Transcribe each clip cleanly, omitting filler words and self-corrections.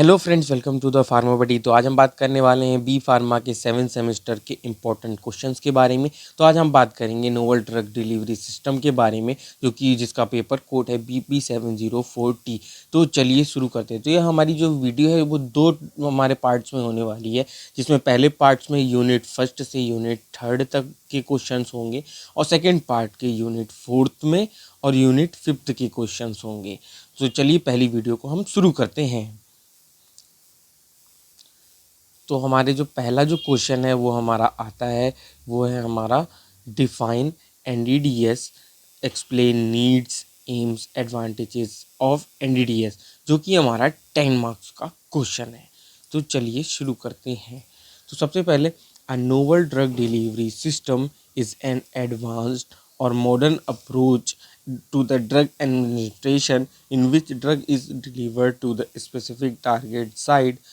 Hello friends, welcome to the pharma buddy. तो आज हम बात करने वाले हैं बी फार्मा के 7 सेमेस्टर के इम्पोर्टेंट क्वेश्चंस के बारे में। तो आज हम बात करेंगे नोवल ड्रग डिलीवरी सिस्टम के बारे में, जो कि जिसका पेपर कोड है BP704T। तो चलिए शुरू करते हैं। तो ये हमारी जो वीडियो है वो दो हमारे पार्ट्स में होने वाली है, जिसमें पहले पार्ट्स में यूनिट फर्स्ट से यूनिट थर्ड तक के क्वेश्चंस होंगे और सेकेंड पार्ट के यूनिट फोर्थ में और यूनिट फिफ्थ के क्वेश्चंस होंगे। तो चलिए पहली वीडियो को हम शुरू करते हैं। तो हमारे जो पहला जो क्वेश्चन है वो हमारा आता है, वो है हमारा define NDDS, explain needs AIIMS advantages of NDDS, जो कि हमारा 10 मार्क्स का क्वेश्चन है। तो चलिए शुरू करते हैं। तो सबसे पहले, a novel drug delivery system is an advanced और modern approach to the drug administration in which drug is delivered to the specific target site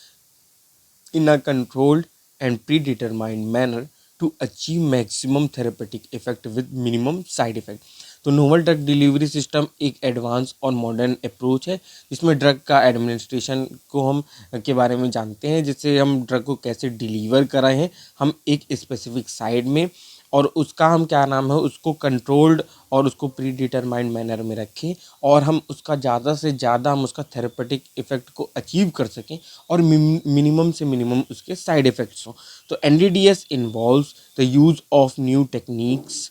in a controlled and predetermined manner to achieve maximum therapeutic effect with minimum side effect। तो novel drug delivery system एक advance और modern approach है, जिसमें drug का administration को हम के बारे में जानते हैं, जिससे हम ड्रग को कैसे डिलीवर कराएं हैं हम एक स्पेसिफिक साइड में, और उसका हम क्या नाम है उसको कंट्रोल्ड और उसको प्री डिटरमाइंड मैनर में रखें, और हम उसका ज़्यादा से ज़्यादा हम उसका थेरेपेटिक इफ़ेक्ट को अचीव कर सकें और मिनिमम से मिनिमम उसके साइड इफ़ेक्ट्स हों। तो NDDS involves the use of new techniques,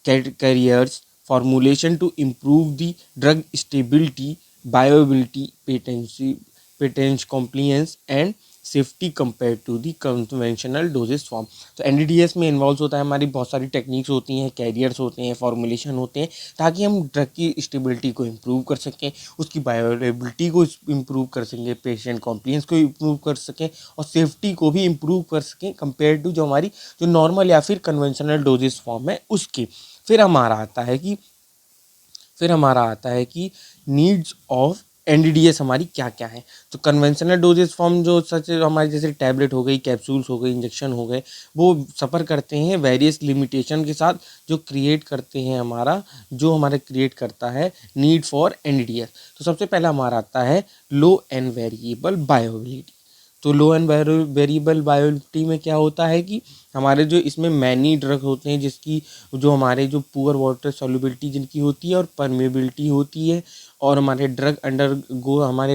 carriers, formulation to improve the drug stability, bioavailability, patency compliance and safety compare to the conventional doses form. तो NDDS में involve होता है, हमारी बहुत सारी टेक्निक्स होती हैं, कैरियर्स होते हैं, फॉर्मुलेशन होते हैं, ताकि हम ड्रग की स्टेबिलिटी को इम्प्रूव कर सकें, उसकी बायोअवेलेबिलिटी को इम्प्रूव कर सकें, पेशेंट कॉम्प्लियंस को इम्प्रूव कर सकें और सेफ्टी को भी इम्प्रूव कर सकें कंपेयर टू जो हमारी जो नॉर्मल या फिर कन्वेंशनल डोजेस फॉर्म है उसकी। फिर हमारा आता है कि नीड्स ऑफ NDDS हमारी क्या क्या है। तो कन्वेंशनल डोजेस फॉर्म जो सच हमारी जैसे टैबलेट हो गई, कैप्सूल्स हो गई, इंजेक्शन हो गए, वो सफ़र करते हैं वेरियस लिमिटेशन के साथ, जो क्रिएट करते हैं हमारा क्रिएट करता है नीड फॉर NDDS। तो सबसे पहला हमारा आता है लो एंड वेरिएबल बायोअवेलेबिलिटी। तो लो एंड वेरिएबल बायोअवेलेबिलिटी में क्या होता है कि हमारे जो इसमें मैनी ड्रग होते हैं, जिसकी जो हमारे जो पुअर वाटर सॉल्युबिलिटी जिनकी होती है और परमेबिलिटी होती है, और हमारे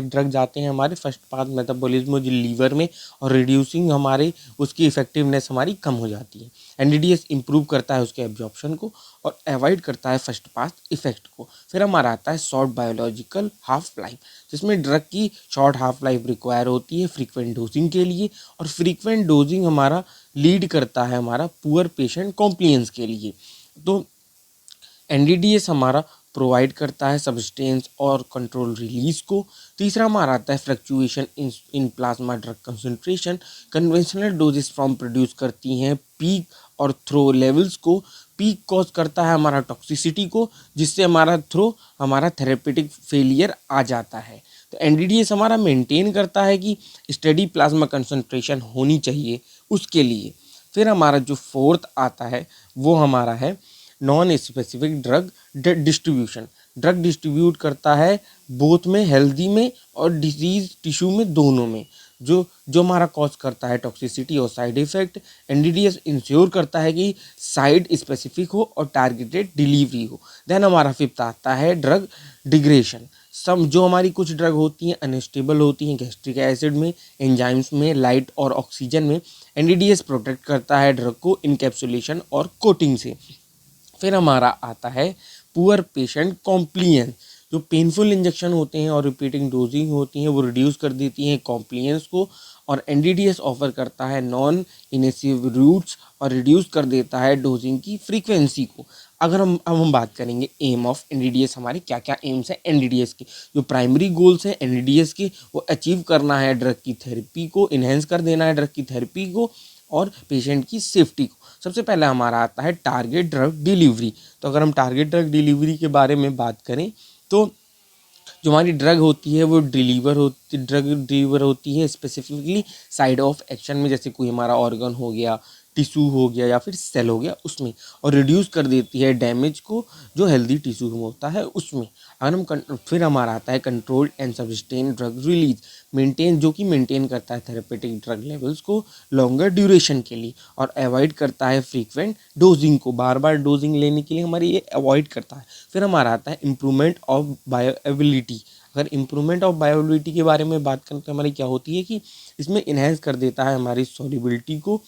ड्रग जाते हैं हमारे फर्स्ट पास मेटाबॉलिज्म जो लीवर में, और रिड्यूसिंग हमारे उसकी इफेक्टिवनेस हमारी कम हो जाती है। NDDS इम्प्रूव करता है उसके एब्जॉर्प्शन को और अवॉइड करता है फर्स्ट पास इफेक्ट को। फिर हमारा आता है शॉर्ट बायोलॉजिकल हाफ लाइफ, जिसमें ड्रग की शॉर्ट हाफ लाइफ रिक्वायर होती है फ्रीक्वेंट डोजिंग के लिए, और फ्रीक्वेंट डोजिंग हमारा लीड करता है हमारा पुअर पेशेंट कॉम्प्लियंस के लिए। तो NDDS हमारा प्रोवाइड करता है सब्सटेंस और कंट्रोल रिलीज को। तीसरा हमारा आता है fluctuation in plasma drug concentration. Conventional doses form produce करती हैं पीक और थ्रो लेवल्स को। पीक कॉज करता है हमारा टॉक्सिसिटी को, जिससे हमारा थेरेपेटिक फेलियर आ जाता है। तो NDDS हमारा मेंटेन करता है कि स्टडी प्लाज्मा कंसंट्रेशन होनी चाहिए उसके लिए। फिर हमारा जो फोर्थ आता है वो हमारा है non specific drug distribution. Drug distribute करता है बोथ में, हेल्दी में और डिजीज टिश्यू में, दोनों में, जो हमारा कॉज करता है टॉक्सिसिटी और साइड इफेक्ट। NDDS इंश्योर करता है कि साइड स्पेसिफिक हो और टारगेटेड डिलीवरी हो। देन हमारा फिफ्थ आता है ड्रग डिग्रेशन। जो हमारी कुछ ड्रग होती हैं अनस्टेबल होती हैं गैस्ट्रिक एसिड में, एंजाइम्स में, लाइट और ऑक्सीजन में। NDDS प्रोटेक्ट करता है ड्रग को इनकैप्सुलेशन और कोटिंग से। फिर हमारा आता है पुअर पेशेंट कॉम्प्लियंस। जो पेनफुल इंजेक्शन होते हैं और रिपीटिंग डोजिंग होती हैं वो रिड्यूस कर देती हैं कॉम्प्लियंस को, और NDDS ऑफर करता है नॉन इनेसिव रूट्स और रिड्यूस कर देता है डोजिंग की फ्रीक्वेंसी को। अगर हम बात करेंगे एम ऑफ NDDS, हमारे क्या क्या एम्स हैं NDDS के, जो प्राइमरी गोल्स हैं NDDS के, वो अचीव करना है ड्रग की थेरेपी को, इन्हेंस कर देना है ड्रग की थेरेपी को और पेशेंट की सेफ्टी को। सबसे पहले हमारा आता है टारगेट ड्रग डिलीवरी। तो अगर हम टारगेट ड्रग डिलीवरी के बारे में बात करें, तो जो हमारी ड्रग होती है वो ड्रग डिलीवर होती है स्पेसिफिकली साइड ऑफ एक्शन में, जैसे कोई हमारा ऑर्गन हो गया, टिश्यू हो गया या फिर सेल हो गया उसमें, और रिड्यूस कर देती है डैमेज को जो हेल्दी टिश्यू में होता है उसमें। अगर हम फिर हमारा आता है controlled and sustain drug release, maintain, जो कि मेंटेन करता है थेरेपेटिक ड्रग लेवल्स को लॉन्गर ड्यूरेशन के लिए, और अवॉइड करता है फ्रीक्वेंट डोजिंग को, बार बार डोजिंग लेने के लिए हमारी ये अवॉइड करता है। फिर हमारा आता है इम्प्रूवमेंट ऑफ बायोएबिलिटी। अगर इम्प्रूवमेंट ऑफ बायोएबिलिटी के बारे में बात करें तो हमारी क्या होती है कि इसमें इन्हेंस कर देता है हमारी सॉल्युबिलिटी को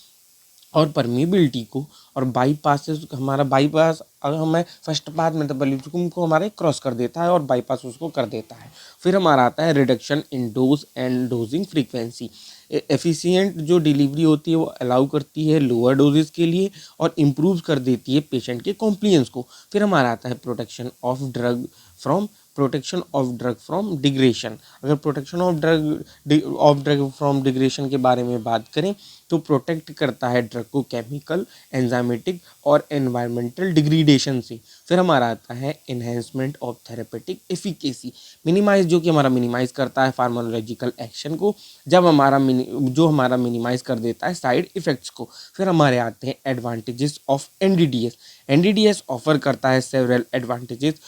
और परमिबिलिटी को, और बाईपासेस, हमारा बाईपास अगर हमें फर्स्ट पाथ मेटाबॉलिज्म को हमारे क्रॉस कर देता है और बाईपास उसको कर देता है। फिर हमारा आता है reduction in dose and dosing frequency. Efficient जो डिलीवरी होती है वो अलाउ करती है लोअर डोजेस के लिए और इम्प्रूव कर देती है पेशेंट के कॉम्प्लियंस को। फिर हमारा आता है protection of drug from degradation. अगर protection of drug from degradation के बारे में बात करें तो प्रोटेक्ट करता है ड्रग को केमिकल, एंजाइमेटिक और एनवायरमेंटल डिग्रेडेशन से। फिर हमारा आता है enhancement of therapeutic efficacy, minimise, जो कि हमारा मिनिमाइज करता है फार्माकोलॉजिकल एक्शन को, जब हमारा मिनिमाइज कर देता है साइड इफेक्ट्स को। फिर हमारे आते हैं advantages of NDDS. NDDS offer करता है सेवरल एडवांटेजेस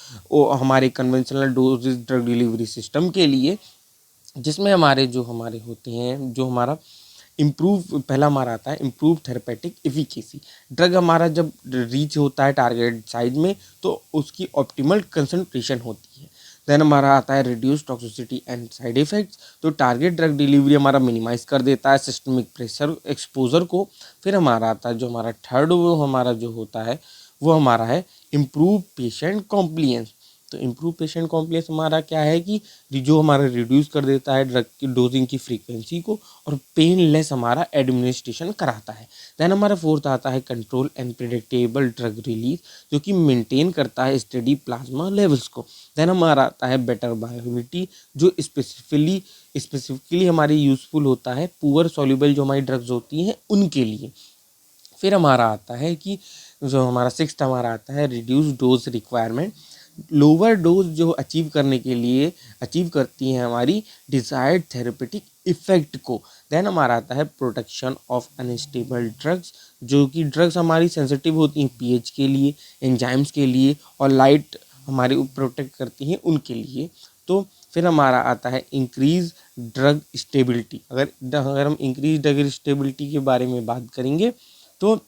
हमारे conventional doses drug delivery system के लिए, जिसमें हमारे होते हैं जो हमारा पहला हमारा आता है इम्प्रूव थेरेपेटिक एफिकेसी। ड्रग हमारा जब रीच होता है टारगेट साइज में तो उसकी ऑप्टिमल कंसंट्रेशन होती है। देन हमारा आता है reduce toxicity and side effects, तो टारगेट ड्रग डिलीवरी हमारा मिनिमाइज कर देता है सिस्टमिक प्रेशर एक्सपोजर को। फिर हमारा आता है जो हमारा थर्ड वो हमारा जो होता है वो हमारा है इम्प्रूव पेशेंट कॉम्प्लियंस। तो इम्प्रूव पेशेंट कॉम्प्लियंस हमारा क्या है कि जो हमारा रिड्यूस कर देता है ड्रग की डोजिंग की फ्रीक्वेंसी को और पेनलेस हमारा एडमिनिस्ट्रेशन कराता है। देन हमारा फोर्थ आता है control and predictable drug release, जो कि मेंटेन करता है स्टेडी प्लाज्मा लेवल्स को। देन हमारा आता है बेटर बायोएबिलिटी, जो स्पेसिफिकली हमारी यूजफुल होता है पुअर सॉल्युबल जो हमारी ड्रग्स होती हैं उनके लिए। फिर हमारा आता है कि जो हमारा सिक्स्थ हमारा आता है reduce dose requirement, lower dose जो अचीव करती हैं हमारी डिजायर्ड थेरेपेटिक इफेक्ट को। देन हमारा आता है प्रोटेक्शन ऑफ अनस्टेबल ड्रग्स, जो कि ड्रग्स हमारी सेंसिटिव होती हैं पीएच के लिए, एंजाइम्स के लिए और लाइट हमारी प्रोटेक्ट करती हैं उनके लिए। तो फिर हमारा आता है इंक्रीज ड्रग स्टेबिलिटी। अगर हम इंक्रीज ड्रग स्टेबिलिटी के बारे में बात करेंगे तो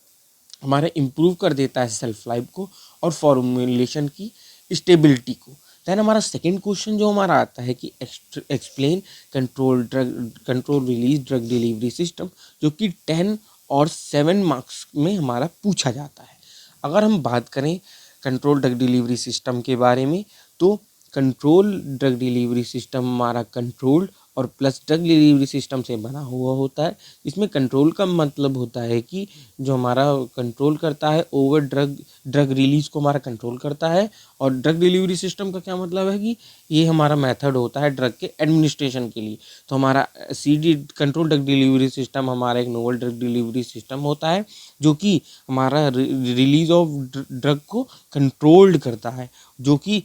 हमारा इम्प्रूव कर देता है सेल्फ लाइफ को और फॉर्मुलेशन की स्टेबिलिटी को। देन हमारा सेकंड क्वेश्चन जो हमारा आता है कि explain control release drug delivery system, जो कि 10 और 7 मार्क्स में हमारा पूछा जाता है। अगर हम बात करें कंट्रोल ड्रग डिलीवरी सिस्टम के बारे में तो कंट्रोल ड्रग डिलीवरी सिस्टम हमारा कंट्रोल्ड और प्लस ड्रग डिलीवरी सिस्टम से बना हुआ होता है। इसमें कंट्रोल का मतलब होता है कि जो हमारा कंट्रोल करता है ओवर ड्रग रिलीज को हमारा कंट्रोल करता है, और ड्रग डिलीवरी सिस्टम का क्या मतलब है कि ये हमारा मेथड होता है ड्रग के एडमिनिस्ट्रेशन के लिए। तो हमारा CD control drug delivery system हमारा एक नोवल ड्रग डिलीवरी सिस्टम होता है जो कि हमारा रिलीज ऑफ ड्रग को कंट्रोल्ड करता है, जो कि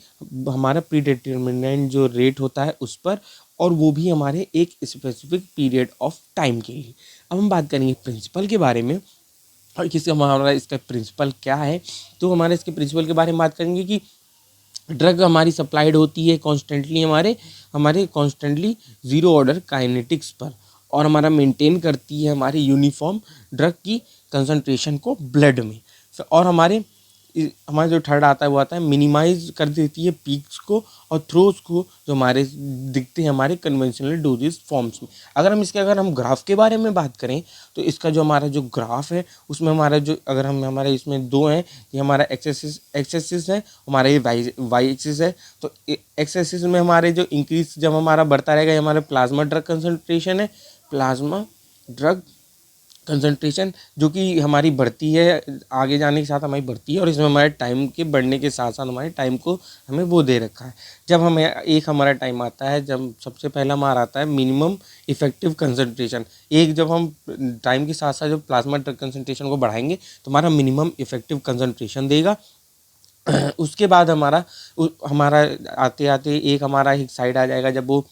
हमारा प्रीडिटरमिनेंट जो रेट होता है उस पर, और वो भी हमारे एक स्पेसिफिक पीरियड ऑफ टाइम के लिए। अब हम बात करेंगे प्रिंसिपल के बारे में और हमारा इसका प्रिंसिपल क्या है। तो हमारे इसके प्रिंसिपल के बारे में बात करेंगे कि ड्रग हमारी सप्लाइड होती है कॉन्स्टेंटली हमारे कॉन्स्टेंटली जीरो ऑर्डर काइनेटिक्स पर, और हमारा मेंटेन करती है हमारी यूनिफॉर्म ड्रग की कंसंट्रेशन को ब्लड में। और हमारा जो थर्ड आता है वो आता है मिनिमाइज कर देती है पीक्स को और थ्रोज को जो हमारे दिखते हैं हमारे कन्वेंशनल डोजेस फॉर्म्स में। अगर हम ग्राफ के बारे में बात करें तो इसका जो हमारा जो ग्राफ है उसमें हमारा जो हमारे इसमें दो हैं, ये हमारा एक्स एक्सिस है, हमारा ये वाई एक्सिस है। तो एक्स एक्सिस में हमारे जो इंक्रीज जब हमारा बढ़ता रहेगा ये हमारे प्लाज्मा ड्रग कंसंट्रेशन है, प्लाज्मा ड्रग कंसंट्रेशन जो कि हमारी बढ़ती है आगे जाने के साथ हमारी बढ़ती है, और इसमें हमारे टाइम के बढ़ने के साथ साथ हमारे टाइम को हमें वो दे रखा है। जब हमारा टाइम आता है जब सबसे पहला हमारा आता है मिनिमम इफेक्टिव कंसंट्रेशन। जब हम टाइम के साथ साथ जब प्लाज्मा ड्रग कंसंट्रेशन को बढ़ाएंगे तो हमारा मिनिमम इफेक्टिव कंसंट्रेशन देगा। उसके बाद हमारा आते आते एक साइड आ जाएगा जब वो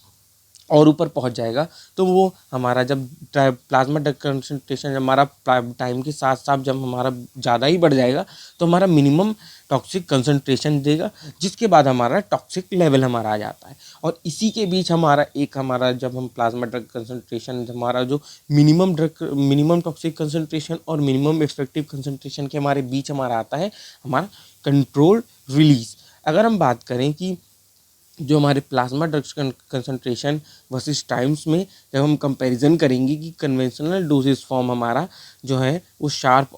और ऊपर पहुंच जाएगा, तो वो हमारा जब प्लाज्मा ड्रग कंसंट्रेशन जब हमारा टाइम के साथ साथ जब हमारा ज़्यादा ही बढ़ जाएगा, तो हमारा मिनिमम टॉक्सिक कंसंट्रेशन देगा, जिसके बाद हमारा टॉक्सिक लेवल हमारा आ जाता है। और इसी के बीच हमारा जब हम प्लाज्मा ड्रग कंसंट्रेशन हमारा जो मिनिमम टॉक्सिक कंसंट्रेशन और मिनिमम इफेक्टिव कंसंट्रेशन के हमारे बीच हमारा आता है हमारा कंट्रोल रिलीज। अगर हम बात करें कि जो हमारे plasma drugs concentration versus times में जब हम कंपैरिजन करेंगे कि कन्वेंशनल डोजेस फॉर्म हमारा जो है वो शार्प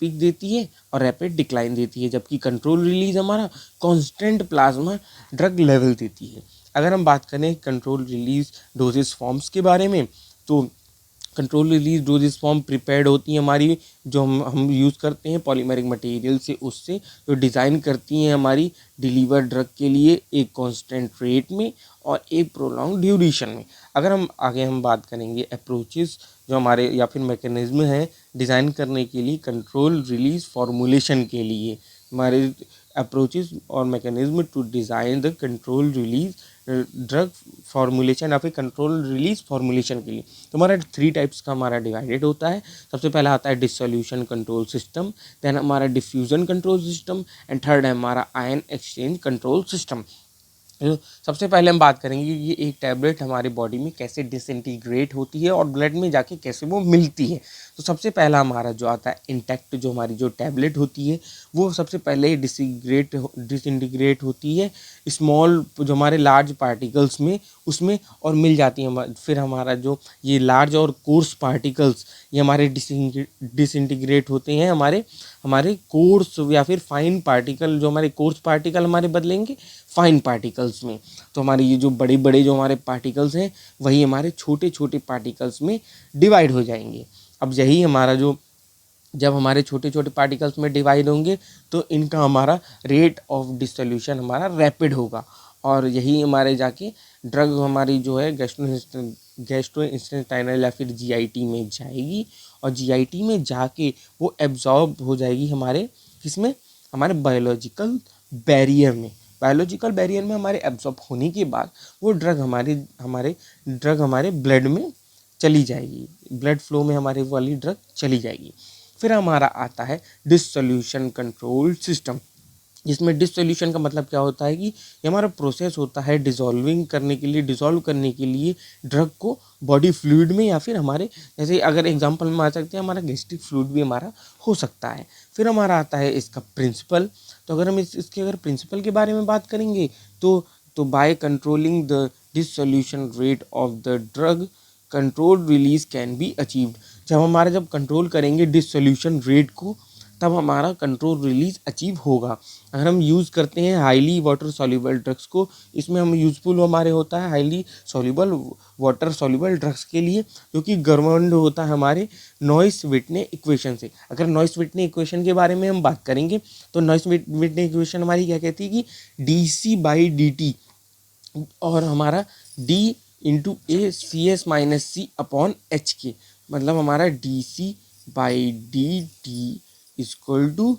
पीक देती है और रैपिड डिक्लाइन देती है, जबकि कंट्रोल रिलीज हमारा कांस्टेंट प्लाज्मा ड्रग लेवल देती है। अगर हम बात करें कंट्रोल रिलीज डोजेस फॉर्म्स के बारे में, तो control release doses form prepared होती हैं हमारी, जो हम यूज़ करते हैं पॉलीमेरिक मटेरियल से, उससे जो डिज़ाइन करती हैं हमारी डिलीवर ड्रग के लिए एक कांस्टेंट रेट में और एक प्रोलॉन्ग ड्यूरेशन में। अगर हम आगे बात करेंगे अप्रोचेस जो हमारे या फिर मैकेनिज्म है डिज़ाइन करने के लिए कंट्रोल रिलीज फॉर्मुलेशन के लिए, हमारे अप्रोचेस और mechanism to design the control release drug formulation या फिर कंट्रोल रिलीज फॉर्मुलेशन के लिए, तो हमारा 3 टाइप्स का हमारा डिवाइडेड होता है। सबसे पहला आता है डिसोल्यूशन कंट्रोल सिस्टम, देन हमारा diffusion control system, and third है हमारा आयन एक्सचेंज कंट्रोल सिस्टम। सबसे पहले हम बात करेंगे कि ये एक टैबलेट हमारी बॉडी में कैसे डिसइंटीग्रेट होती है और ब्लड में जाके कैसे वो मिलती है। तो सबसे पहला हमारा जो आता है इंटैक्ट जो हमारी जो टैबलेट होती है वो सबसे पहले डिसइंटीग्रेट होती है स्मॉल जो हमारे लार्ज पार्टिकल्स में उसमें और मिल जाती है। फिर हमारा जो ये लार्ज और कोर्स पार्टिकल्स ये हमारे डिसइंटीग्रेट होते हैं हमारे कोर्स या फिर फाइन पार्टिकल, जो हमारे कोर्स पार्टिकल हमारे बदलेंगे फाइन पार्टिकल्स में। तो हमारे ये जो बड़े बड़े जो हमारे पार्टिकल्स हैं वही हमारे छोटे छोटे पार्टिकल्स में डिवाइड हो जाएंगे। अब यही हमारा जो जब हमारे छोटे छोटे पार्टिकल्स में डिवाइड होंगे तो इनका हमारा रेट ऑफ डिसोल्यूशन हमारा रैपिड होगा, और यही हमारे जाके ड्रग हमारी जो है गैस्ट्रोइंटेस्टाइनल या फिर जीआईटी में जाएगी, और जीआईटी में जाके वो एब्जॉर्ब हो जाएगी हमारे किसमें, हमारे बायोलॉजिकल बैरियर में। बायोलॉजिकल बैरियर में हमारे एब्जॉर्ब होने के बाद वो ड्रग हमारे ब्लड में चली जाएगी, ब्लड फ्लो में हमारे वाली ड्रग चली जाएगी। फिर हमारा आता है डिसोल्यूशन कंट्रोल सिस्टम, जिसमें डिसोल्यूशन का मतलब क्या होता है कि ये हमारा प्रोसेस होता है डिज़ोल्व करने के लिए ड्रग को बॉडी फ्लूइड में, या फिर हमारे जैसे अगर एग्जांपल में आ सकते हैं हमारा गैस्ट्रिक फ्लूइड भी हमारा हो सकता है। फिर हमारा आता है इसका प्रिंसिपल। तो अगर हम इसके अगर प्रिंसिपल के बारे में बात करेंगे तो by controlling the dissolution rate of the drug control release can be achieved. जब कंट्रोल करेंगे डिसोल्यूशन रेट को तब हमारा कंट्रोल रिलीज अचीव होगा। अगर हम यूज़ करते हैं हाईली वाटर सॉल्युबल ड्रग्स को, इसमें हम यूज़फुल हमारे होता है highly soluble water soluble drugs के लिए, जो कि गवर्नमेंट होता है हमारे नॉइस व्हिटने इक्वेशन से। अगर नॉइस व्हिटने इक्वेशन के बारे में हम बात करेंगे तो नॉइस व्हिटने इक्वेशन हमारी क्या कहती है कि dC/dt और हमारा D इंटू A/CS-C/H मतलब हमारा dC/dt इक्वल टू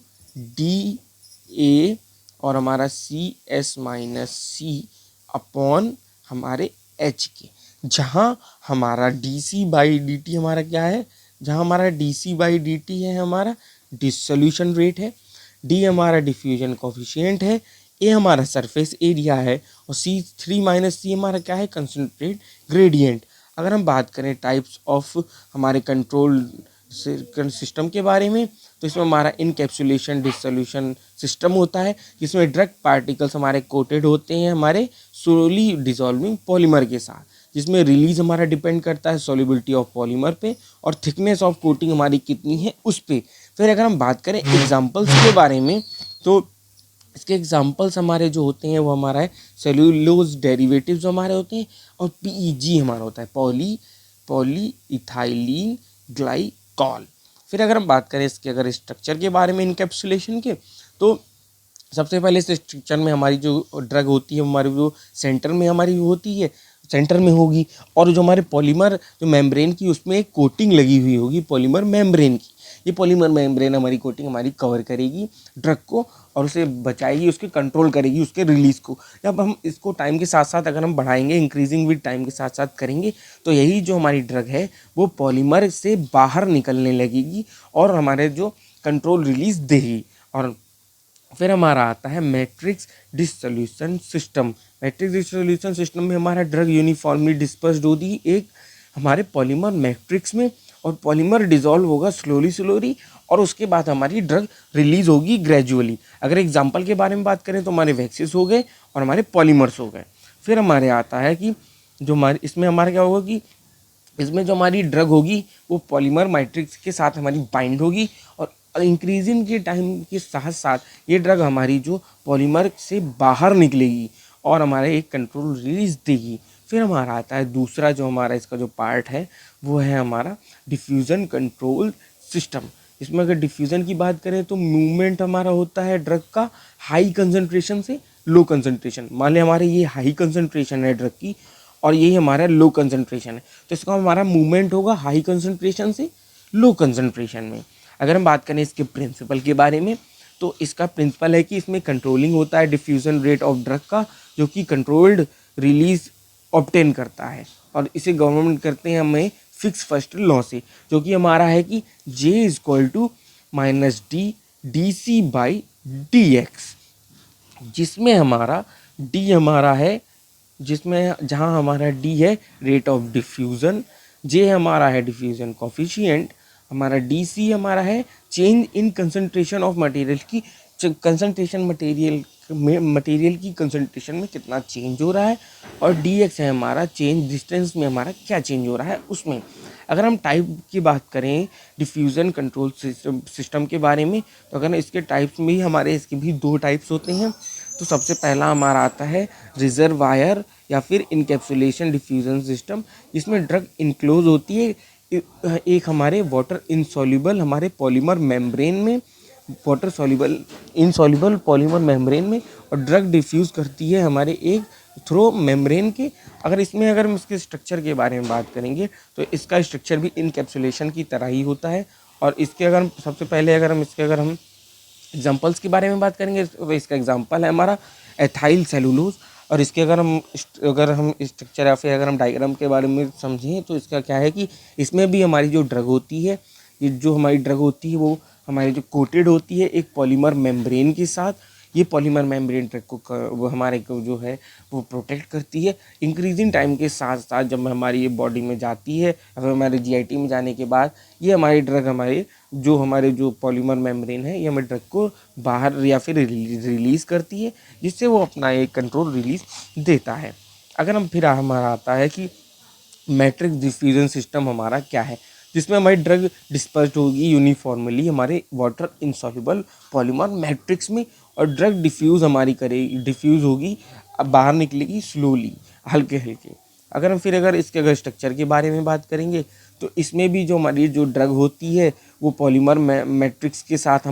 DA और हमारा CS-C अपॉन हमारे H के, जहाँ हमारा dC/dt हमारा क्या है, जहाँ हमारा dC/dt है हमारा डिसोल्यूशन रेट है, D हमारा डिफ्यूजन कोफिशिएंट है, A हमारा सरफेस एरिया है और C3-C हमारा क्या है, कंसंट्रेट ग्रेडियंट। अगर हम बात करें टाइप्स ऑफ हमारे कंट्रोल सिस्टम के बारे में, तो इसमें हमारा इनकैप्सुलेशन डिसोल्यूशन सिस्टम होता है, जिसमें ड्रग पार्टिकल्स हमारे कोटेड होते हैं हमारे स्लोली डिसॉल्विंग पॉलीमर के साथ, जिसमें रिलीज हमारा डिपेंड करता है सॉल्युबिलिटी ऑफ पॉलीमर पे और थिकनेस ऑफ कोटिंग हमारी कितनी है उस पर। फिर अगर हम बात करें एग्जाम्पल्स के बारे में, तो इसके एग्जाम्पल्स हमारे जो होते हैं वो हमारा है सेल्यूलोज डेरिवेटिव जो हमारे होते हैं, और PEG हमारा होता है पॉली इथाइलिन ग्लाइकॉल। फिर अगर हम बात करें इसके अगर स्ट्रक्चर के बारे में इनकैप्सुलेशन के, तो सबसे पहले इस स्ट्रक्चर में हमारी जो ड्रग होती है हमारी जो सेंटर में हमारी होती है, सेंटर में होगी, और जो हमारे पॉलीमर जो मेम्ब्रेन की उसमें एक कोटिंग लगी हुई होगी पॉलीमर मेम्ब्रेन की। ये पॉलीमर मेम्ब्रेन हमारी कोटिंग हमारी कवर करेगी ड्रग को, और उसे बचाएगी, उसके कंट्रोल करेगी उसके रिलीज़ को। जब हम इसको टाइम के साथ साथ अगर हम बढ़ाएंगे, इंक्रीजिंग विद टाइम के साथ साथ करेंगे, तो यही जो हमारी ड्रग है वो पॉलीमर से बाहर निकलने लगेगी और हमारे जो कंट्रोल रिलीज़ देगी। और फिर हमारा आता है matrix dissolution system. Matrix dissolution system में हमारा ड्रग यूनिफॉर्मली डिस्पर्स्ड होगी एक हमारे पॉलीमर मैट्रिक्स में, और पॉलीमर डिसॉल्व होगा स्लोली स्लोली, और उसके बाद हमारी ड्रग रिलीज होगी ग्रेजुअली। अगर एग्जांपल के बारे में बात करें तो हमारे वैक्सीस हो गए और हमारे पॉलीमर्स हो गए। फिर हमारे आता है कि जो हमारे इसमें हमारा क्या होगा कि इसमें जो हमारी ड्रग होगी वो पॉलीमर मैट्रिक्स के साथ हमारी बाइंड होगी, और इंक्रीजिंग के टाइम के साथ साथ ये ड्रग हमारी जो पॉलीमर से बाहर निकलेगी और हमारे एक कंट्रोल रिलीज देगी। फिर हमारा आता है दूसरा जो हमारा इसका जो पार्ट है वो है हमारा डिफ्यूज़न कंट्रोल सिस्टम। इसमें अगर डिफ्यूज़न की बात करें तो मूवमेंट हमारा होता है ड्रग का हाई कंसंट्रेशन से लो कंसंट्रेशन। मान लें हमारे ये हाई कंसंट्रेशन है ड्रग की और ये हमारा लो कंसंट्रेशन है, तो इसका हमारा मूवमेंट होगा हाई कंसंट्रेशन से लो कंसंट्रेशन में। अगर हम बात करें इसके प्रिंसिपल के बारे में, तो इसका प्रिंसिपल है कि इसमें कंट्रोलिंग होता है डिफ्यूज़न रेट ऑफ ड्रग का, जो कि कंट्रोल्ड रिलीज ऑब्टेन करता है, और इसे गवर्नमेंट करते हैं हमें फिक्स फर्स्ट लॉ से, जो कि हमारा है कि J is equal to minus D D C by D X, जिसमें हमारा डी हमारा है, जिसमें जहाँ हमारा डी है रेट ऑफ डिफ्यूज़न, जे हमारा है डिफ्यूज़न कोफिशिएंट, हमारा डी सी हमारा है change in concentration of material की कंसंट्रेशन, मटेरियल की कंसंट्रेशन में कितना चेंज हो रहा है, और डी एक्स है हमारा चेंज डिस्टेंस में हमारा क्या चेंज हो रहा है उसमें। अगर हम टाइप की बात करें डिफ्यूज़न कंट्रोल सिस्टम के बारे में, तो अगर इसके टाइप्स में ही हमारे इसके भी दो टाइप्स होते हैं। तो सबसे पहला हमारा आता है रिजर्वायर या फिर इनकैप्सुलेशन डिफ्यूज़न सिस्टम, जिसमें ड्रग इनक्लोज होती है एक हमारे वाटर इनसॉल्युबल हमारे पॉलीमर मेम्ब्रेन में, water soluble insoluble polymer membrane में, और ड्रग डिफ्यूज़ करती है हमारे एक थ्रो मेम्ब्रेन के। अगर हम इसके स्ट्रक्चर के बारे में बात करेंगे तो इसका स्ट्रक्चर भी इनकैप्सुलेशन की तरह ही होता है। और इसके सबसे पहले अगर हम एग्जाम्पल्स के बारे में बात करेंगे तो इसका एग्जाम्पल है हमारा एथाइल सेलुलोज। और इसके अगर हम स्ट्रक्चर या फिर अगर हम डायग्राम के बारे में समझें तो इसका क्या है कि इसमें भी हमारी जो ड्रग होती है, ये जो हमारी ड्रग होती है वो हमारी जो कोटेड होती है एक पॉलीमर मेम्ब्रेन के साथ। ये पॉलीमर मेम्ब्रेन ड्रग को वो हमारे को जो है वो प्रोटेक्ट करती है। इंक्रीजिंग टाइम के साथ साथ जब हमारी ये बॉडी में जाती है या फिर हमारे जीआईटी में जाने के बाद ये हमारी ड्रग हमारे जो पॉलीमर मेम्ब्रेन है ये हमारे ड्रग को बाहर या फिर रिलीज़ करती है, जिससे वो अपना एक कंट्रोल रिलीज देता है। फिर हमारा आता है कि मैट्रिक्स डिफ्यूजन सिस्टम हमारा क्या है, जिसमें हमारी ड्रग डिस्पर्स्ड होगी यूनिफॉर्मली हमारे वाटर इनसॉल्युबल पॉलीमर मैट्रिक्स में, और ड्रग डिफ्यूज़ होगी अब बाहर निकलेगी स्लोली हल्के हल्के। अगर इसके स्ट्रक्चर के बारे में बात करेंगे तो इसमें भी जो हमारी जो ड्रग होती है वो पॉलीमर मैट्रिक्स के साथ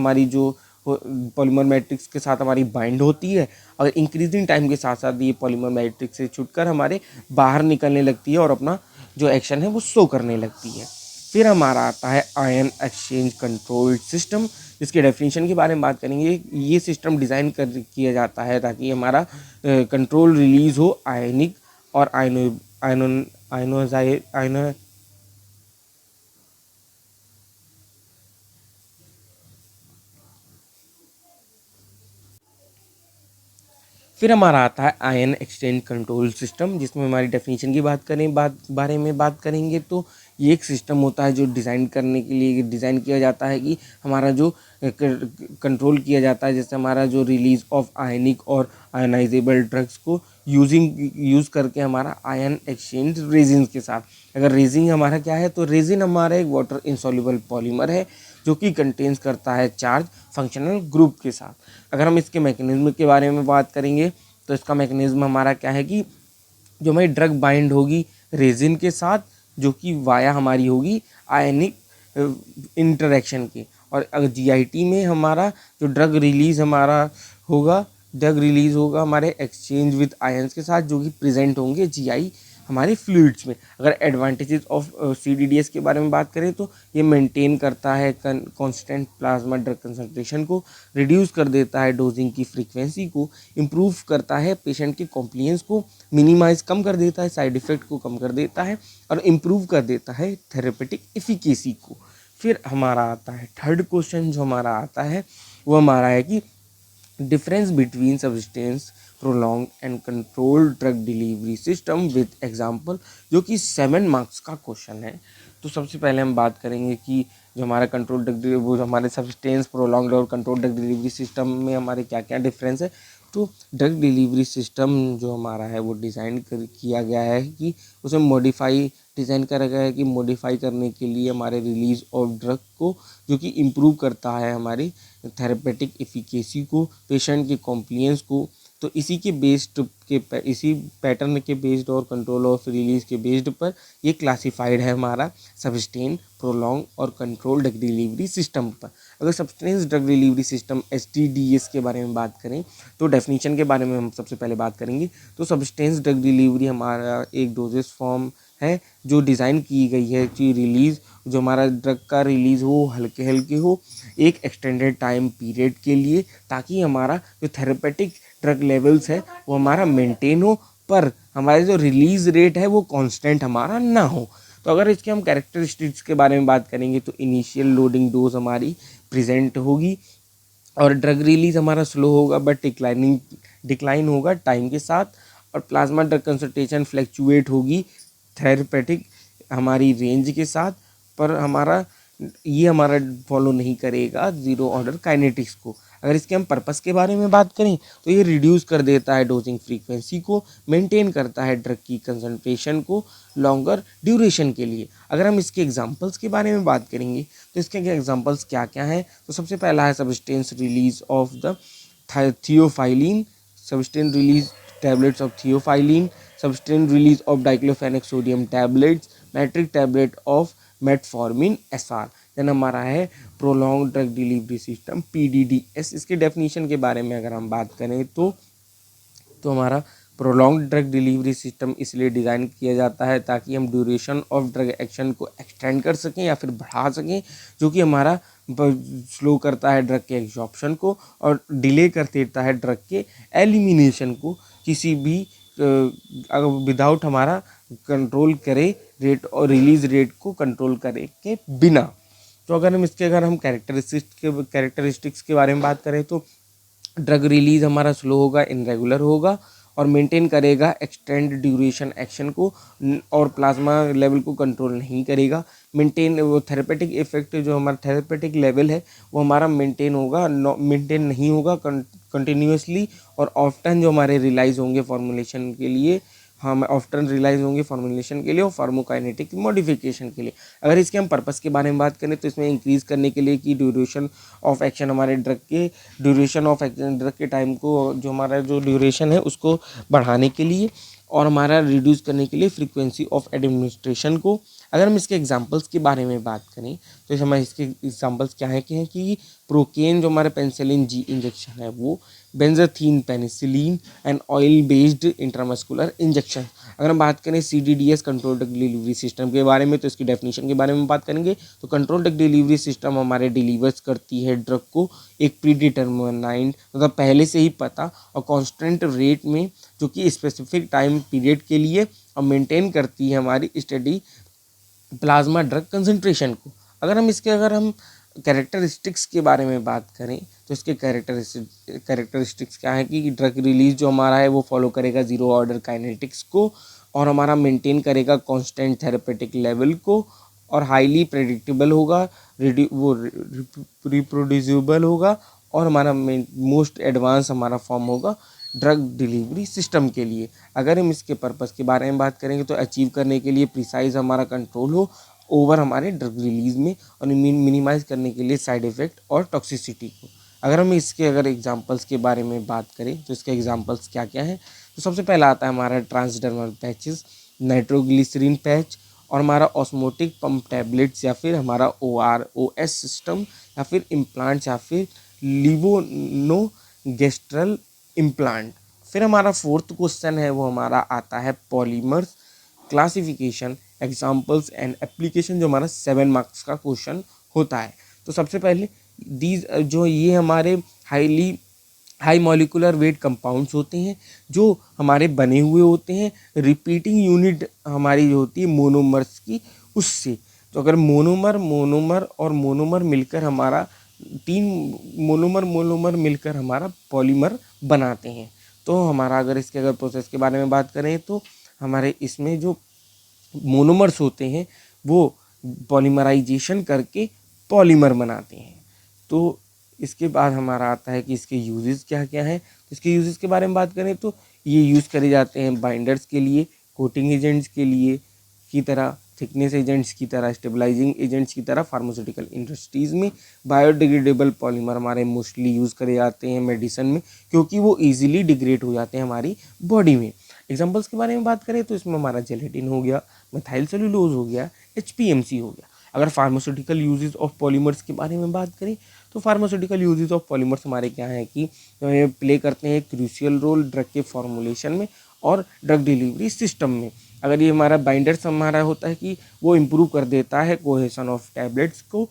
हमारी बाइंड होती है, और इंक्रीजिंग टाइम के साथ साथ ये पॉलीमर मैट्रिक्स से छूटकर हमारे बाहर निकलने लगती है और अपना जो एक्शन है वो शो करने लगती है। फिर हमारा आता है आयन एक्सचेंज कंट्रोल सिस्टम, जिसके डेफिनेशन के बारे में बात करेंगे। ये सिस्टम डिज़ाइन किया जाता है ताकि हमारा कंट्रोल रिलीज हो आयनिक और आयनो फिर हमारा आता है आयन एक्सचेंज कंट्रोल सिस्टम, जिसमें हमारी डेफिनेशन की बारे में बात करेंगे तो ये एक सिस्टम होता है जो डिज़ाइन करने के लिए डिज़ाइन किया जाता है कि हमारा जो कंट्रोल किया जाता है, जैसे हमारा जो रिलीज ऑफ आयनिक और आयनाइजेबल ड्रग्स को यूज़ करके हमारा आयन एक्सचेंज रेजिन के साथ। अगर रेजिन हमारा क्या है तो रेजिन हमारा एक वाटर इनसॉल्युबल पॉलीमर है जो कि कंटेन्स करता है चार्ज फंक्शनल ग्रुप के साथ। अगर हम इसके मैकेनिज्म के बारे में बात करेंगे तो इसका मैकेनिज्म हमारा क्या है कि जो हमारी ड्रग बाइंड होगी रेजिन के साथ, जो कि वाया हमारी होगी आयनिक इंटरेक्शन की, और अगर जीआईटी में हमारा जो ड्रग रिलीज होगा हमारे एक्सचेंज विद आयंस के साथ, जो कि प्रेजेंट होंगे जीआई हमारे फ्लूइड्स में। अगर एडवांटेजेस ऑफ CDDS के बारे में बात करें तो ये मेंटेन करता है कांस्टेंट प्लाज्मा ड्रग कंसंट्रेशन को, रिड्यूस कर देता है डोजिंग की फ्रीक्वेंसी को, इम्प्रूव करता है पेशेंट के कॉम्प्लियंस को, मिनिमाइज कम कर देता है साइड इफ़ेक्ट को, कम कर देता है और इम्प्रूव कर देता है थेरेपेटिक एफिकेसी को। फिर हमारा आता है थर्ड क्वेश्चन जो हमारा आता है वो हमारा है कि difference between substance prolong and controlled drug delivery system with example, जो कि 7 मार्क्स का क्वेश्चन है। तो सबसे पहले हम बात करेंगे कि जो हमारा कंट्रोल ड्रग वो हमारे सब्सटेंस प्रोलॉन्ग्ड और कंट्रोल ड्रग डिलीवरी सिस्टम में हमारे क्या क्या डिफरेंस है। तो ड्रग डिलीवरी सिस्टम जो हमारा है वो किया गया है कि उसे डिज़ाइन करा गया है कि मॉडिफाई करने के लिए हमारे रिलीज ऑफ ड्रग को, जो कि इम्प्रूव करता है हमारी थेरेपेटिक एफिकेसी को, पेशेंट के कॉम्प्लियंस को। तो इसी पैटर्न के बेस्ड और कंट्रोल ऑफ रिलीज के बेस्ड पर ये क्लासिफाइड है हमारा सब्सटेन प्रोलॉन्ग और कंट्रोल ड्रग डिलीवरी सिस्टम पर। अगर substance drug delivery system STDS के बारे में बात करें तो डेफिनेशन के बारे में हम सबसे पहले बात करेंगे। तो सब्सटेंस ड्रग डिलीवरी हमारा एक डोजेस फॉर्म है जो डिज़ाइन की गई है कि रिलीज़ जो हमारा ड्रग का रिलीज़ हो हल्के हल्के हो एक एक्सटेंडेड टाइम पीरियड के लिए, ताकि हमारा जो थेरेपेटिक ड्रग लेवल्स है वो हमारा मेंटेन हो, पर हमारे जो रिलीज़ रेट है वो कांस्टेंट हमारा ना हो। तो अगर इसके हम कैरेक्टरिस्टिक्स के बारे में बात करेंगे तो इनिशियल लोडिंग डोज हमारी प्रेजेंट होगी और ड्रग रिलीज हमारा स्लो होगा बट डिक्लाइन होगा टाइम के साथ, और प्लाज्मा ड्रग कंसंट्रेशन फ्लैक्चुएट होगी थेरेपेटिक हमारी रेंज के साथ, पर हमारा फॉलो नहीं करेगा जीरो ऑर्डर काइनेटिक्स को। अगर इसके हम पर्पस के बारे में बात करें तो ये रिड्यूस कर देता है डोजिंग फ्रीक्वेंसी को, मेंटेन करता है ड्रग की कंसंट्रेशन को लॉन्गर ड्यूरेशन के लिए। अगर हम इसके एग्जांपल्स के बारे में बात करेंगे तो इसके एग्जांपल्स क्या क्या हैं। तो सबसे पहला है substance release of the theophylline, substance release tablets of theophylline, sustained release of diclofenac sodium tablets, metric tablet of metformin SR। Then हमारा है prolong drug delivery system PDDS। इसके डेफिनेशन के बारे में अगर हम बात करें तो हमारा प्रोलॉन्ग ड्रग डिलीवरी सिस्टम इसलिए डिज़ाइन किया जाता है ताकि हम ड्यूरेशन ऑफ ड्रग एक्शन को एक्सटेंड कर सकें या फिर बढ़ा सकें, जो कि हमारा स्लो करता है ड्रग के एब्जॉर्प्शन को और डिले कर देता है ड्रग के एलिमिनेशन को, किसी भी विदाउट हमारा कंट्रोल करे रेट और रिलीज रेट को कंट्रोल करे के बिना। तो अगर हम कैरेक्टरिस्टिक्स के बारे में बात करें तो ड्रग रिलीज हमारा स्लो होगा, इनरेगुलर होगा और मेंटेन करेगा एक्सटेंड ड्यूरेशन एक्शन को और प्लाज्मा लेवल को कंट्रोल नहीं करेगा। वो थेरेपेटिक इफेक्ट जो हमारा थेरेपेटिक लेवल है वो हमारा मेंटेन नहीं होगा कंटिन्यूसली, और ऑफ्टन जो हमारे रिलाइज होंगे फॉर्मुलेशन के लिए और फार्माकोकाइनेटिक मॉडिफिकेशन के लिए। अगर इसके हम पर्पस के बारे में बात करें तो इसमें इंक्रीज़ करने के लिए कि ड्यूरेशन ऑफ एक्शन हमारे ड्रग के टाइम को जो हमारा जो ड्यूरेशन है उसको बढ़ाने के लिए, और हमारा रिड्यूस करने के लिए फ्रीक्वेंसी ऑफ एडमिनिस्ट्रेशन को। अगर हम इसके एग्जांपल्स के बारे में बात करें तो हमारे इसके एग्जांपल्स क्या है कि प्रोकेन जो हमारे पेनिसिलिन G इंजेक्शन है वो, benzathine penicillin and oil based intramuscular injection. अगर हम बात करें CDDS control drug delivery system के बारे में तो इसकी डेफिनेशन के बारे में बात करेंगे। तो कंट्रोल ड्रग डिलीवरी सिस्टम हमारे डिलीवर्स करती है ड्रग को एक प्री डिटरमाइंड मतलब पहले से ही पता और कॉन्स्टेंट रेट में, जो कि स्पेसिफिक टाइम पीरियड के लिए, और मेंटेन करती है हमारी स्टडी प्लाज्मा ड्रग कंसंट्रेशन को। अगर हम कैरेक्टरिस्टिक्स के बारे में बात करें तो इसके कैरेक्टरिस्टिक्स क्या है कि ड्रग रिलीज जो हमारा है वो फॉलो करेगा जीरो ऑर्डर काइनेटिक्स को, और हमारा मेंटेन करेगा कांस्टेंट थेरेपेटिक लेवल को, और हाईली प्रेडिक्टेबल होगा, रिप्रोड्यूसिबल होगा, और हमारा मोस्ट एडवांस हमारा फॉर्म होगा ड्रग डिलीवरी सिस्टम के लिए। अगर हम इसके पर्पस के बारे में बात करेंगे तो अचीव करने के लिए प्रिसाइज हमारा कंट्रोल हो ओवर हमारे ड्रग रिलीज में, और मिनिमाइज करने के लिए साइड इफ़ेक्ट और टॉक्सिसिटी को। अगर एग्जांपल्स के बारे में बात करें तो इसके एग्जांपल्स क्या क्या हैं। तो सबसे पहला आता है हमारा ट्रांसडर्मल पैचेस, नाइट्रोग्लिसरीन पैच, और हमारा ऑस्मोटिक पंप टैबलेट्स, या फिर हमारा OROS सिस्टम, या फिर इम्प्लांट्स, या फिर लिवोनोगेस्ट्रल इम्प्लांट। फिर हमारा फोर्थ क्वेश्चन है वो हमारा आता है polymers, classification, examples and application, जो हमारा 7 मार्क्स का क्वेश्चन होता है। तो सबसे पहले दीज जो ये हमारे हाई मॉलिकुलर वेट कंपाउंड्स होते हैं जो हमारे बने हुए होते हैं रिपीटिंग यूनिट हमारी जो होती है मोनोमर्स की उससे। तो अगर मोनोमर और मोनोमर मिलकर हमारा 3 मोनोमर मिलकर हमारा पॉलीमर बनाते हैं। तो हमारा अगर इसके अगर प्रोसेस के बारे में बात करें तो हमारे इसमें जो मोनोमर्स होते हैं वो पॉलीमराइजेशन करके पॉलीमर बनाते हैं। तो इसके बाद हमारा आता है कि इसके यूजेस क्या क्या हैं। तो इसके यूजेस के बारे में बात करें तो ये यूज़ करे जाते हैं बाइंडर्स के लिए, कोटिंग एजेंट्स के लिए की तरह, थिकनेस एजेंट्स की तरह, स्टेबलाइजिंग एजेंट्स की तरह फार्मास्यूटिकल इंडस्ट्रीज़ में। बायोडिग्रेडेबल पॉलीमर हमारे मोस्टली यूज़ करे जाते हैं मेडिसिन में क्योंकि वो ईजिली डिग्रेड हो जाते हैं हमारी बॉडी में। एग्जाम्पल्स के बारे में बात करें तो इसमें हमारा जेलेटिन हो गया, मिथाइल सेलुलोज हो गया, HPMC हो गया। अगर फार्मास्यूटिकल यूजेस ऑफ पॉलीमर्स के बारे में बात करें तो फार्मास्यूटिकल यूजेस ऑफ पॉलीमर्स हमारे क्या हैं कि प्ले करते हैं क्रूशियल रोल ड्रग के फॉर्मुलेशन में और ड्रग डिलीवरी सिस्टम में। अगर ये हमारा बाइंडर्स हमारा होता है कि वो इम्प्रूव कर देता है कोहेशन ऑफ टैबलेट्स को।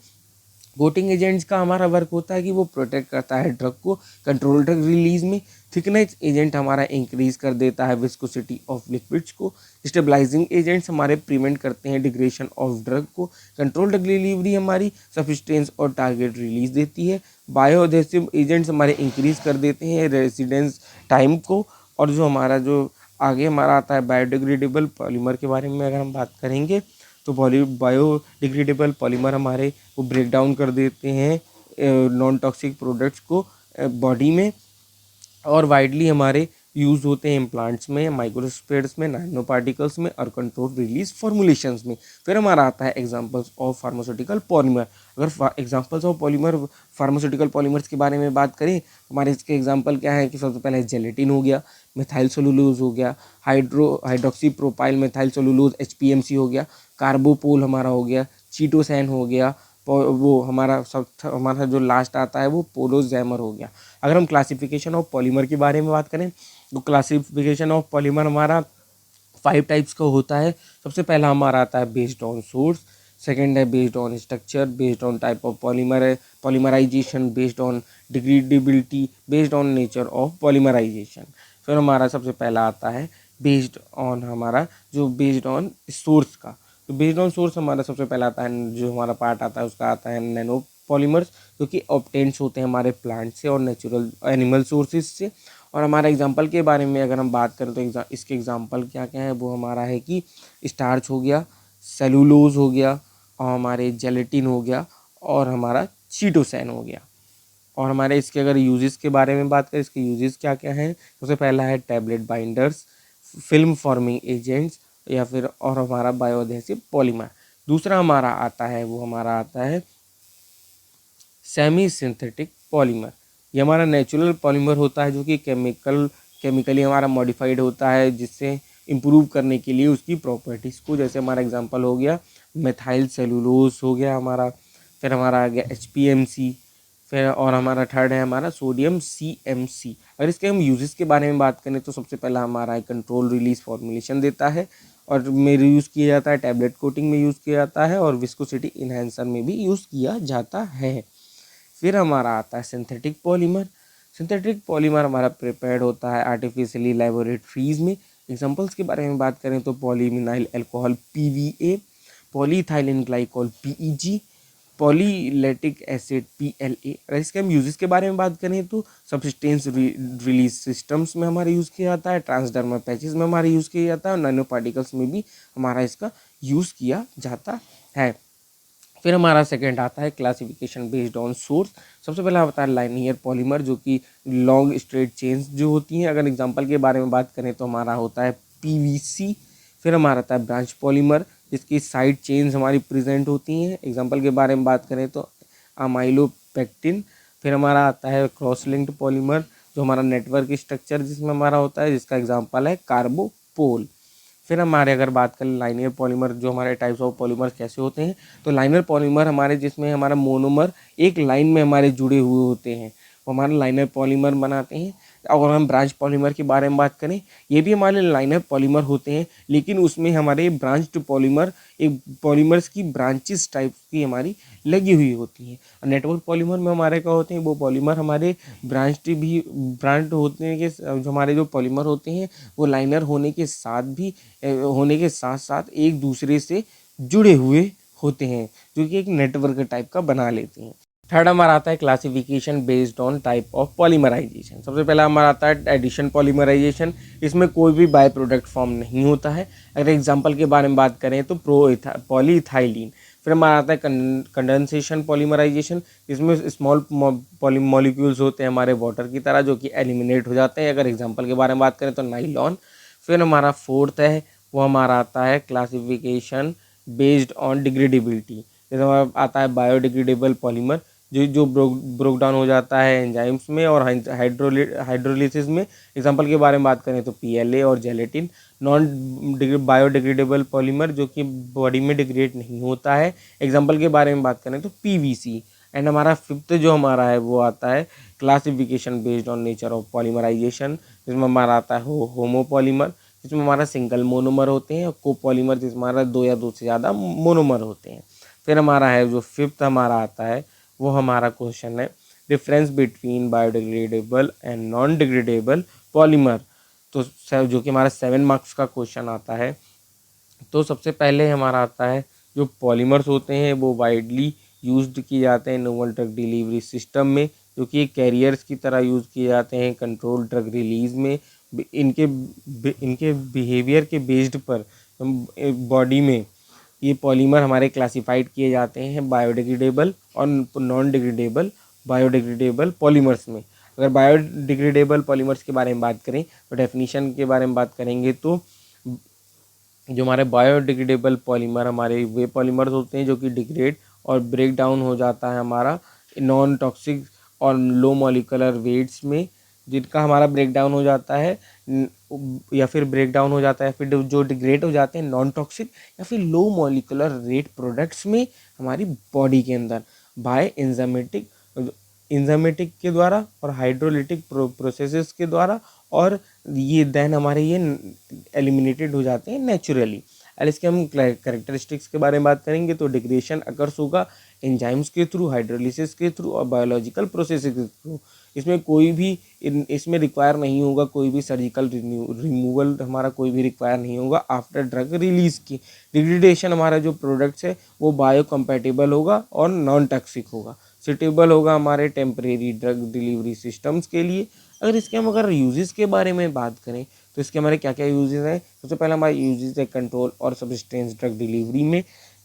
कोटिंग एजेंट्स का हमारा वर्क होता है कि वो प्रोटेक्ट करता है ड्रग को कंट्रोल ड्रग रिलीज में। थिकनेस एजेंट हमारा इंक्रीज कर देता है विस्कोसिटी ऑफ लिक्विड्स को। स्टेबलाइजिंग एजेंट्स हमारे प्रिवेंट करते हैं डिग्रेशन ऑफ ड्रग को। कंट्रोल ड्रग डिलीवरी हमारी सब्सटेंस और टारगेट रिलीज देती है। बायोएडेसिव एजेंट्स हमारे इंक्रीज कर देते हैं रेजिडेंस टाइम को। और जो हमारा जो आगे हमारा आता है बायोडिग्रेडेबल पॉलीमर के बारे में अगर हम बात करेंगे तो बायोडिग्रेडेबल पॉलीमर हमारे वो ब्रेक डाउन कर देते हैं नॉन टॉक्सिक प्रोडक्ट्स को बॉडी में और वाइडली हमारे यूज होते हैं इम्प्लांट्स में, माइक्रोस्फेयर्स में, नैनो पार्टिकल्स में और कंट्रोल रिलीज फॉर्मुलेशंस में। फिर हमारा आता है एग्जांपल्स ऑफ फार्मास्यूटिकल पॉलीमर। अगर examples of polymer pharmaceutical polymers के बारे में बात करें हमारे इसके एग्जांपल क्या है कि सबसे पहले जेलेटिन हो गया, मिथाइल सेलुलोज हो गया, hydroxy propyl methyl cellulose HPMC हो गया, कार्बोपोल हमारा हो गया, चीटोसैन हो गया, वो हमारा जो लास्ट आता है वो पोलोजैमर हो गया। अगर हम क्लासिफिकेशन ऑफ पॉलीमर के बारे में बात करें तो क्लासिफिकेशन ऑफ पॉलीमर हमारा 5 टाइप्स का होता है। सबसे पहला हमारा आता है बेस्ड ऑन सोर्स, सेकेंड है based on structure, based on type of polymer है, polymerization, based on degradability, based on nature of polymerization. फिर हमारा सबसे पहला आता है बेस्ड ऑन हमारा जो बेस्ड ऑन सोर्स का। तो बेस्ड ऑन सोर्स हमारा सबसे पहला आता है जो हमारा पार्ट आता है उसका आता है नैनो पॉलीमर्स जो कि ऑब्टेन्स होते हैं हमारे प्लांट से और नेचुरल एनिमल सोर्सेज से। और हमारा एग्जांपल के बारे में अगर हम बात करें तो इसके एग्जांपल क्या क्या है वो हमारा है कि स्टार्च हो गया, सेलुलोज हो गया और हमारे जेलेटिन हो गया और हमारा चीटोसैन हो गया। और हमारे इसके अगर यूजेस के बारे में बात करें इसके यूजेस क्या क्या हैं सबसे पहला है tablet binders, film forming agents या फिर और हमारा बायोएडेसिव पॉलीमर। दूसरा हमारा आता है वो हमारा आता है सेमी सिंथेटिक पॉलीमर। ये हमारा नेचुरल पॉलीमर होता है जो कि केमिकली हमारा मॉडिफाइड होता है जिससे इम्प्रूव करने के लिए उसकी प्रॉपर्टीज़ को। जैसे हमारा एग्जांपल हो गया मिथाइल सेलुलोज हो गया हमारा, फिर हमारा आ गया HPMC, फिर और हमारा थर्ड है हमारा सोडियम CMC। अगर इसके हम यूजेस के बारे में बात करें तो सबसे पहला हमारा कंट्रोल रिलीज फॉर्मुलेशन देता है और में यूज़ किया जाता है, टैबलेट कोटिंग में यूज़ किया जाता है और विस्कोसिटी इन्हेंसर में भी यूज़ किया जाता है। फिर हमारा आता है सिंथेटिक पॉलीमर। सिंथेटिक पॉलीमर हमारा प्रिपेयर्ड होता है आर्टिफिशियली लेबोरेटरीज में। एग्जांपल्स के बारे में बात करें तो polyvinyl alcohol PVA, polyethylene glycol PEG, polylactic acid PLA। अगर इसके हम यूजेस के बारे में बात करें तो सब्सटेंस रिलीज सिस्टम्स में हमारा यूज़ किया जाता है, ट्रांसडर्मल पैचेस में हमारा यूज़ किया जाता है और नैनो पार्टिकल्स में भी हमारा इसका यूज़ किया जाता है। फिर हमारा सेकंड आता है क्लासिफिकेशन बेस्ड ऑन सोर्स। सबसे पहला होता है लाइनियर पॉलीमर जो कि लॉन्ग स्ट्रेट चेन्स जो होती हैं। अगर एग्जांपल के बारे में बात करें तो हमारा होता है PVC। फिर हमारा आता है ब्रांच पॉलीमर जिसकी साइड चेन्स हमारी प्रेजेंट होती हैं। एग्जांपल के बारे में बात करें तो अमाइलोपेक्टिन। फिर हमारा आता है क्रॉस लिंक्ड पॉलीमर जो हमारा नेटवर्क स्ट्रक्चर जिसमें हमारा होता है जिसका एग्जाम्पल है कार्बोपोल। फिर हमारे अगर बात करें लाइनियर पॉलीमर जो हमारे टाइप्स ऑफ पॉलीमर कैसे होते हैं तो लाइनर पॉलीमर हमारे जिसमें हमारा मोनोमर एक लाइन में हमारे जुड़े हुए होते हैं वो हमारा लाइनर पॉलीमर बनाते हैं। और हम ब्रांच पॉलीमर के बारे में बात करें, ये भी हमारे लाइनर पॉलीमर होते हैं, लेकिन उसमें हमारे ब्रांच्ड पॉलीमर, एक पॉलीमर्स की ब्रांचेस टाइप की हमारी लगी हुई होती हैं। नेटवर्क पॉलीमर में हमारे क्या होते हैं, वो पॉलीमर हमारे ब्रांड होते हैं कि जो हमारे जो पॉलीमर होते हैं वो लाइनर होने के साथ साथ एक दूसरे से जुड़े हुए होते हैं, जो कि एक नेटवर्क टाइप का बना लेते हैं। थर्ड हमारा आता है classification based on type of polymerisation. सबसे पहला हमारा आता है एडिशन पॉलीमराइजेशन। इसमें कोई भी बाय प्रोडक्ट फॉर्म नहीं होता है। अगर एग्जांपल के बारे में बात करें तो पॉलीइथाइलिन। फिर हमारा आता है कंडेंसेशन पॉलीमराइजेशन। इसमें स्मॉल मॉलिक्यूल्स होते हैं हमारे वाटर की तरह, जो कि एलिमिनेट हो जाते हैं। अगर एग्जाम्पल के बारे में बात करें तो नाइलॉन। फिर हमारा फोर्थ है वो हमारा आता है क्लासिफिकेशन बेस्ड ऑन डिग्रेडेबिलिटी। जैसे हमारा आता है बायोडिग्रेडेबल पॉलीमर, जो ब्रोक डाउन हो जाता है एंजाइम्स में और हाइड्रोलिसिस में। एग्जांपल के बारे में बात करें तो पीएलए और जेलेटिन। नॉन बायोडिग्रेडेबल पॉलीमर, जो कि बॉडी में डिग्रेड नहीं होता है। एग्जांपल के बारे में बात करें तो पीवीसी। एंड हमारा फिफ्थ जो हमारा है वो आता है classification based on nature of polymerization, जिसमें हमारा आता है होमोपॉलीमर, जिसमें हमारा सिंगल मोनोमर होते हैं, और कोपॉलीमर जिसमें हमारा दो या दो से ज़्यादा मोनोमर होते हैं। फिर हमारा है जो फिफ्थ हमारा आता है वो हमारा क्वेश्चन है difference between biodegradable and non degradable polymer. तो जो कि हमारा 7 मार्क्स का क्वेश्चन आता है। तो सबसे पहले हमारा आता है जो पॉलीमर्स होते हैं वो वाइडली यूज्ड किए जाते हैं नोवल ड्रग डिलीवरी सिस्टम में, जो कि कैरियर्स की तरह यूज़ किए जाते हैं कंट्रोल ड्रग रिलीज में। इनके बिहेवियर के बेस्ड पर बॉडी में ये पॉलीमर हमारे क्लासिफाइड किए जाते हैं बायोडिग्रेडेबल और नॉन डिग्रेडेबल बायोडिग्रेडेबल पॉलीमर्स में। अगर बायोडिग्रेडेबल पॉलीमर्स के बारे में बात करें तो डेफिनेशन के बारे में बात करेंगे तो जो हमारे बायोडिग्रेडेबल पॉलीमर हमारे वे पॉलीमर्स होते हैं जो कि डिग्रेड और ब्रेक डाउन हो जाता है हमारा नॉन टॉक्सिक और लो मॉलिकुलर वेट्स में, जिनका हमारा ब्रेक डाउन हो जाता है या फिर फिर जो डिग्रेड हो जाते हैं नॉन टॉक्सिक या फिर लो मॉलिकुलर रेट प्रोडक्ट्स में हमारी बॉडी के अंदर बाय इंजाइमेटिक के द्वारा और हाइड्रोलिटिक प्रोसेसेस के द्वारा, और ये देन हमारे ये एलिमिनेटेड हो जाते हैं नेचुरली। और इसके हम कैरेक्टरिस्टिक्स के बारे में बात करेंगे तो डिग्रेडेशन अकर्स होगा एंजाइम्स के थ्रू, हाइड्रोलिसिस के थ्रू और बायोलॉजिकल प्रोसेस के थ्रू। इसमें कोई भी इसमें रिक्वायर नहीं होगा, कोई भी सर्जिकल रिमूवल हमारा कोई भी रिक्वायर नहीं होगा आफ्टर ड्रग रिलीज की। डिग्रेडेशन हमारा जो प्रोडक्ट्स है वो बायो कंपैटिबल होगा और नॉन टॉक्सिक होगा, सुटेबल होगा हमारे टेम्परेरी ड्रग डिलीवरी सिस्टम्स के लिए। अगर इसके हम अगर यूजेस के बारे में बात करें तो इसके हमारे क्या क्या यूजेस हैं। सबसे पहला हमारे यूजेस है कंट्रोल और सब्सटेंस ड्रग डिलीवरी में,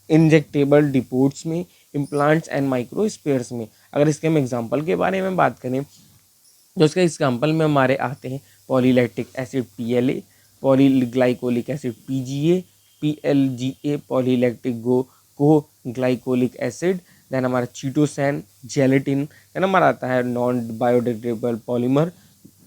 इंजेक्टेबल डिपोट्स में, इम्प्लांट्स एंड माइक्रो स्पेयर्स में। अगर इसके हम एग्जांपल के बारे में बात करें जो इसके एग्जांपल में हमारे आते हैं polylactic acid PLA, polyglycolic acid PGA, PLGA polylactic co glycolic acid, then हमारा चीटोसैन, जेलेटिन। देन हमारा आता है नॉन बायोडिग्रेडेबल पॉलीमर।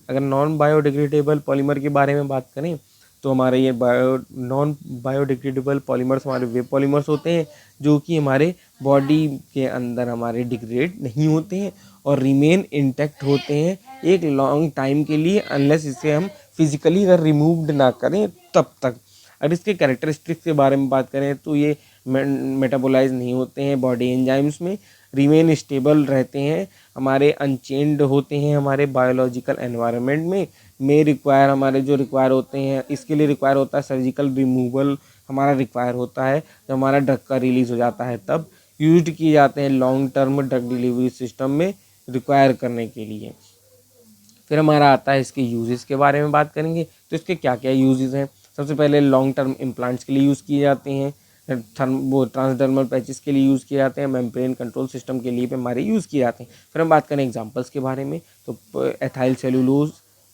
अगर नॉन बायोडिग्रेडेबल पॉलीमर के बारे में बात करें तो हमारे ये नॉन बायोडिग्रेडेबल पॉलीमर्स हमारे वे पॉलीमर्स होते हैं जो कि हमारे बॉडी के अंदर हमारे डिग्रेड नहीं होते हैं और रिमेन इंटैक्ट होते हैं एक लॉन्ग टाइम के लिए, अनलेस इसे हम फिजिकली अगर रिमूव्ड ना करें तब तक। अगर इसके कैरेक्टरिस्टिक्स के बारे में बात करें तो ये मेटाबोलाइज नहीं होते हैं बॉडी एंजाइम्स में, रिमेन स्टेबल रहते हैं, हमारे अनचेंज्ड होते हैं हमारे बायोलॉजिकल एनवायरनमेंट में रिक्वायर हमारे जो रिक्वायर होते हैं, इसके लिए रिक्वायर होता है सर्जिकल रिमूवल हमारा रिक्वायर होता है जब हमारा ड्रग का रिलीज हो जाता है, तब यूज किए जाते हैं long term drug delivery system में रिक्वायर करने के लिए। फिर हमारा आता है इसके यूजेस के बारे में बात करेंगे तो इसके क्या क्या यूजेस हैं। सबसे पहले लॉन्ग टर्म इम्प्लांट्स के लिए यूज़ किए जाते हैं, वो ट्रांसडर्मल पैचेस के लिए यूज़ किए जाते हैं, मेम्ब्रेन कंट्रोल सिस्टम के लिए भी हमारे यूज़ किए जाते हैं। फिर हम बात करें एग्जांपल्स के बारे में तो ethyl cellulose,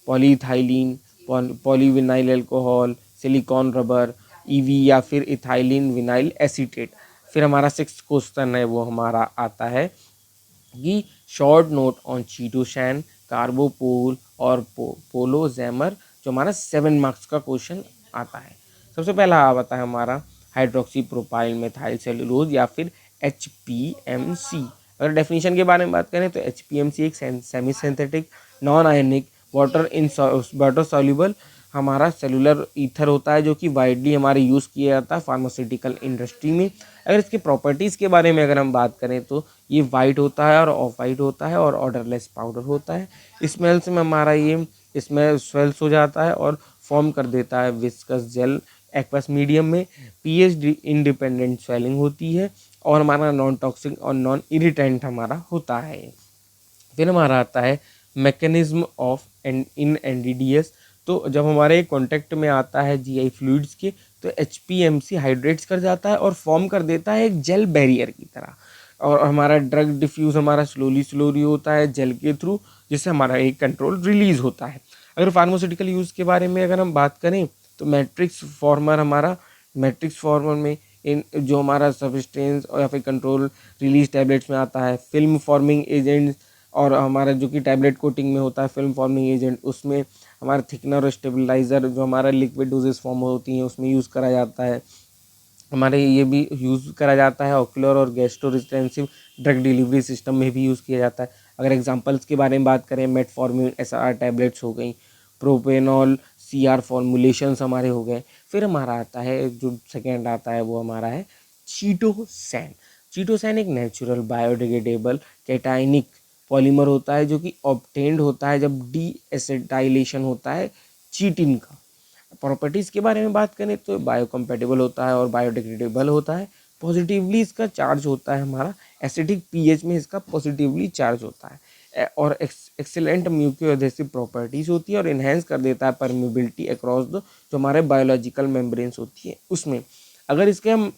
polyethylene, polyvinyl alcohol, silicone rubber, EV या फिर इथाइलिन विनाइल एसीटेट। फिर हमारा 6th क्वेश्चन है वो हमारा आता है कि शॉर्ट नोट ऑन चीटोसैन, कार्बोपोल और पोलोजेमर, जो हमारा 7 मार्क्स का क्वेश्चन आता है। सबसे पहला आता है हमारा हाइड्रोक्सी प्रोपाइल मेथाइल सेलुलोज या फिर HPMC। अगर डेफिनेशन के बारे में बात करें तो HPMC एक सेमी सिंथेटिक नॉन आयनिक वाटर सॉल्युबल हमारा सेलुलर ईथर होता है, जो कि वाइडली हमारे यूज़ किया जाता है फार्मास्यूटिकल इंडस्ट्री में। अगर इसके प्रॉपर्टीज़ के बारे में अगर हम बात करें तो ये वाइट होता है और ऑफ वाइट होता है और ऑर्डरलेस पाउडर होता है। स्मेल्स में हमारा ये इसमें स्वेल्स हो जाता है और फॉर्म कर देता है विस्कस जेल एक्वस मीडियम में। पीएच इंडिपेंडेंट स्वेलिंग होती है और हमारा नॉन टॉक्सिक और नॉन इरिटेंट हमारा होता है। फिर हमारा आता है मैकेनिज्म ऑफ इन एनडीडीएस। तो जब हमारे कांटेक्ट में आता है जीआई फ्लूइड्स के, तो एचपीएमसी हाइड्रेट्स कर जाता है और फॉर्म कर देता है एक जेल बैरियर की तरह। और हमारा ड्रग डिफ्यूज़ हमारा स्लोली स्लोली होता है जेल के थ्रू, जिससे हमारा एक कंट्रोल रिलीज होता है। अगर फार्मास्यूटिकल यूज़ के बारे में अगर हम बात करें तो मैट्रिक्स फॉर्मर में इन जो हमारा सब्सटेंस और या फिर कंट्रोल रिलीज टैबलेट्स में आता है, फिल्म फॉर्मिंग एजेंट और हमारा जो कि टैबलेट कोटिंग में होता है फिल्म फॉर्मिंग एजेंट, उसमें हमारा थिकनर और स्टेबलाइज़र जो हमारा लिक्विड डोजेस फॉर्म होती हैं उसमें यूज़ करा जाता है। हमारे ये भी यूज़ करा जाता है ऑक्यूलर और गैस्ट्रो रेजिस्टेंसिव ड्रग डिलीवरी सिस्टम में भी यूज़ किया जाता है। अगर एग्जांपल्स के बारे में बात करें, मेटफॉर्मिन एसआर टैबलेट्स हो गई, प्रोपेनॉल सीआर फॉर्मुलेशंस हमारे हो गए। फिर हमारा आता है जो सेकेंड आता है वो हमारा है चीटोसैन। चीटोसैन एक नेचुरल बायोडिग्रेडेबल कैटाइनिक पॉलीमर होता है जो कि ऑब्टेन्ड होता है जब डी एसिटाइलेशन होता है चीटिन का। प्रॉपर्टीज़ के बारे में बात करें तो बायोकम्पेटेबल होता है और बायोडिग्रेडेबल होता है। पॉजिटिवली इसका चार्ज होता है हमारा एसिडिक पीएच में इसका पॉजिटिवली चार्ज होता है। और एक्सेलेंट म्यूको एडेसिव प्रॉपर्टीज़ होती है और इन्हेंस कर देता है परमेबिलिटी अक्रॉस द जो हमारे बायोलॉजिकल मेम्ब्रेन्स होती है उसमें। अगर इसके हम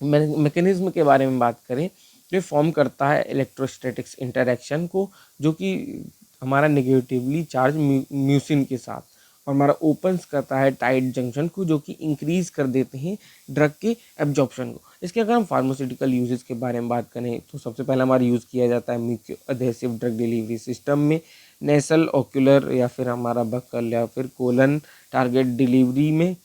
मैकेनिज्म के बारे में बात करें तो ये फॉर्म करता है इलेक्ट्रोस्टैटिक्स इंटरेक्शन को, जो कि हमारा नेगेटिवली चार्ज म्यूसिन के साथ, और हमारा ओपन्स करता है टाइट जंक्शन को जो कि इंक्रीज कर देते हैं ड्रग के एब्जॉर्प्शन को। इसके अगर हम फार्मास्यूटिकल यूजेस के बारे में बात करें तो सबसे पहला हमारा यूज़ किया जाता है muco adhesive drug delivery system में, नेसल ओक्यूलर या फिर हमारा बक्कल या फिर कोलन टारगेट डिलीवरी में।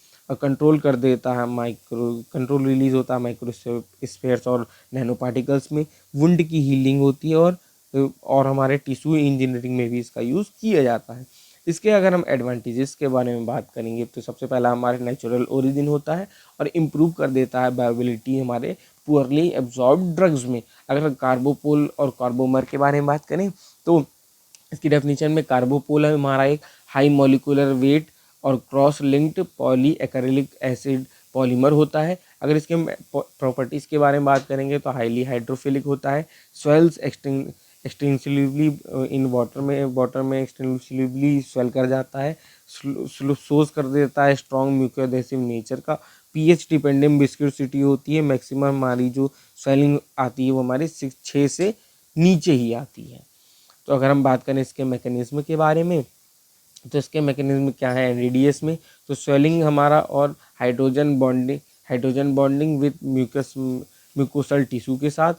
कंट्रोल कर देता है माइक्रो कंट्रोल रिलीज होता है माइक्रो स्फेयर्स और नैनो पार्टिकल्स में। वुंड की हीलिंग होती है और हमारे टिश्यू इंजीनियरिंग में भी इसका यूज़ किया जाता है। इसके अगर हम एडवांटेजेस के बारे में बात करेंगे तो सबसे पहला हमारे नेचुरल ओरिजिन होता है और इम्प्रूव कर देता है बायोबिलिटी हमारे पुअरली एब्जॉर्ब ड्रग्स में। अगर कार्बोपोल और कार्बोमर के बारे में बात करें तो इसकी डेफिनेशन में कार्बोपोल है हमारा एक हाई मॉलिक्यूलर वेट और cross linked poly acrylic acid polymer होता है। अगर इसके प्रॉपर्टीज़ के बारे में बात करेंगे तो हाईली हाइड्रोफिलिक होता है, स्वेल्स एक्सटेंसिवली इन वाटर में एक्सटेंसिवली स्वेल कर जाता है, सोज कर देता है स्ट्रॉन्ग म्यूकोएडेसिव नेचर का, पीएच डिपेंडेंट विस्कोसिटी होती है। मैक्सिमम हमारी जो स्वेलिंग आती है वो हमारी 6 से नीचे ही आती है। तो अगर हम बात करें इसके मैकेनिज्म के बारे में तो इसके मैकेनिज्म क्या है एनडीडीएस में, तो स्वेलिंग हमारा और hydrogen bonding with mucosal tissue के साथ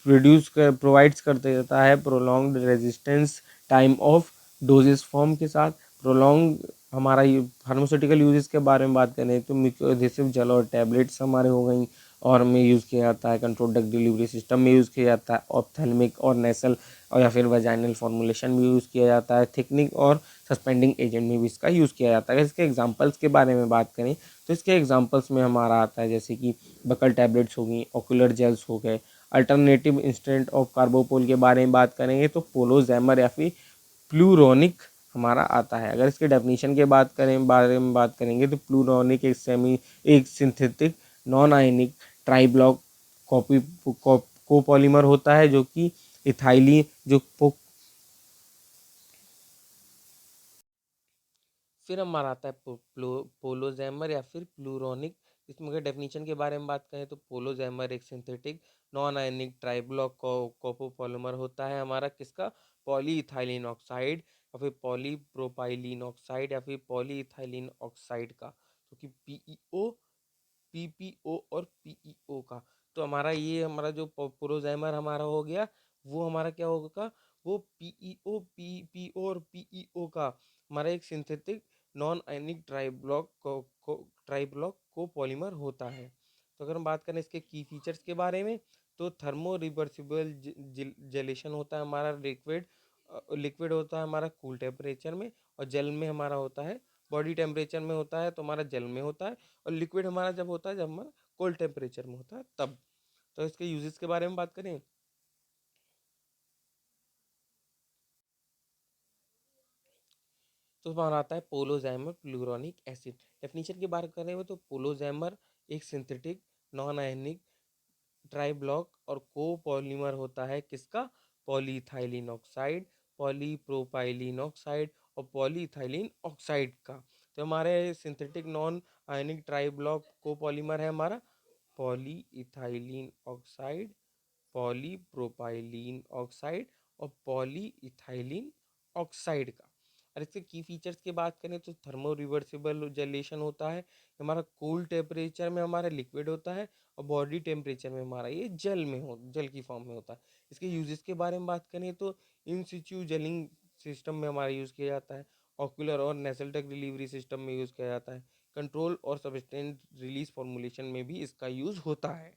प्रोवाइड्स कर देता है prolonged resistance time of doses form के साथ। प्रोलॉन्ग हमारा फार्मास्यूटिकल यूजेस के बारे में बात करें तो म्यूकोएडेसिव जेल और टैबलेट्स हमारे हो गई और में यूज़ किया जाता है, कंट्रोल ड्रग डिलीवरी सिस्टम में यूज़ किया जाता है, ऑप्थेल्मिक और नेसल और या फिर वजाइनल फॉर्मुलेशन में यूज़ किया जाता है, थिकनिंग और सस्पेंडिंग एजेंट में भी इसका यूज़ किया जाता है। इसके एग्जांपल्स के बारे में बात करें तो इसके एग्जांपल्स में हमारा आता है जैसे कि बकल टैबलेट्स हो गई, ऑक्यूलर जेल्स हो गए। अल्टरनेटिव इंस्टेंट ऑफ कार्बोपोल के बारे में बात करेंगे तो पोलोजैमर या फिर प्लूरोनिक हमारा आता है। अगर इसके डेफिनेशन के बारे में बात करेंगे तो प्लूरोनिक एक synthetic non ionic triblock copy copolymer होता है जो कि इथाइलिन जो फिर हमारा आता है पोलोजैमर या फिर प्लूरोनिक। इसमें अगर डेफिनेशन के बारे में बात करें तो पोलोजैमर एक सिंथेटिक नॉन आयनिक ट्राइब्लॉक कोपोपॉलीमर होता है हमारा किसका, पॉलीइथाइलिन ऑक्साइड या फिर पॉलीप्रोपाइलिन ऑक्साइड या फिर पॉलीइथाइलिन ऑक्साइड का, जो कि पीईओ पीपीओ और पीईओ का। तो हमारा ये हमारा जो पोरोजैमर हमारा हो गया वो हमारा क्या होगा, वो पीईओ पीपीओ और पीईओ का हमारा एक सिंथेटिक नॉन आयनिक ट्राइब्लॉक को पॉलीमर होता है। तो अगर हम बात करें इसके की फीचर्स के बारे में तो थर्मो रिवर्सिबल जेलेशन होता है हमारा लिक्विड लिक्विड होता है हमारा कूल टेम्परेचर में और जेल में हमारा होता है बॉडी टेम्परेचर में होता है, तो हमारा जेल में होता है। और लिक्विड हमारा जब होता है जब हमारा कोल्ड टेम्परेचर में होता है तब। तो इसके यूजेस के बारे में बात करें तो हमारा आता है पोलोजैमर प्लूरोनिक एसिड। डेफिनेशन की बात करें तो पोलोजैमर एक सिंथेटिक नॉन आयनिक ट्राई ब्लॉक और कोपॉलीमर होता है किसका, पॉलीइथाइलिन ऑक्साइड, पॉलीप्रोपाइलिन ऑक्साइड और पॉलीइथाइलिन ऑक्साइड का। तो हमारे सिंथेटिक नॉन आयनिक ट्राई ब्लॉक कोपॉलीमर है हमारा पॉलीइथाइलिन ऑक्साइड, पॉलीप्रोपाइलीन ऑक्साइड और पॉलीइथाइलिन ऑक्साइड का। और इसके की फीचर्स की बात करें तो थर्मो रिवर्सिबल जेलेशन होता है, हमारा कोल्ड टेम्परेचर में हमारा लिक्विड होता है और बॉडी टेम्परेचर में हमारा ये जल की फॉर्म में होता है। इसके यूजेस के बारे में बात करें तो इन सिचु जेलिंग सिस्टम में हमारा यूज़ किया जाता है, ऑक्यूलर और नेसल टक डिलीवरी सिस्टम में यूज़ किया जाता है, कंट्रोल और सब्सटेंस रिलीज फॉर्मुलेशन में भी इसका यूज़ होता है।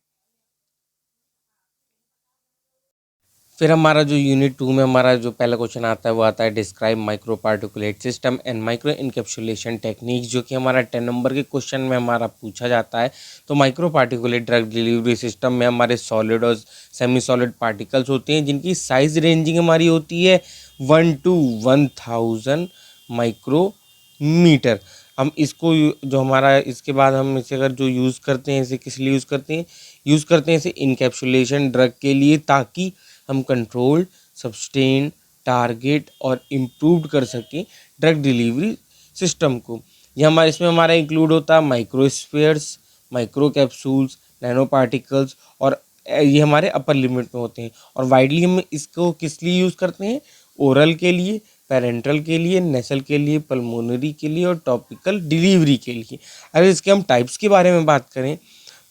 फिर हमारा जो यूनिट 2 में हमारा जो पहला क्वेश्चन आता है वो आता है describe micro particulate system and micro encapsulation technique, जो कि हमारा 10 नंबर के क्वेश्चन में हमारा पूछा जाता है। तो micro particulate drug delivery system में हमारे सॉलिड और सेमी सॉलिड पार्टिकल्स होते हैं जिनकी साइज रेंजिंग हमारी होती है 1 to 1000 माइक्रोमीटर। हम इसको जो हमारा इसके बाद हम इसे अगर जो यूज़ करते हैं इसे किस लिए यूज़ करते हैं इसे इनकैप्सुलेशन ड्रग के लिए, ताकि हम कंट्रोल्ड सब्सटेन टारगेट और इम्प्रूव कर सकें ड्रग डिलीवरी सिस्टम को। ये हमारे इसमें हमारा इंक्लूड होता है माइक्रोस्फीयर्स, माइक्रो कैप्सूल्स, नैनो पार्टिकल्स और ये हमारे अपर लिमिट में होते हैं। और वाइडली हम इसको किस लिए यूज़ करते हैं, ओरल के लिए, पेरेंटल के लिए, नेसल के लिए, पल्मोनरी के लिए और टॉपिकल डिलीवरी के लिए। अगर इसके हम टाइप्स के बारे में बात करें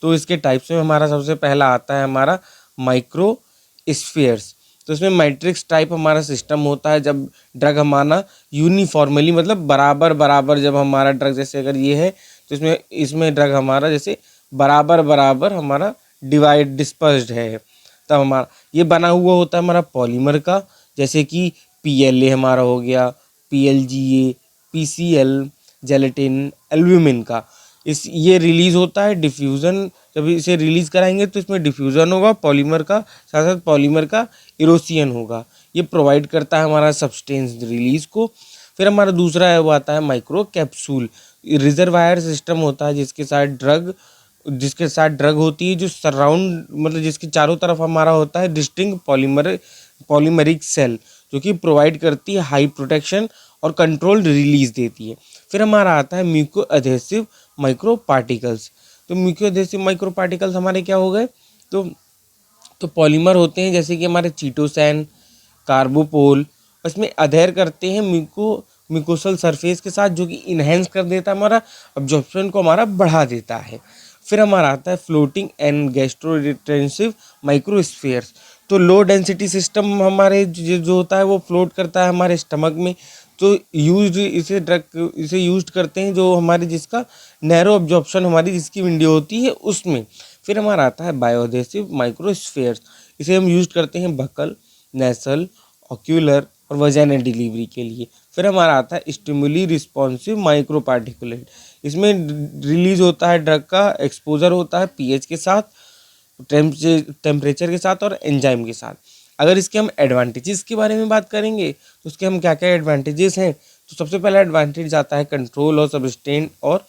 तो इसके टाइप्स में हमारा सबसे पहला आता है हमारा माइक्रो स्फीयर्स। तो इसमें मैट्रिक्स टाइप हमारा सिस्टम होता है, जब ड्रग हमारा यूनिफॉर्मली मतलब बराबर बराबर जब हमारा ड्रग जैसे अगर ये है तो इसमें इसमें ड्रग हमारा जैसे बराबर बराबर हमारा डिस्पर्स्ड है, तब हमारा ये बना हुआ होता है हमारा पॉलीमर का, जैसे कि PLA हमारा हो गया, PLGA, PCL, जेलेटिन, एल्ब्यूमिन का। इस ये रिलीज़ होता है डिफ्यूज़न, जब इसे रिलीज़ कराएंगे तो इसमें डिफ्यूज़न होगा पॉलीमर का, साथ साथ पॉलीमर का इरोसियन होगा। ये प्रोवाइड करता है हमारा सब्सटेंस रिलीज़ को। फिर हमारा दूसरा है वो आता है माइक्रो कैप्सूल। रिजर्वायर सिस्टम होता है जिसके साथ ड्रग होती है, जो सराउंड मतलब जिसके चारों तरफ हमारा होता है डिस्टिंक्ट पॉलीमरिक सेल, जो कि प्रोवाइड करती है हाई प्रोटेक्शन और कंट्रोल्ड रिलीज देती है। फिर हमारा आता है म्यूको अधेसिव माइक्रो पार्टिकल्स। तो म्यूको अधेसिव माइक्रो पार्टिकल्स हमारे क्या हो गए, तो पॉलीमर होते हैं जैसे कि हमारे चीटोसैन, कार्बोपोल, इसमें अधेर करते हैं म्यूकोसल सरफेस के साथ, जो कि इन्हेंस कर देता है हमारा अब्जॉर्प्शन को, हमारा बढ़ा देता है। फिर हमारा आता है फ्लोटिंग एंड गैस्ट्रोरिटेंसिव माइक्रोस्फीयर्स। तो लो डेंसिटी सिस्टम हमारे जो होता है वो फ्लोट करता है हमारे स्टमक में। तो इसे यूज करते हैं जो हमारे जिसका नैरो अब्जॉर्प्शन हमारी जिसकी विंडो होती है उसमें। फिर हमारा आता है बायोडेसिव माइक्रोस्फीयर्स। इसे हम यूज करते हैं बकल, नेसल, ऑक्यूलर और वजाइनल डिलीवरी के लिए। फिर हमारा आता है स्टिमुली रिस्पॉन्सिव माइक्रो पार्टिकुलेट। इसमें रिलीज होता है ड्रग का एक्सपोजर होता है पीएच के साथ, टेम्परेचर के साथ और एंजाइम के साथ। अगर इसके हम एडवांटेजेस के बारे में बात करेंगे तो उसके हम क्या क्या एडवांटेजेस हैं, तो सबसे पहला एडवांटेज आता है कंट्रोल और सब्सटेन और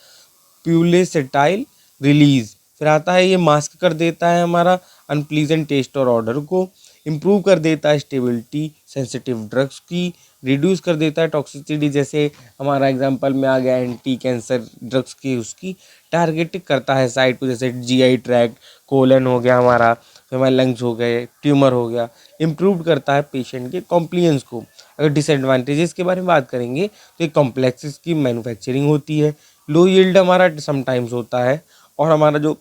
प्यूलेसेटाइल रिलीज। फिर आता है ये मास्क कर देता है हमारा अनप्लीजेंट टेस्ट और ऑर्डर को, इम्प्रूव कर देता है स्टेबिलिटी सेंसिटिव ड्रग्स की, रिड्यूस कर देता है टॉक्सिसिटी, जैसे हमारा एग्जांपल में आ गया एंटी कैंसर ड्रग्स की, उसकी टारगेट करता है साइट को, जैसे GI ट्रैक्ट, कोलन हो गया हमारा, फिर हमारे लंग्स हो गए, ट्यूमर हो गया, इम्प्रूव करता है पेशेंट के कॉम्प्लियंस को। अगर डिसएडवांटेजेस के बारे में बात करेंगे तो एक कॉम्प्लेक्सेस की मैन्युफैक्चरिंग होती है, लो यील्ड हमारा समटाइम्स होता है, और हमारा जो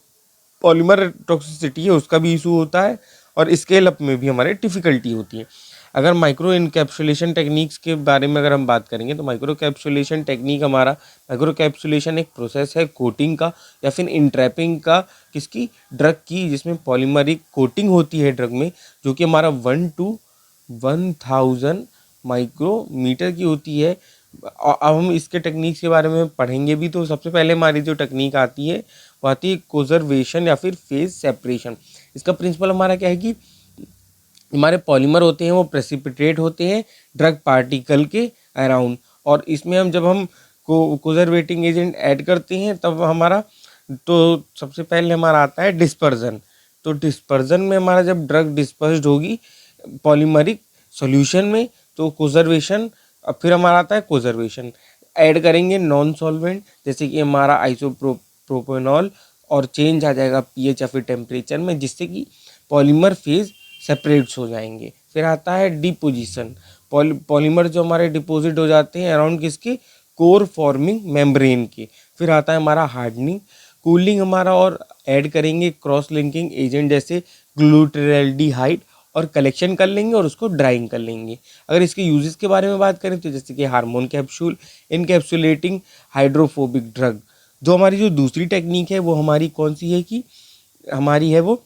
पॉलीमर टॉक्सिसिटी है उसका भी इशू होता है, और स्केल अप में भी हमारे डिफ़िकल्टी होती है। अगर माइक्रो इनकैप्सुलेशन टेक्निक्स के बारे में अगर हम बात करेंगे तो माइक्रो कैप्सुलेशन टेक्निक हमारा माइक्रो कैप्सुलेशन एक प्रोसेस है कोटिंग का या फिर इंट्रैपिंग का, किसकी, ड्रग की, जिसमें पॉलीमरिक कोटिंग होती है ड्रग में, जो कि हमारा 1 to 1000 माइक्रोमीटर की होती है, अब हम इसके टेक्निक्स के बारे में पढ़ेंगे भी। तो सबसे पहले हमारी जो टेक्निक आती है वो आती है कोजर्वेशन या फिर फेज सेपरेशन। इसका प्रिंसिपल हमारा क्या है कि हमारे पॉलीमर होते हैं वो प्रेसिपिटेट होते हैं ड्रग पार्टिकल के अराउंड, और इसमें हम जब हम कोजर्वेटिंग एजेंट ऐड करते हैं तब हमारा, तो सबसे पहले हमारा आता है डिस्पर्जन। तो डिस्पर्जन में हमारा जब ड्रग डिस्पर्स्ड होगी पॉलीमरिक सॉल्यूशन में तो कोजर्वेशन, अब फिर हमारा आता है कोजर्वेशन। ऐड करेंगे नॉन सॉल्वेंट जैसे कि हमारा आइसोप्रोपेनॉल और चेंज आ जाएगा पीएच या फिर टेम्परेचर में, जिससे कि पॉलीमर फेज सेपरेट्स हो जाएंगे। फिर आता है डिपोजिशन। पॉलीमर जो हमारे डिपोजिट हो जाते हैं अराउंड किसके, कोर फॉर्मिंग मेम्ब्रेन के। फिर आता है हमारा हार्डनिंग, कूलिंग हमारा, और ऐड करेंगे क्रॉस लिंकिंग एजेंट जैसे ग्लूटरल्डिहाइड और कलेक्शन कर लेंगे और उसको ड्राइंग कर लेंगे। अगर इसके यूजेस के बारे में बात करें तो जैसे कि हार्मोन कैप्सूल, इनकैप्सुलेटिंग हाइड्रोफोबिक ड्रग। जो हमारी जो दूसरी टेक्निक है वो हमारी कौन सी है कि हमारी है वो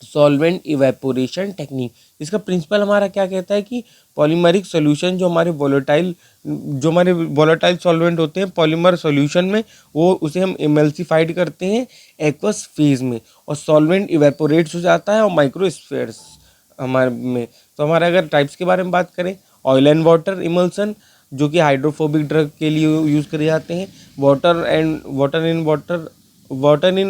सॉल्वेंट इवेपोरेशन टेक्निक। इसका प्रिंसिपल हमारा क्या कहता है कि पॉलीमरिक सॉल्यूशन जो हमारे वोलेटाइल सॉल्वेंट होते हैं पॉलीमर सॉल्यूशन में, वो उसे हम इमल्सिफाइड करते हैं एक्वस फेज में, और सॉल्वेंट इवेपोरेट्स हो जाता है और माइक्रोस्फेयर्स हमारे में। तो हमारे अगर टाइप्स के बारे में बात करें, ऑयल एंड वाटर इमल्सन जो कि हाइड्रोफोबिक ड्रग के लिए यूज़ करे जाते हैं, water in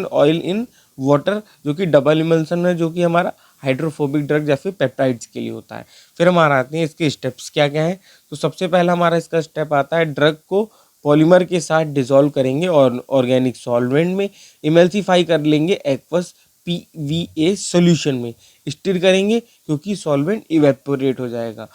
oil in water जो कि डबल इमल्सन है, जो कि हमारा हाइड्रोफोबिक ड्रग या फिर पेप्टाइड्स के लिए होता है। फिर हमारा आते हैं इसके स्टेप्स क्या क्या हैं। तो सबसे पहला हमारा इसका स्टेप आता है ड्रग को पॉलीमर के साथ डिसॉल्व करेंगे और ऑर्गेनिक सॉल्वेंट में, इमल्सिफाई कर लेंगे एक्वस पीवीए सॉल्यूशन में, स्टिर करेंगे क्योंकि सॉल्वेंट इवेपोरेट हो जाएगा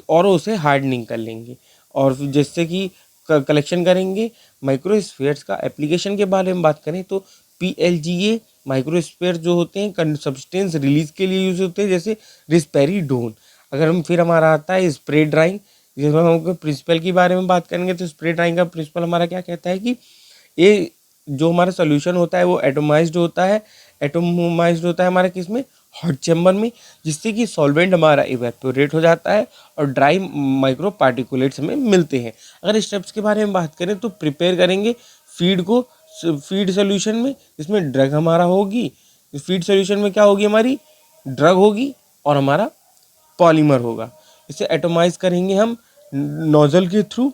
और उसे हार्डनिंग कर लेंगे, और जिससे कि कलेक्शन करेंगे माइक्रोस्फीयर्स का। एप्लीकेशन के बारे में बात करें तो पीएलजीए माइक्रोस्फीयर जो होते हैं सब्सटेंस रिलीज के लिए यूज होते हैं जैसे रिस्पेरिडोन। अगर हम फिर हमारा आता है स्प्रे ड्राइंग, जिसमें हम प्रिंसिपल के बारे में बात करेंगे तो स्प्रे ड्राइंग का प्रिंसिपल हमारा क्या कहता है कि ये जो हमारा सोल्यूशन होता है वो एटोमाइज्ड होता है हमारे किस में, हॉट चैम्बर में, जिससे कि सॉल्वेंट हमारा इवेपोरेट हो जाता है और ड्राई माइक्रो पार्टिकुलेट्स हमें मिलते हैं। अगर स्टेप्स के बारे में बात करें तो प्रिपेयर करेंगे फीड सोल्यूशन में, जिसमें ड्रग हमारा होगी। फीड सोल्यूशन में क्या होगी, हमारी ड्रग होगी और हमारा पॉलीमर होगा। इसे एटोमाइज करेंगे हम नोजल के थ्रू,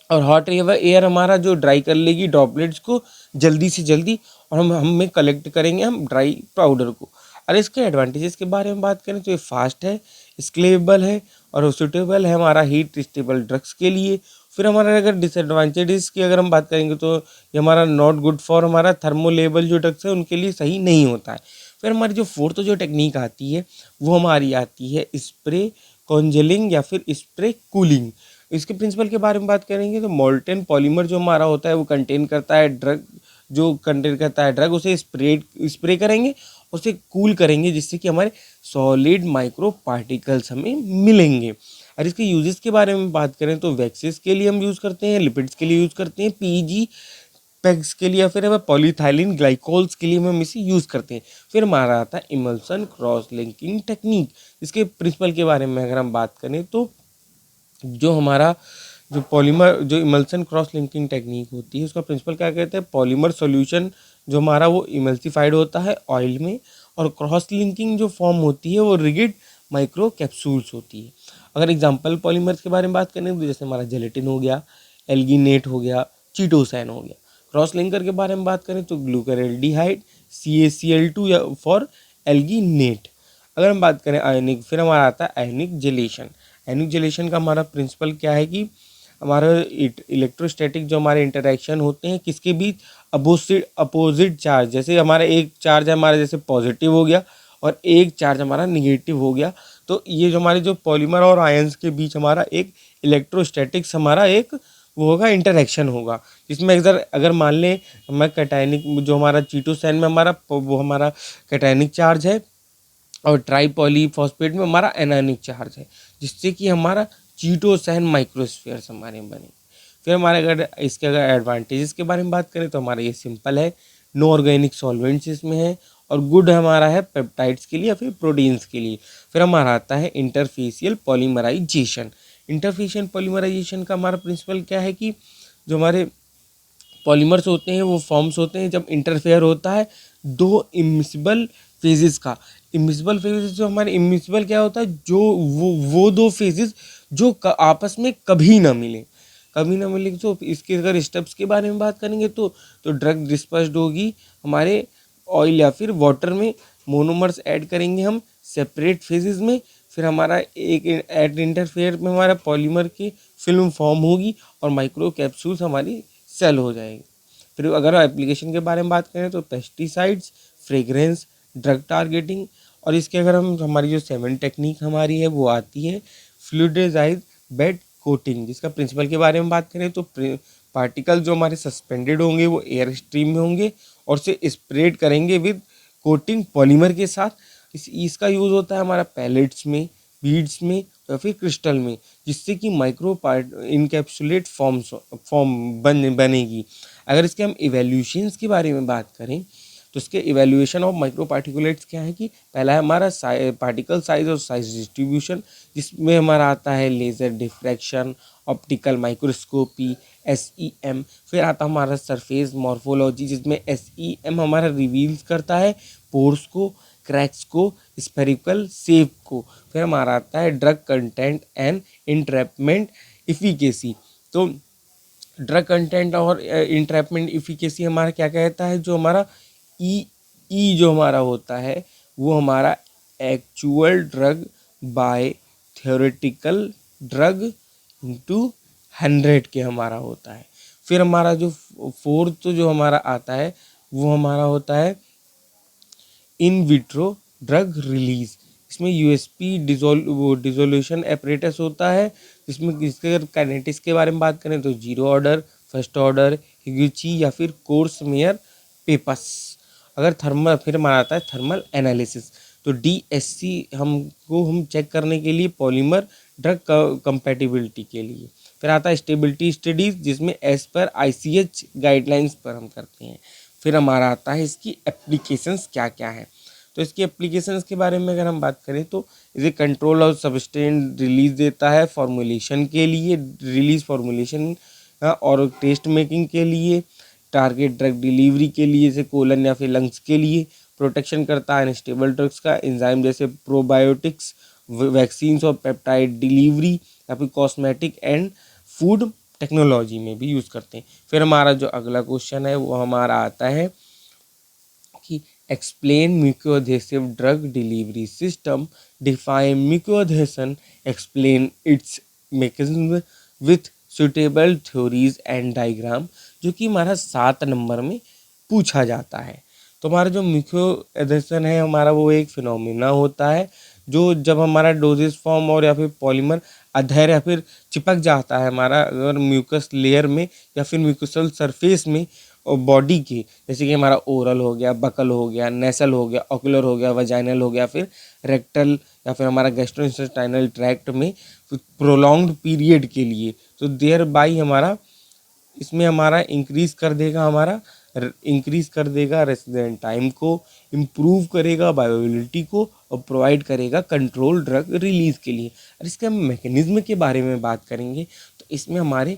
और हॉट एयर हमारा जो ड्राई कर लेगी ड्रॉपलेट्स को जल्दी से जल्दी, और हम कलेक्ट करेंगे हम ड्राई पाउडर को। अरे इसके एडवांटेजेस के बारे में बात करें तो ये फास्ट है, स्केलेबल है और सूटेबल है हमारा हीट स्टेबल ड्रग्स के लिए। फिर हमारा अगर डिसएडवांटेजेस की अगर हम बात करेंगे तो ये हमारा नॉट गुड फॉर हमारा थर्मोलेबल जो ड्रग्स है उनके लिए सही नहीं होता है। फिर हमारी जो फोर्थ जो टेक्निक आती है वो हमारी आती है स्प्रे कॉन्जेलिंग या फिर स्प्रे कूलिंग। इसके प्रिंसिपल के बारे में बात करेंगे तो मोल्टेन पॉलीमर जो हमारा होता है वो कंटेन करता है ड्रग, उसे स्प्रे करेंगे, उसे कूल करेंगे, जिससे कि हमारे सॉलिड माइक्रो पार्टिकल्स हमें मिलेंगे। और इसके यूजेस के बारे में बात करें तो वैक्सेस के लिए हम यूज़ करते हैं, लिपिड्स के लिए यूज़ करते हैं, पीजी पैक्स के लिए, फिर हमें पॉलीथाइलिन ग्लाइकोल्स के लिए हम इसे यूज़ करते हैं। फिर हमारा आता है इमल्सन क्रॉस लिंकिंग टेक्निक। इसके प्रिंसिपल के बारे में अगर हम बात करें तो जो हमारा जो पॉलीमर जो इमल्सन क्रॉस लिंकिंग टेक्निक होती है उसका प्रिंसिपल क्या कहते हैं, पॉलीमर सॉल्यूशन जो हमारा वो इमल्सिफाइड होता है ऑयल में, और क्रॉस लिंकिंग जो फॉर्म होती है वो रिगिड माइक्रो कैप्सूल्स होती है। अगर एग्जांपल पॉलीमर्स के बारे में बात करें तो जैसे हमारा जेलेटिन हो गया, एल्गिनेट हो गया, चीटोसैन हो गया। क्रॉस लिंकर के बारे में बात करें तो ग्लूकरेल्डिहाइड, CaCl2 या फॉर एल्गिनेट। अगर हम बात करें आयनिक, फिर हमारा आता है आयनिक जेलेशन। आयनिक जेलेशन का हमारा प्रिंसिपल क्या है कि हमारा इलेक्ट्रोस्टैटिक जो हमारे इंटरेक्शन होते हैं किसके बीच, अपोजिट चार्ज, जैसे हमारा एक चार्ज है हमारा जैसे पॉजिटिव हो गया और एक चार्ज हमारा निगेटिव हो गया, तो ये जो हमारे जो पॉलीमर और आयंस के बीच हमारा एक इलेक्ट्रोस्टैटिक्स हमारा एक वो होगा, इंटरेक्शन होगा, जिसमें अगर मान लें हमारा कैटायनिक जो हमारा चीटोसैन में हमारा वो हमारा कैटायनिक चार्ज है और ट्राईपॉलीफॉस्फेट में हमारा एनायनिक चार्ज है, जिससे कि हमारा चीटोसैन माइक्रोस्फीयर्स हमारे बने। फिर हमारे अगर इसके अगर एडवांटेजेस के बारे में बात करें तो हमारा ये सिंपल है, नो ऑर्गेनिक सॉल्वेंट्स इसमें है, और गुड हमारा है पेप्टाइड्स के लिए या फिर प्रोटीन्स के लिए। फिर हमारा आता है इंटरफेसियल पॉलीमराइजेशन। इंटरफेस पॉलीमराइजेशन का हमारा प्रिंसिपल क्या है कि जो हमारे पॉलीमर्स होते हैं वो फॉर्म्स होते हैं जब इंटरफेयर होता है दो इमिसिबल फेजेस का। इमिसिबल फेजेस जो हमारे इमिसिबल क्या होता है, जो वो दो फेजेस जो आपस में कभी ना मिले, कभी ना मिले। तो इसके अगर स्टेप्स के बारे में बात करेंगे तो ड्रग डिस्पर्स्ड होगी हमारे ऑयल या फिर वाटर में, मोनोमर्स ऐड करेंगे हम सेपरेट फेजेस में, फिर हमारा एक एट इंटरफेयर में हमारा पॉलीमर की फिल्म फॉर्म होगी और माइक्रो कैप्सूल्स हमारी सेल हो जाएगी। फिर अगर एप्लीकेशन के बारे में बात करें तो पेस्टिसाइड्स, फ्रेग्रेंस, ड्रग टारगेटिंग, और इसके अगर हम हमारी जो 7 टेक्निक हमारी है वो आती है फ्लूइडाइज्ड बेड कोटिंग, जिसका प्रिंसिपल के बारे में बात करें तो पार्टिकल जो हमारे सस्पेंडेड होंगे वो एयर स्ट्रीम में होंगे और से स्प्रेड करेंगे विद कोटिंग पॉलीमर के साथ। इसका यूज़ होता है हमारा पैलेट्स में, बीड्स में या फिर क्रिस्टल में, जिससे कि माइक्रो पार्ट इनकैप्सुलेट फॉर्म बनेगी। अगर इसके हम इवेल्यूशंस के बारे में बात करें तो इसके इवेल्यूएशन ऑफ माइक्रो पार्टिकुलेट्स क्या है कि पहला है हमारा पार्टिकल साइज और साइज डिस्ट्रीब्यूशन, जिसमें हमारा आता है laser diffraction, optical microscopy, SEM। फिर आता हमारा सरफेस मॉर्फोलॉजी, जिसमें SEM हमारा रिवील्स करता है पोर्स को, क्रैक्स को, स्फेरिकल शेप को। फिर हमारा आता है drug content and entrapment efficacy. तो ड्रग कंटेंट और इंट्रैपमेंट इफिकेसी हमारा क्या कहता है, जो हमारा ई जो हमारा होता है वो हमारा actual drug bye theoretical drug into 100 के हमारा होता है। फिर हमारा जो फोर्थ जो हमारा आता है वो हमारा होता है इन विट्रो ड्रग रिलीज। इसमें यूएसपी डिसोल्यूशन एपरेटस होता है, जिसमें इसके अगर काइनेटिक्स के बारे में बात करें तो 0 ऑर्डर, फर्स्ट ऑर्डर, हिगुची या फिर कोर्स मेयर पेपस। अगर थर्मल, फिर हमारा आता है थर्मल एनालिसिस। तो DSC हम चेक करने के लिए पॉलीमर ड्रग कंपैटिबिलिटी के लिए। फिर आता है स्टेबिलिटी स्टडीज़, जिसमें एज पर ICH गाइडलाइंस पर हम करते हैं। फिर हमारा आता है इसकी एप्लीकेशंस क्या क्या है। तो इसकी एप्लीकेशंस के बारे में अगर हम बात करें तो इसे कंट्रोल और सबस्टेंस रिलीज देता है फॉर्मुलेशन के लिए, रिलीज फॉर्मुलेशन और टेस्ट मेकिंग के लिए, टारगेट ड्रग डिलीवरी के लिए जैसे कोलन या फिर लंग्स के लिए, प्रोटेक्शन करता है अनस्टेबल ड्रग्स का, एंजाइम जैसे प्रोबायोटिक्स, वैक्सीन्स और पेप्टाइड डिलीवरी, या फिर कॉस्मेटिक एंड फूड टेक्नोलॉजी में भी यूज़ करते हैं। फिर हमारा जो अगला क्वेश्चन है वो हमारा आता है कि explain mucoadhesive drug delivery system, define mucoadhesion, explain its mechanism with suitable theories and diagram, जो कि हमारा 7 नंबर में पूछा जाता है। तो हमारा जो म्यूकोएडहेशन है हमारा वो एक फिनोमिना होता है जो जब हमारा डोजेस फॉर्म और या फिर पॉलीमर अधेर या फिर चिपक जाता है हमारा अगर म्यूकस लेयर में या फिर म्यूकसल सरफेस में और बॉडी के, जैसे कि हमारा ओरल हो गया, बकल हो गया, नेसल हो गया, ऑकुलर हो गया, वजाइनल हो गया, फिर रेक्टल या फिर हमारा गैस्ट्रोइंटेस्टाइनल ट्रैक्ट में प्रोलॉन्ग्ड पीरियड के लिए, तो देयर बाई हमारा इसमें हमारा इंक्रीज कर देगा रेसिडेंट टाइम को, इम्प्रूव करेगा बायोबिलिटी को और प्रोवाइड करेगा कंट्रोल ड्रग रिलीज के लिए। और इसके हम मैकेनिज्म के बारे में बात करेंगे तो इसमें हमारे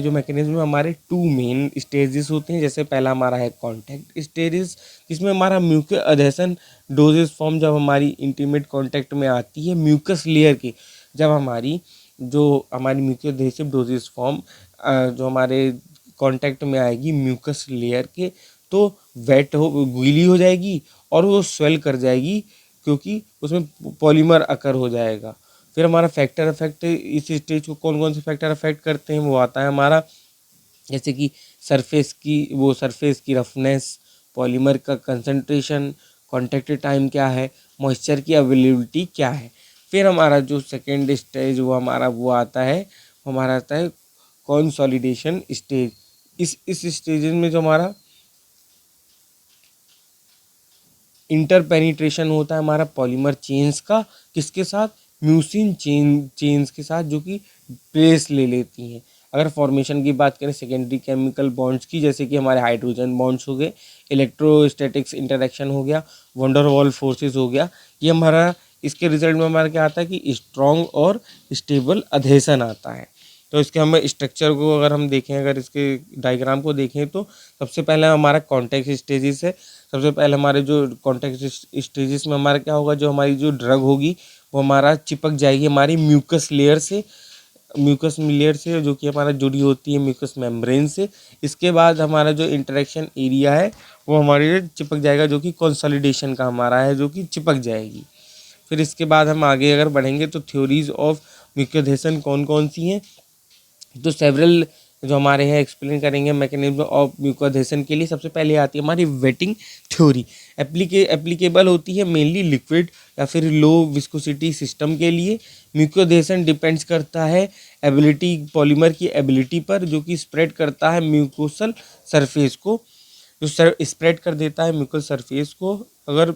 जो मैकेनिज्म हमारे 2 मेन स्टेजेस होते हैं। जैसे पहला हमारा है कॉन्टैक्ट स्टेजेस, जिसमें हमारा म्यूकोएडहेशन डोजेस फॉर्म जब हमारी इंटीमेट कॉन्टैक्ट में आती है म्यूकस लेयर की, जब हमारी म्यूकोएडहेसिव डोजेस फॉर्म जो हमारे कांटेक्ट में आएगी म्यूकस लेयर के, तो गीली हो जाएगी और वो स्वेल कर जाएगी क्योंकि उसमें पॉलीमर अकर हो जाएगा। फिर हमारा फैक्टर इफेक्ट, इस स्टेज को कौन कौन से फैक्टर इफेक्ट करते हैं वो आता है हमारा, जैसे कि सरफेस की रफनेस, पॉलीमर का कंसंट्रेशन, कॉन्टैक्ट टाइम क्या है, मॉइस्चर की अवेलेबिलिटी क्या है। फिर हमारा जो सेकेंड स्टेज वो आता है कंसोलिडेशन स्टेज। इस स्टेज में जो हमारा इंटर पेनिट्रेशन होता है हमारा पॉलीमर चेन्स का, किसके साथ, म्यूसिन चेन्स के साथ, जो कि प्लेस ले लेती हैं। अगर फॉर्मेशन की बात करें सेकेंडरी केमिकल बॉन्ड्स की, जैसे कि हमारे हाइड्रोजन बॉन्ड्स हो गए, इलेक्ट्रोस्टैटिक्स इंटरेक्शन हो गया, वंडर वॉल फोर्सेस हो गया, ये हमारा इसके रिजल्ट में हमारा क्या आता है कि स्ट्रॉन्ग और स्टेबल अधेसन आता है। तो इसके हमें स्ट्रक्चर को अगर हम देखें, अगर इसके डायग्राम को देखें तो सबसे पहले हमारा कॉन्टेक्ट स्टेजेस है। सबसे पहले हमारे जो कॉन्टेक्ट स्टेजेस में हमारा क्या होगा, जो हमारी जो ड्रग होगी वो हमारा चिपक जाएगी हमारी म्यूकस लेयर से जो कि हमारा जुड़ी होती है म्यूकस मेम्ब्रेन से। इसके बाद हमारा जो इंटरेक्शन एरिया है वो हमारे चिपक जाएगा, जो कि कंसोलिडेशन का हमारा है, जो कि चिपक जाएगी। फिर इसके बाद हम आगे अगर बढ़ेंगे तो थ्योरीज ऑफ म्यूकोएडहेशन कौन कौन सी हैं, तो सेवरल जो हमारे हैं एक्सप्लेन करेंगे मैकेनिज्म ऑफ म्यूकोएडहेशन के लिए। सबसे पहले आती है हमारी वेटिंग थ्योरी। एप्लीकेबल होती है मेनली लिक्विड या फिर लो विस्कोसिटी सिस्टम के लिए। म्यूकोएडहेशन डिपेंड्स करता है एबिलिटी, पॉलीमर की एबिलिटी पर, जो कि स्प्रेड करता है म्यूकोसल सरफेस को, जो स्प्रेड कर देता है म्यूकोसल सरफेस को। अगर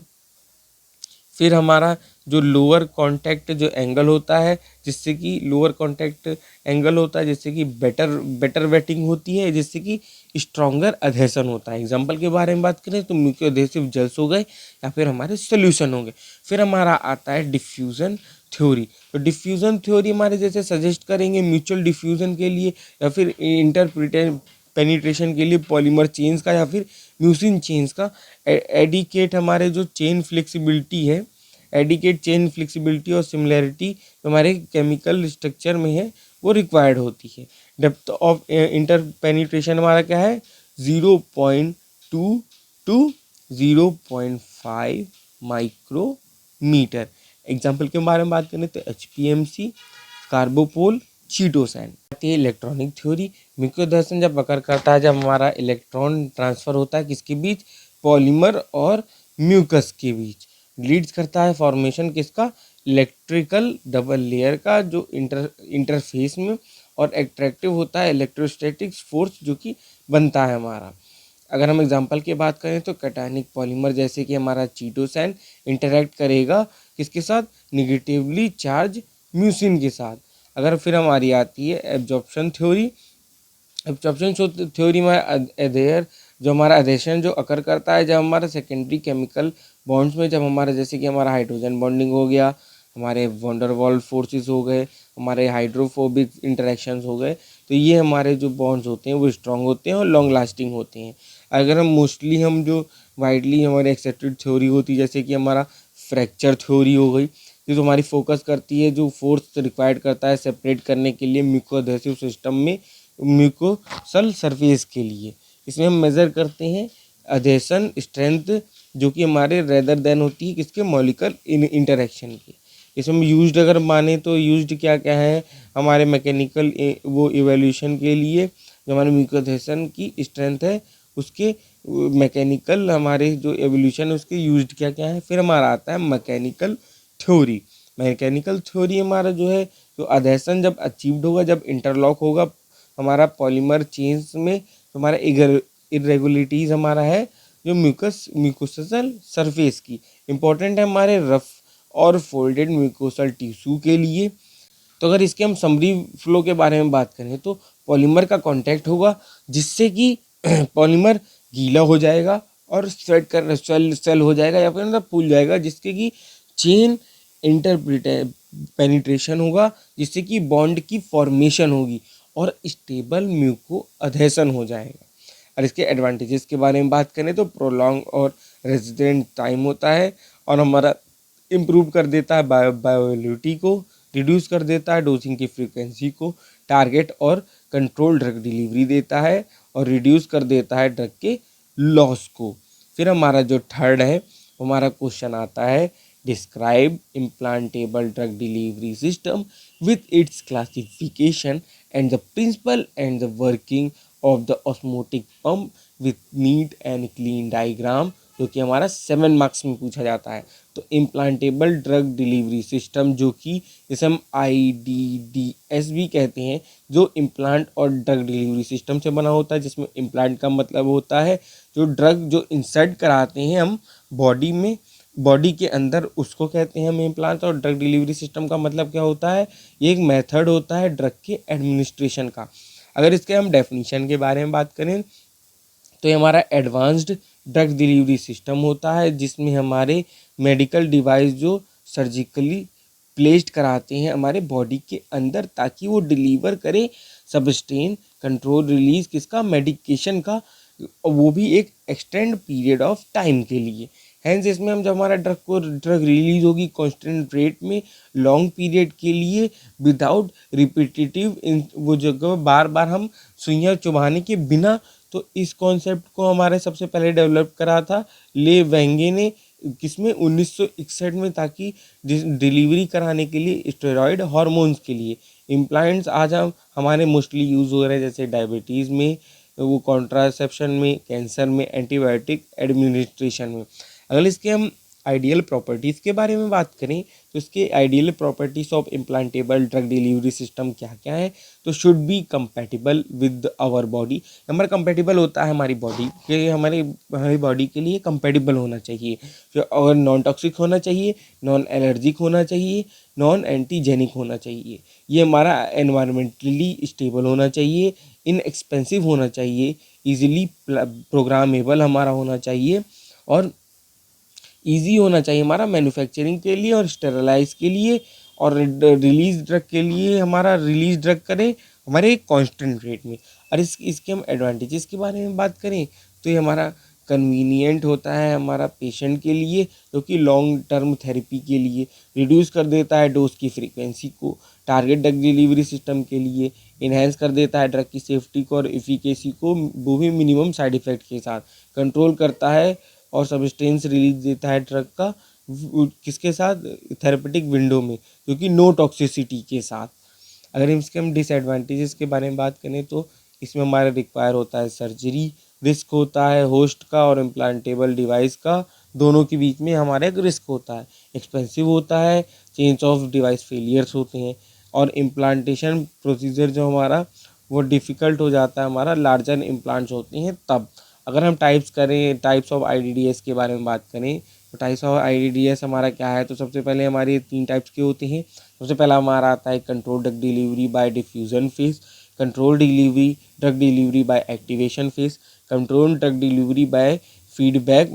फिर हमारा जो लोअर कांटेक्ट जो एंगल होता है, जिससे कि लोअर कांटेक्ट एंगल होता है जिससे कि बेटर वेटिंग होती है, जिससे कि स्ट्रॉन्गर अधेसन होता है। एग्जांपल के बारे में बात करें तो म्यूकोएडहेसिव जेल्स हो गए या फिर हमारे सॉल्यूशन हो गए। फिर हमारा आता है डिफ्यूजन थ्योरी। तो डिफ्यूजन थ्योरी हमारे जैसे सजेस्ट करेंगे म्यूचुअल डिफ्यूजन के लिए या फिर पेनिट्रेशन के लिए पॉलीमर चेन्स का या फिर म्यूसिन चेन्स का। एडिकेट हमारे जो चेन फ्लेक्सिबिलिटी है, एडिकेट चेन फ्लेक्सिबिलिटी और सिमिलैरिटी हमारे केमिकल स्ट्रक्चर में है वो रिक्वायर्ड होती है। डेप्थ ऑफ इंटर पेनिट्रेशन हमारा क्या है 0.2 टू 0.5 माइक्रोमीटर। एग्जाम्पल के बारे में बात करें तो HPMC, carbopol, chitosan. Electronic theory. Mucoadhesion जब अकर करता है जब हमारा इलेक्ट्रॉन ट्रांसफर होता है किसके बीच, पॉलीमर और म्यूकस के बीच। लीड्स करता है फॉर्मेशन किसका, इलेक्ट्रिकल डबल लेयर का, जो इंटरफेस में, और एट्रैक्टिव होता है इलेक्ट्रोस्टैटिक फोर्स जो कि बनता है हमारा। अगर हम एग्जांपल की बात करें तो कैटायनिक पॉलीमर जैसे कि हमारा चीटोसैन इंटरैक्ट करेगा किसके साथ, निगेटिवली चार्ज म्यूसिन के साथ। अगर फिर हमारी आती है एब्जॉर्प्शन थ्योरी। एब्जॉर्प्शन थ्योरी में अधेयर जो हमारा अधेशन जो अकर करता है जब हमारा सेकेंडरी केमिकल बॉन्ड्स में, जब हमारा जैसे कि हमारा हाइड्रोजन बॉन्डिंग हो गया, हमारे वंडरवॉल फोर्सेस हो गए, हमारे हाइड्रोफोबिक इंटरेक्शंस हो गए, तो ये हमारे जो बॉन्ड्स होते हैं वो स्ट्रांग होते हैं और लॉन्ग लास्टिंग होते हैं। अगर हम जो वाइडली हमारे एक्सेप्टेड थ्योरी होती है जैसे कि हमारा फ्रैक्चर थ्योरी हो गई, ये तो हमारी फोकस करती है जो फोर्स रिक्वायर्ड करता है सेपरेट करने के लिए म्यूकोएडहेसिव सिस्टम में म्यूकोसल सरफेस के लिए। इसमें हम मेज़र करते हैं अधेसन स्ट्रेंथ जो कि हमारे रेदर देन होती है किसके, मॉलिक्यूलर इंटरेक्शन की। इसमें यूज्ड अगर माने तो यूज्ड क्या क्या है हमारे मैकेनिकल वो इवोल्यूशन के लिए, जो हमारे म्यूकोएडहेशन की स्ट्रेंथ है उसके मैकेनिकल हमारे जो एवोल्यूशन है उसके यूज्ड क्या क्या है। फिर हमारा आता है मैकेनिकल थ्योरी। मैकेनिकल थ्योरी हमारा जो है, जो अधेसन जब अचीव्ड होगा, जब इंटरलॉक होगा हमारा पॉलीमर चेन्स में, तो हमारा इरेगुलरिटीज़ हमारा है जो म्यूकोसल सरफेस की इंपॉर्टेंट है हमारे रफ और फोल्डेड म्यूकोसल टिश्यू के लिए। तो अगर इसके हम समरी फ्लो के बारे में बात करें तो पॉलीमर का कांटेक्ट होगा जिससे कि पॉलीमर गीला हो जाएगा और स्वेट कर सेल हो जाएगा या फिर मतलब फूल जाएगा, जिसके कि चेन पेनिट्रेशन होगा, जिससे कि बॉन्ड की फॉर्मेशन होगी और स्टेबल म्यूकोएडहेशन हो जाएगा। और इसके एडवांटेजेस के बारे में बात करें तो प्रोलॉन्ग और रेजिडेंट टाइम होता है और हमारा इम्प्रूव कर देता है बायोअवेलेबिलिटी को, रिड्यूस कर देता है डोजिंग की फ्रीक्वेंसी को, टारगेट और कंट्रोल ड्रग डिलीवरी देता है और रिड्यूस कर देता है ड्रग के लॉस को। फिर हमारा जो थर्ड है हमारा क्वेश्चन आता है describe implantable drug delivery system with its classification and the principle and the working of the osmotic pump with neat and clean diagram, जो कि हमारा 7 मार्क्स में पूछा जाता है। तो इम्प्लांटेबल ड्रग डिलीवरी सिस्टम जो कि जिसे हम IDDS भी कहते हैं, जो इम्प्लांट और ड्रग डिलीवरी सिस्टम से बना होता है, जिसमें इम्प्लांट का मतलब होता है जो ड्रग जो इंसर्ट कराते हैं हम बॉडी में, बॉडी के अंदर, उसको कहते हैं हम इम्प्लांट। और ड्रग डिलीवरी सिस्टम का मतलब क्या होता है, ये एक मेथड होता है ड्रग के एडमिनिस्ट्रेशन का। अगर इसके हम डेफिनेशन के बारे में बात करें तो ये हमारा एडवांस्ड ड्रग डिलीवरी सिस्टम होता है जिसमें हमारे मेडिकल डिवाइस जो सर्जिकली प्लेस्ड कराते हैं हमारे बॉडी के अंदर, ताकि वो डिलीवर करे सबस्टेन कंट्रोल रिलीज किसका, मेडिकेशन का, वो भी एक एक्सटेंड पीरियड ऑफ टाइम के लिए। हैंस इसमें हम जब हमारा ड्रग रिलीज होगी कांस्टेंट रेट में लॉन्ग पीरियड के लिए विदाउट रिपीटेटिव, वो जगह बार बार हम सुइयां चुभाने के बिना, तो इस कॉन्सेप्ट को हमारे सबसे पहले डेवलप करा था ले वेंगे ने, किसमें 1961 में, ताकि डिलीवरी कराने के लिए स्टेरॉयड हार्मोन्स के लिए। इम्प्लांट्स आज हम हमारे मोस्टली यूज़ हो रहे हैं, जैसे डायबिटीज़ में, वो कॉन्ट्रासेप्शन में, कैंसर में, एंटीबायोटिक एडमिनिस्ट्रेशन में। अगर इसके हम आइडियल प्रॉपर्टीज़ के बारे में बात करें, तो इसके ideal properties of implantable drug delivery system क्या क्या है, तो should be compatible with our body. Number compatible होता है हमारी बॉडी के, हमारी बॉडी के लिए कंपैटिबल होना चाहिए, और नॉन टॉक्सिक होना चाहिए, नॉन एलर्जिक होना चाहिए, नॉन एंटीजेनिक होना चाहिए, ये हमारा एनवायरमेंटली स्टेबल होना चाहिए, इनएक्सपेंसिव होना चाहिए, इजीली प्रोग्रामेबल हमारा होना चाहिए, और ईजी होना चाहिए हमारा मैन्युफैक्चरिंग के लिए और स्टेरलाइज के लिए, और रिलीज ड्रग के लिए हमारा रिलीज ड्रग करें हमारे कांस्टेंट रेट में। और इसके हम एडवांटेजेस के बारे में बात करें, तो ये हमारा कन्वीनियंट होता है हमारा पेशेंट के लिए, क्योंकि लॉन्ग टर्म थेरेपी के लिए रिड्यूस कर देता है डोज की फ्रीक्वेंसी को, टारगेट ड्रग डिलीवरी सिस्टम के लिए इन्हेंस कर देता है ड्रग की सेफ्टी को और एफिकेसी को, वो भी मिनिमम साइड इफ़ेक्ट के साथ कंट्रोल करता है, और सब्सटेंस रिलीज देता है ड्रग का, किसके साथ, थेरेपेटिक विंडो में, क्योंकि नो टॉक्सिसिटी के साथ। अगर इसके हम डिसएडवांटेजेस के बारे में बात करें, तो इसमें हमारा रिक्वायर होता है सर्जरी, रिस्क होता है होस्ट का और इम्प्लांटेबल डिवाइस का, दोनों के बीच में हमारा एक रिस्क होता है, एक्सपेंसिव होता है, चेंज ऑफ डिवाइस फेलियर्स होते हैं, और इम्प्लांटेशन प्रोसीजर जो हमारा वो डिफ़िकल्ट हो जाता है हमारा, लार्जर इम्प्लांट्स होते हैं तब। अगर हम टाइप्स ऑफ आईडीडीएस के बारे में बात करें, तो टाइप्स ऑफ आईडीडीएस हमारा क्या है, तो सबसे पहले हमारे 3 टाइप्स के होते हैं। सबसे पहला हमारा आता है control drug delivery by diffusion phase, control delivery drug delivery by activation phase, control drug delivery by feedback,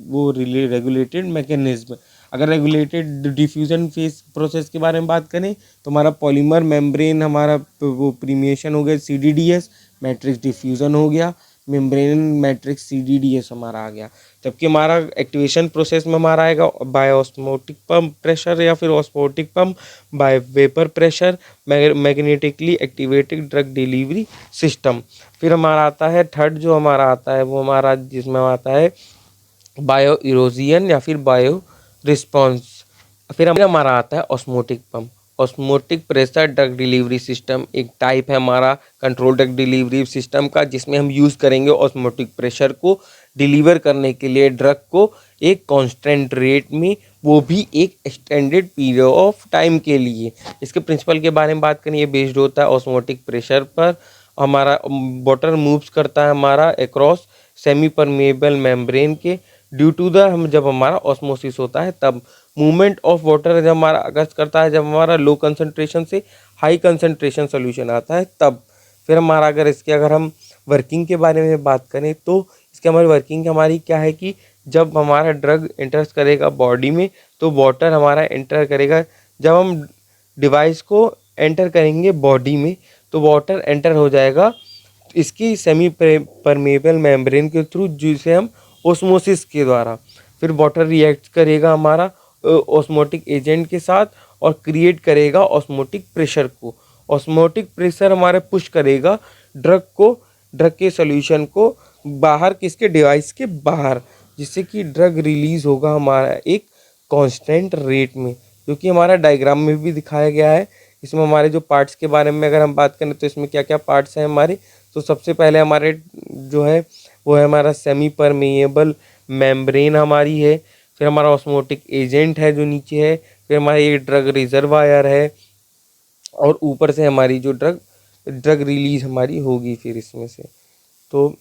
वो रेगुलेटेड मैकेनिज्म। अगर रेगुलेटेड डिफ्यूज़न फेज प्रोसेस के बारे में बात करें, तो हमारा पॉलीमर मेम्ब्रेन हमारा वो प्रीमिएशन हो गया सीडीडीएस, मैट्रिक्स डिफ्यूज़न हो गया, मेम्ब्रेन मैट्रिक्स सीडीडीएस हमारा आ गया। जबकि हमारा एक्टिवेशन प्रोसेस में हमारा आएगा बाय ऑस्मोटिक पंप प्रेशर या फिर osmotic pump, bye vapour pressure, magnetically activated drug delivery system. फिर हमारा आता है थर्ड, जो हमारा आता है वो हमारा जिसमें आता है बायो इरोजियन या फिर बायो रिस्पॉन्स। फिर हमारा आता है osmotic pump. Osmotic pressure drug delivery system एक टाइप है हमारा कंट्रोल ड्रग डिलीवरी सिस्टम का, जिसमें हम यूज़ करेंगे ऑस्मोटिक प्रेशर को डिलीवर करने के लिए ड्रग को एक कांस्टेंट रेट में, वो भी एक एक्सटेंडेड पीरियड ऑफ टाइम के लिए। इसके प्रिंसिपल के बारे में बात करें, ये बेस्ड होता है ऑस्मोटिक प्रेशर पर। हमारा वाटर मूव्स करता है हमारा अक्रॉस सेमी परमेबल मेम्ब्रेन के, ड्यू टू द जब हमारा ऑस्मोसिस होता है तब मूवमेंट ऑफ वाटर जब हमारा अगस्त करता है, जब हमारा लो कंसंट्रेशन से हाई कंसंट्रेशन सोल्यूशन आता है तब। फिर हमारा अगर हम वर्किंग के बारे में बात करें, तो इसके हमारी वर्किंग हमारी क्या है कि जब हमारा ड्रग एंटर्स करेगा बॉडी में, तो वाटर हमारा एंटर करेगा। जब हम डिवाइस को एंटर करेंगे बॉडी में, तो वाटर एंटर हो जाएगा इसकी सेमी परमेबल मेम्ब्रेन के थ्रू, जिसे हम ओस्मोसिस के द्वारा। फिर वाटर रिएक्ट करेगा हमारा ऑस्मोटिक एजेंट के साथ और क्रिएट करेगा ऑस्मोटिक प्रेशर को। ऑस्मोटिक प्रेशर हमारे पुश करेगा ड्रग के सॉल्यूशन को बाहर, किसके, डिवाइस के बाहर, जिससे कि ड्रग रिलीज होगा हमारा एक कांस्टेंट रेट में, जो कि हमारा डायग्राम में भी दिखाया गया है। इसमें हमारे जो पार्ट्स के बारे में अगर हम बात करें, तो इसमें क्या क्या पार्ट्स हैं हमारे, तो सबसे पहले हमारे जो है वो है हमारा सेमी परमेएबल मेम्ब्रेन हमारी है। फिर हमारा ऑस्मोटिक एजेंट है जो नीचे है। फिर हमारा ये ड्रग रिजर्वायर है, और ऊपर से हमारी जो ड्रग रिलीज हमारी होगी फिर इसमें से। तो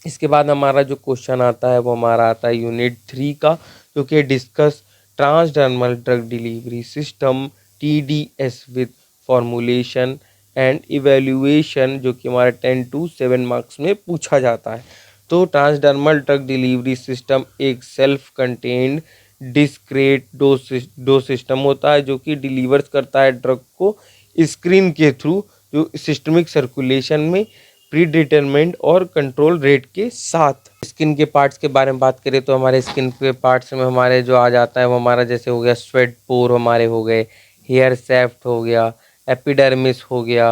इसके बाद हमारा जो क्वेश्चन आता है वो हमारा आता है यूनिट 3 का, जो कि discuss transdermal drug delivery system TDS with formulation and evaluation, जो कि हमारे 10 to 7 मार्क्स में पूछा जाता है। तो ट्रांसडर्मल ड्रग डिलीवरी सिस्टम एक self contained discrete dose system होता है जो कि डिलीवर्स करता है ड्रग को स्क्रीन के थ्रू, जो सिस्टमिक सर्कुलेशन में प्री डिटरमिन्ड और कंट्रोल रेट के साथ। स्किन के पार्ट्स के बारे में बात करें तो हमारे स्किन के पार्ट्स में हमारे जो आ जाता है वो हमारा जैसे हो गया स्वेट पोर हमारे हो गए, हेयर सैफ्ट हो गया, एपिडर्मिस हो गया,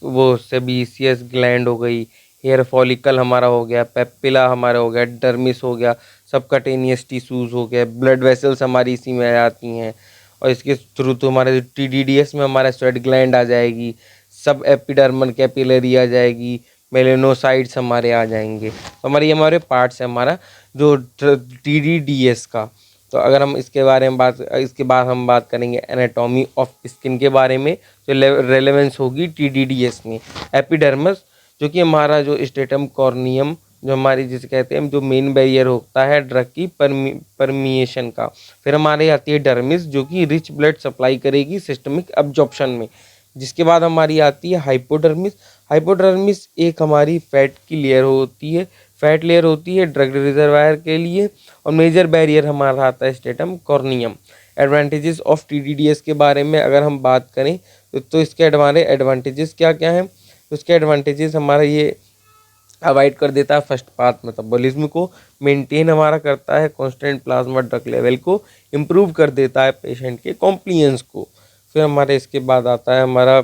वो सेबेसियस ग्लैंड हो गई, हेयर फॉलिकल हमारा हो गया, पेपिला हमारा हो गया, डर्मिस हो गया, सबकटेनियस टिश्यूज हो गया, ब्लड वेसल्स हमारी इसी में आ जाती हैं। और इसके थ्रू तो हमारे TDDS में हमारा स्वेट ग्लैंड आ जाएगी, सब एपिडर्मल कैपिलरी आ जाएगी, मेलेनोसाइट्स हमारे आ जाएंगे। तो हमारे पार्ट्स है हमारा जो TDDS का। तो अगर हम इसके बारे में इसके बाद हम बात करेंगे एनाटॉमी ऑफ स्किन के बारे में, जो रेलेवेंस होगी TDDS में। एपिडर्मस जो कि हमारा जो स्ट्रेटम कॉर्नियम, जो हमारी जिसे कहते हैं जो मेन बैरियर होता है ड्रग की परमिएशन का। फिर हमारे आती है डर्मिस जो कि रिच ब्लड सप्लाई करेगी सिस्टमिक अब्जॉर्प्शन में। जिसके बाद हमारी आती है हाइपोडर्मिस। हाइपोडर्मिस एक हमारी फैट की लेयर होती है, फैट लेयर होती है ड्रग रिजर्वायर के लिए। और मेजर बैरियर हमारा आता है stratum corneum. Advantages of TDDS के बारे में अगर हम बात करें तो इसके एडवांटेजेस क्या क्या हैं। तो इसके एडवांटेजेस हमारा ये अवॉइड कर देता है फर्स्ट पाथ मेटाबॉलिज्म को, मेंटेन हमारा करता है कांस्टेंट प्लाज्मा ड्रग लेवल को, इम्प्रूव कर देता है पेशेंट के कॉम्प्लियंस को। फिर हमारे इसके बाद आता है हमारा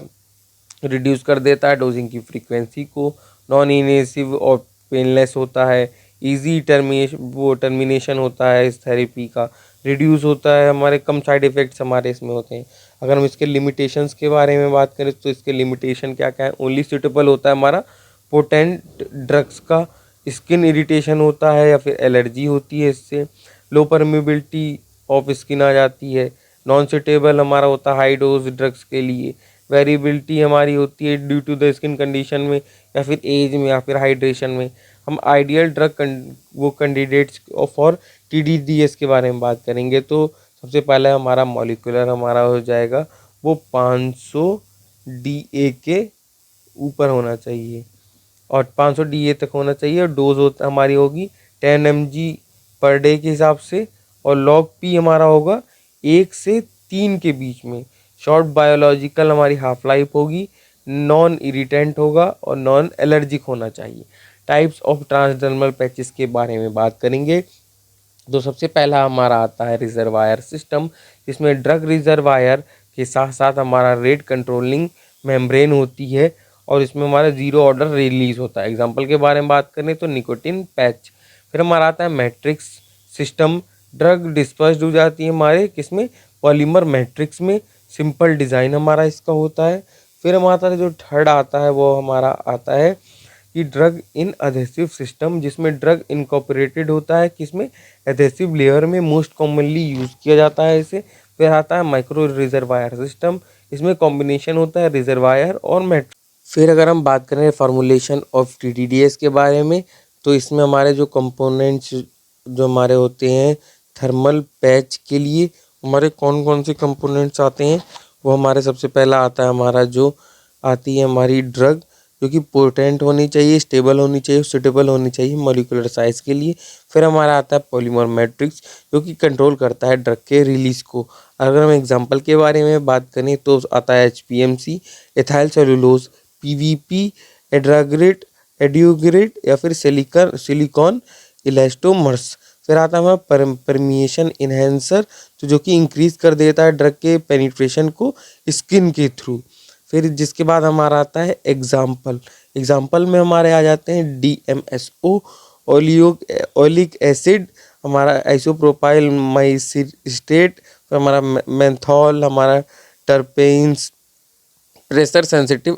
रिड्यूस कर देता है डोजिंग की फ्रीक्वेंसी को, नॉन इन्वेसिव और पेनलेस होता है, इजी टर्मिनेशन होता है इस थेरेपी का, रिड्यूस होता है, हमारे कम साइड इफ़ेक्ट्स हमारे इसमें होते हैं। अगर हम इसके लिमिटेशंस के बारे में बात करें तो इसके लिमिटेशन क्या क्या है। ओनली सूटेबल होता है हमारा पोटेंट ड्रग्स का, स्किन इरिटेशन होता है या फिर एलर्जी होती है इससे, लो परमिबिलिटी ऑफ स्किन आ जाती है, नॉन सूटेबल हमारा होता है हाई डोज ड्रग्स के लिए, वेरिएबिलिटी हमारी होती है due to the skin condition में या फिर एज में या फिर हाइड्रेशन में। हम आइडियल ड्रग वो कैंडिडेट्स फॉर TDDS के बारे में बात करेंगे तो सबसे पहले हमारा मॉलिक्यूलर हमारा हो जाएगा वो 500 DA के ऊपर होना चाहिए और 500 DA तक होना चाहिए। और डोज हमारी होगी 10 mg पर डे के हिसाब से। और लॉग P हमारा होगा 1 से 3 के बीच में। शॉर्ट बायोलॉजिकल हमारी हाफ लाइफ होगी, नॉन इरिटेंट होगा और नॉन एलर्जिक होना चाहिए। टाइप्स ऑफ ट्रांसडर्मल पैचेस के बारे में बात करेंगे तो सबसे पहला हमारा आता है रिजर्वायर सिस्टम, जिसमें ड्रग रिजर्वायर के साथ साथ हमारा रेट कंट्रोलिंग मेम्ब्रेन होती है और इसमें हमारा जीरो ऑर्डर रिलीज होता है। एग्जांपल के बारे में बात करें तो निकोटिन पैच। फिर हमारा आता है मैट्रिक्स सिस्टम, ड्रग डिस्पर्स्ड हो जाती है हमारे किसमें, पॉलीमर मैट्रिक्स में, सिंपल डिज़ाइन हमारा इसका होता है। फिर हमारा जो थर्ड आता है वो हमारा आता है कि ड्रग इन अधेसिव सिस्टम, जिसमें ड्रग इनकॉर्पोरेटेड होता है किसमें, एधेसिव लेयर में मोस्ट कॉमनली यूज़ किया जाता है इसे। फिर आता है माइक्रो रिजर्वायर सिस्टम, इसमें कॉम्बिनेशन होता है रिजर्वायर और मैट्रिक्स। फिर अगर हम बात करें फॉर्मुलेशन ऑफ TDDS के बारे में तो इसमें हमारे जो कंपोनेंट्स जो हमारे होते हैं थर्मल पैच के लिए हमारे कौन कौन से कंपोनेंट्स आते हैं, वो हमारे सबसे पहला आता है हमारा जो आती है हमारी ड्रग, जो कि पोटेंट होनी चाहिए, स्टेबल होनी चाहिए, सुटेबल होनी चाहिए मॉलिक्यूलर साइज के लिए। फिर हमारा आता है पॉलीमर मैट्रिक्स जो कि कंट्रोल करता है ड्रग के रिलीज को। अगर हम एग्जांपल के बारे में बात करें तो आता है HPMC, एथाइल सेलुलोज, PVP, एड्राग्रेट, एड्यूग्रेट या फिर सिलिकॉन इलास्टोमर्स। फिर आता है हमारा परमिएशन इन्हेंसर, तो जो कि इंक्रीज कर देता है ड्रग के पेनिट्रेशन को स्किन के थ्रू। फिर जिसके बाद हमारा आता है एग्जाम्पल में हमारे आ जाते हैं DMSO, ओलिक एसिड, हमारा आइसोप्रोपाइल माइसिस्टेट, फिर हमारा मेंथॉल, हमारा टर्पेन्स। प्रेशर सेंसिटिव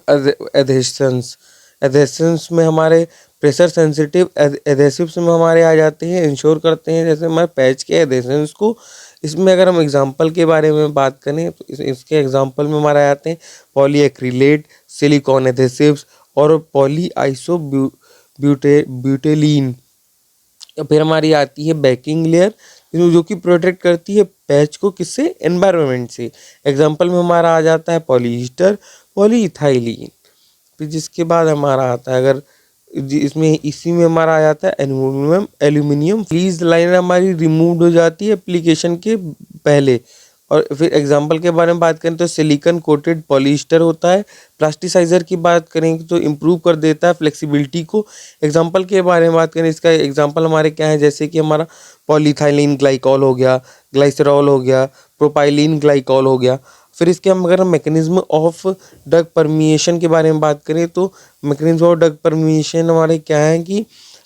एडेशंस में हमारे प्रेशर सेंसिटिव एडेसिव्स में हमारे आ जाते हैं, इंश्योर करते हैं जैसे हमारे पैच के एडेशंस को। इसमें अगर हम एग्जांपल के बारे में बात करें तो इसके एग्जांपल में हमारे आते हैं पॉलीएक्रिलेट, सिलिकॉन एडेसिव्स और पॉली आइसो ब्यूटेलीन। फिर हमारी आती है बैकिंग लेयर जो कि प्रोटेक्ट करती है पैच को किससे, एनवायरनमेंट से। एग्जांपल में हमारा आ जाता है पॉलीईस्टर, पॉलीइथाइलीन। फिर जिसके बाद हमारा आता है अगर इसमें इसी में हमारा आ जाता है एल्यूमिनियम फ्लीज लाइनर हमारी रिमूव हो जाती है एप्लीकेशन के पहले। और फिर एग्जांपल के बारे में बात करें तो सिलिकॉन कोटेड पॉलिएस्टर होता है। प्लास्टिसाइजर की बात करें तो इम्प्रूव कर देता है फ्लेक्सिबिलिटी को। एग्जांपल के बारे में बात करें, इसका एग्जांपल हमारे क्या है, जैसे कि हमारा पॉलीथाइलीन ग्लाइकॉल हो गया, ग्लाइसरॉल हो गया, प्रोपाइलीन ग्लाइकॉल हो गया। फिर इसके हम अगर मैकेनिज्म ऑफ ड्रग परमिएशन के बारे में बात करें तो मैकेनिज्म ऑफ ड्रग परमिएशन हमारे क्या है कि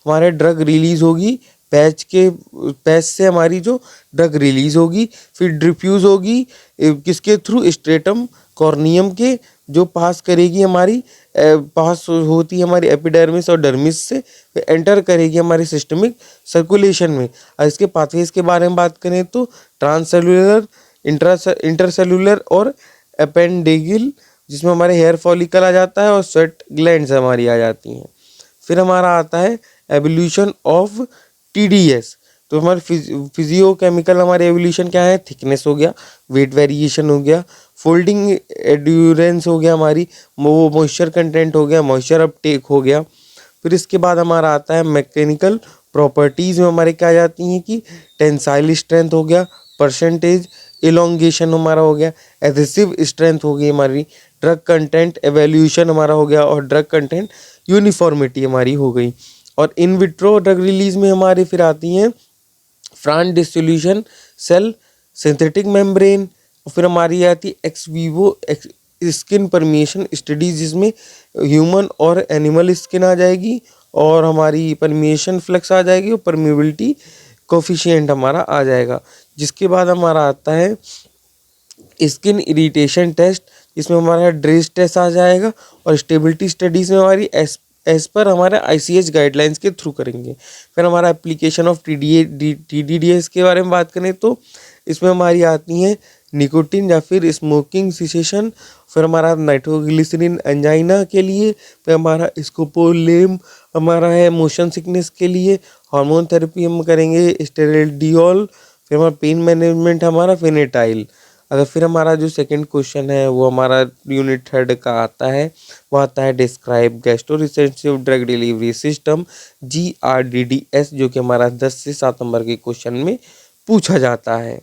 हमारे ड्रग रिलीज होगी पैच से हमारी जो ड्रग रिलीज होगी, फिर डिफ्यूज होगी किसके थ्रू, स्ट्रेटम कॉर्नियम के, जो पास करेगी हमारी पास होती है हमारी एपिडर्मिस और डर्मिस से, फिर एंटर करेगी हमारी सिस्टमिक सर्कुलेशन में। और इसके पाथवेज के बारे में बात करें तो ट्रांससेलुलर, इंटरसेलुलर और एपेंडिगल, जिसमें हमारे हेयर फॉलिकल आ जाता है और स्वेट ग्लैंड्स हमारी आ जाती हैं। फिर हमारा आता है एवोल्यूशन ऑफ TDS। तो हमारे फिजियोकेमिकल हमारे एवोल्यूशन क्या है, थिकनेस हो गया, वेट वेरिएशन हो गया, फोल्डिंग एड्यूरेंस हो गया, हमारी वो मॉइस्चर कंटेंट हो गया, मॉइस्चर अपटेक हो गया। फिर इसके बाद हमारा आता है मैकेनिकल प्रॉपर्टीज़ में हमारे क्या आ जाती हैं कि टेंसाइल स्ट्रेंथ हो गया, परसेंटेज इलोंगेशन हमारा हो गया, एडहेसिव स्ट्रेंथ हो गई हमारी, ड्रग कंटेंट एवोल्यूशन हमारा हो गया और ड्रग कंटेंट यूनिफॉर्मिटी हमारी हो गई। और इन विट्रो ड्रग रिलीज में हमारे फिर आती हैं फ्रांट डिसोल्यूशन सेल, सिंथेटिक मेम्ब्रेन, और फिर हमारी आती है x Vivo skin permeation studies, जिसमें ह्यूमन और एनिमल स्किन आ जाएगी और हमारी परमिएशन फ्लक्स आ जाएगी और परमिबिलिटी कोफिशिएंट हमारा आ जाएगा। जिसके बाद हमारा आता है स्किन इरिटेशन टेस्ट, इसमें हमारा ड्रेस टेस्ट आ जाएगा और स्टेबिलिटी स्टडीज़ में हमारी एज पर हमारे ICH गाइडलाइंस के थ्रू करेंगे। फिर हमारा एप्लीकेशन ऑफ TDDS के बारे में बात करें तो इसमें हमारी आती हैं निकोटिन या फिर स्मोकिंग सिसेशन, फिर हमारा नाइट्रोग्लिसरीन एंजाइना के लिए, फिर हमारा स्कोपोलेम हमारा है मोशन सिकनेस के लिए, हार्मोन थेरेपी हम करेंगे स्टेरॉइडियोल, फिर हमारा पेन मैनेजमेंट हमारा फेनेटाइल। अगर फिर हमारा जो सेकंड क्वेश्चन है वो हमारा यूनिट 3 का आता है, वो आता है describe gastroretentive drug delivery system GRDDS, जो कि हमारा 10 से 7 नंबर के क्वेश्चन में पूछा जाता है।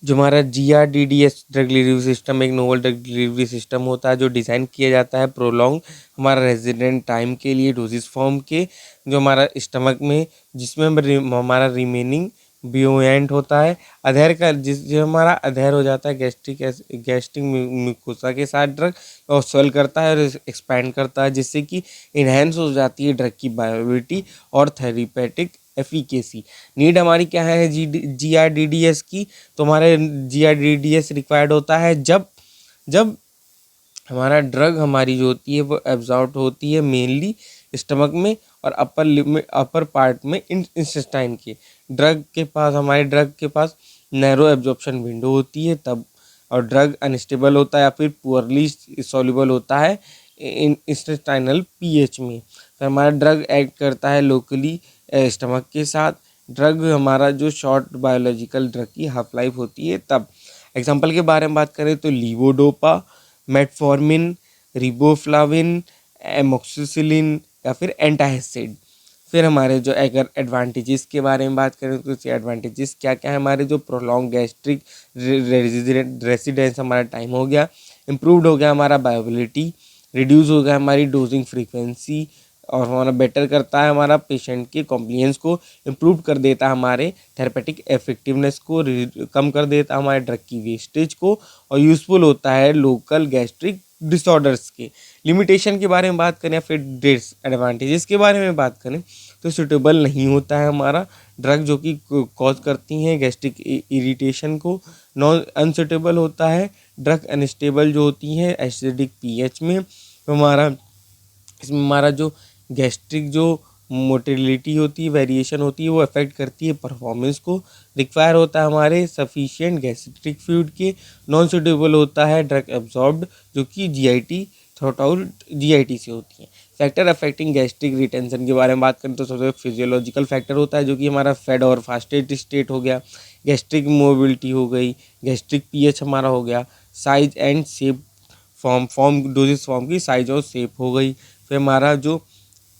जो हमारा GRDDS ड्रग डिलीवरी सिस्टम एक नोवल ड्रग डिलीवरी सिस्टम होता है जो डिज़ाइन किया जाता है प्रोलॉन्ग हमारा रेजिडेंट टाइम के लिए डोजेस फॉर्म के, जो हमारा स्टमक में, जिसमें हमारा रिमेनिंग बियोएंट होता है अधेर का, जो हमारा अधेर हो जाता है गैस्ट्रिक म्यूकोसा के साथ ड्रग, और स्वेल करता है और एक्सपैंड करता है, जिससे कि इन्हेंस हो जाती है ड्रग की बायोबिलिटी और थेरेपेटिक एफिकेसी। नीड हमारी क्या है GRDDS की, तो हमारे GRDDS रिक्वायर्ड होता है जब हमारा ड्रग हमारी जो होती है वो एब्जॉर्ब होती है मेनली स्टमक में और अपर पार्ट में इंटेस्टाइन के। हमारे ड्रग के पास नैरो एब्जॉर्प्शन विंडो होती है तब, और ड्रग अनस्टेबल होता है या फिर पुअरली सॉल्युबल होता है इंटेस्टाइनल pH में। फिर हमारा ड्रग एक्ट करता है लोकली स्टमक के साथ। ड्रग हमारा जो शॉर्ट बायोलॉजिकल ड्रग की हाफ लाइफ होती है तब। एग्जांपल के बारे में बात करें तो लीवोडोपा, मेटफॉर्मिन, रिबोफ्लाविन, एमोक्सिसिलिन या फिर एंटासिड। फिर हमारे जो अगर एडवांटेजेस के बारे में बात करें तो एडवांटेजेस क्या क्या है, हमारे जो प्रोलॉन्ग गैस्ट्रिक रेसिडेंस हमारा टाइम हो गया, इम्प्रूव्ड हो गया हमारा बायोबिलिटी, रिड्यूस हो गया हमारी डोजिंग फ्रीक्वेंसी, और हमारा बेटर करता है हमारा पेशेंट के कॉम्प्लियंस को, इम्प्रूव कर देता है हमारे थेरेपेटिक इफेक्टिवनेस को, कम कर देता है हमारे ड्रग की वेस्टेज को, और यूज़फुल होता है लोकल गैस्ट्रिक डिसऑर्डर्स के। लिमिटेशन के बारे में बात करें या फिर डिसएडवांटेजेस के बारे में बात करें तो सूटेबल नहीं होता है हमारा ड्रग जो कि कॉज करती हैं गैस्ट्रिक इरिटेशन को। नॉन अनसूटेबल होता है ड्रग, अनस्टेबल जो होती हैं एसिडिक pH में। तो इसमें हमारा जो गैस्ट्रिक जो मोटिलिटी होती है, वेरिएशन होती है, वो अफेक्ट करती है परफॉर्मेंस को। रिक्वायर होता है हमारे सफिशिएंट गैस्ट्रिक फ्लूइड के। नॉन सूटेबल होता है ड्रग एब्जॉर्ब्ड जो कि GIT थ्रोट आउट GIT से होती है। फैक्टर अफेक्टिंग गैस्ट्रिक रिटेंशन के बारे में बात करें तो सबसे फिजियोलॉजिकल फैक्टर होता है जो कि हमारा फेड और फास्टेड स्टेट हो गया, गैस्ट्रिक मोबिलिटी हो गई, गैस्ट्रिक pH हमारा हो गया, size and shape form doses form की साइज और शेप हो गई। फिर हमारा जो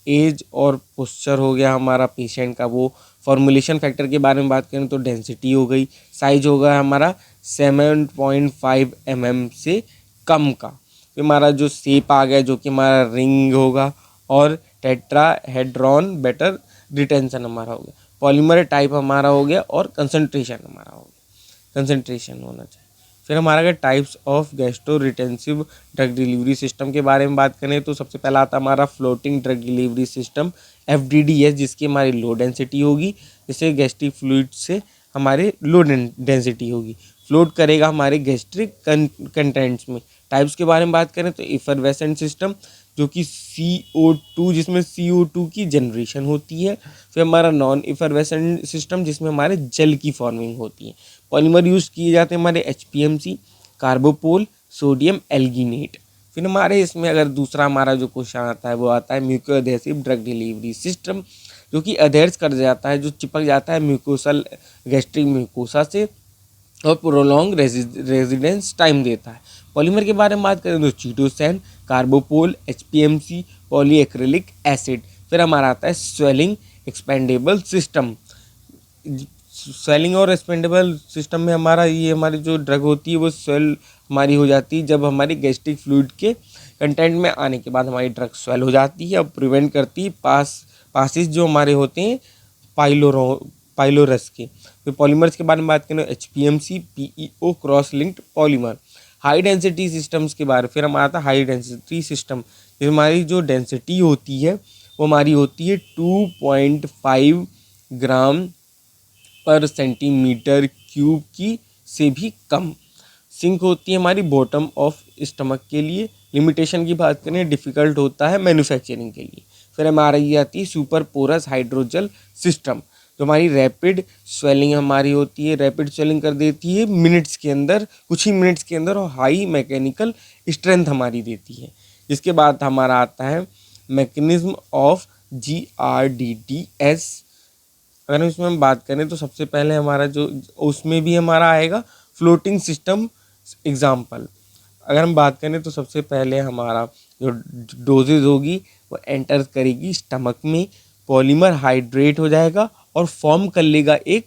एज और पोस्चर हो गया हमारा पेशेंट का, वो फॉर्मुलेशन फैक्टर के बारे में बात करें तो डेंसिटी हो गई, साइज होगा हमारा 7.5 mm से कम का। फिर हमारा जो शेप आ गया जो कि हमारा रिंग होगा, और टेट्राहेड्रॉन बेटर रिटेंशन हमारा हो गया, पॉलीमर टाइप हमारा हो गया, और कंसंट्रेशन हमारा हो गया, कंसंट्रेशन होना चाहिए। फिर हमारा अगर types of gastro retentive drug delivery system के बारे में बात करें तो सबसे पहला आता है हमारा floating drug delivery system FDDS, जिसकी हमारी लो डेंसिटी होगी, जैसे गैस्ट्रिक फ्लूइड से हमारे लो डेंसिटी होगी, फ्लोट करेगा हमारे गैस्ट्रिक कंटेंट्स में। टाइप्स के बारे में बात करें तो इफरवेसेंट सिस्टम, जो कि CO2, जिसमें CO2 की जनरेशन होती है। फिर हमारा नॉन इफरवेसेंट सिस्टम, जिसमें हमारे जल की फॉर्मिंग होती है। पॉलीमर यूज़ किए जाते हैं हमारे HPMC, कार्बोपोल, सोडियम एल्गिनेट। फिर हमारे इसमें अगर दूसरा हमारा जो क्वेश्चन आता है वो आता है muco adhesive drug delivery system, जो कि अधेर्स कर जाता है, जो चिपक जाता है म्यूकोसल गैस्ट्रिक म्यूकोसा से, और प्रोलॉन्ग रेजिडेंस टाइम देता है। पॉलीमर के बारे में बात करें तो चीटोसैन, कार्बोपोल, HPMC, पॉलीएक्रिलिक एसिड। फिर हमारा आता है स्वेलिंग एक्सपेंडेबल सिस्टम। स्वेलिंग और एक्सपेंडेबल सिस्टम में हमारा ये हमारी जो ड्रग होती है वो स्वेल हमारी हो जाती है जब हमारी गैस्ट्रिक फ्लूइड के कंटेंट में आने के बाद हमारी ड्रग स्वेल हो जाती है और प्रिवेंट करती है पासिस जो हमारे होते हैं पाइलोरस के। फिर पॉलीमर्स के बारे में बात करें HPMC, PEO cross linked polymer. High density systems के बारे फिर हमारा आता है हाई डेंसिटी सिस्टम, हमारी जो डेंसिटी होती है वो हमारी होती है 2.5 ग्राम पर सेंटीमीटर क्यूब की से भी कम। सिंक होती है हमारी बॉटम ऑफ स्टमक के लिए। लिमिटेशन की बात करें डिफ़िकल्ट होता है मैन्युफैक्चरिंग के लिए। फिर हमारी आती है सुपर पोरस हाइड्रोजल सिस्टम, जो हमारी रैपिड स्वेलिंग हमारी होती है, रैपिड स्वेलिंग कर देती है मिनट्स के अंदर, कुछ ही मिनट्स के अंदर, और हाई मैकेनिकल स्ट्रेंथ हमारी देती है। इसके बाद हमारा आता है मैकेनिज्म ऑफ GRDDS। अगर इसमें हम बात करें तो सबसे पहले हमारा जो उसमें भी हमारा आएगा फ्लोटिंग सिस्टम एग्जाम्पल। अगर हम बात करें तो सबसे पहले हमारा जो डोजेज होगी वो एंटर करेगी स्टमक में, पॉलीमर हाइड्रेट हो जाएगा और फॉर्म कर लेगा एक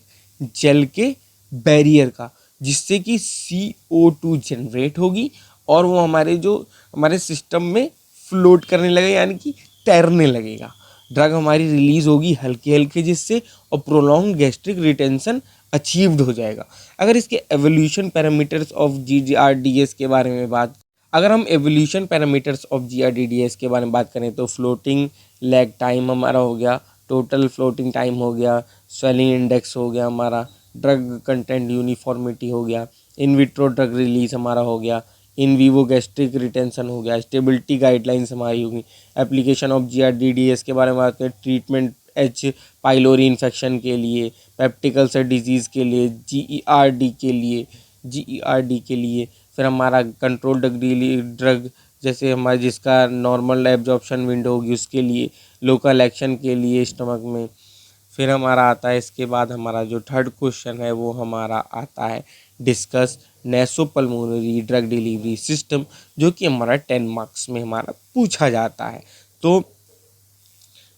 जेल के बैरियर का, जिससे कि CO2 जनरेट होगी और वो हमारे सिस्टम में फ्लोट करने लगेगा, यानी कि तैरने लगेगा। ड्रग हमारी रिलीज होगी हल्के हल्के जिससे, और प्रोलॉन्ग गैस्ट्रिक रिटेंशन अचीव्ड हो जाएगा। अगर इसके एवोल्यूशन पैरामीटर्स ऑफ GRDS के बारे में बात अगर हम एवोल्यूशन पैरामीटर्स ऑफ GRDS के बारे में बात करें तो फ्लोटिंग लैग टाइम हमारा हो गया, टोटल फ्लोटिंग टाइम हो गया, स्वेलिंग इंडेक्स हो गया हमारा, ड्रग कंटेंट यूनिफॉर्मिटी हो गया, इन विट्रो ड्रग रिलीज हमारा हो गया, इन वीवो गैस्ट्रिक रिटेंशन हो गया, स्टेबिलिटी गाइडलाइंस हमारी होगी। एप्लीकेशन ऑफ GRDS के बारे में बात करें, ट्रीटमेंट H पाइलोरी इन्फेक्शन के लिए, पेप्टिक अल्सर डिजीज़ के लिए, GERD के लिए। फिर हमारा कंट्रोल ड्रग जैसे हमारा जिसका नॉर्मल एब्जॉर्प्शन विंडो होगी उसके लिए, लोकल एक्शन के लिए स्टमक में। फिर हमारा आता है इसके बाद हमारा जो थर्ड क्वेश्चन है वो हमारा आता है डिस्कस नेसोपल्मोनरी ड्रग डिलीवरी सिस्टम, जो कि हमारा 10 मार्क्स में हमारा पूछा जाता है। तो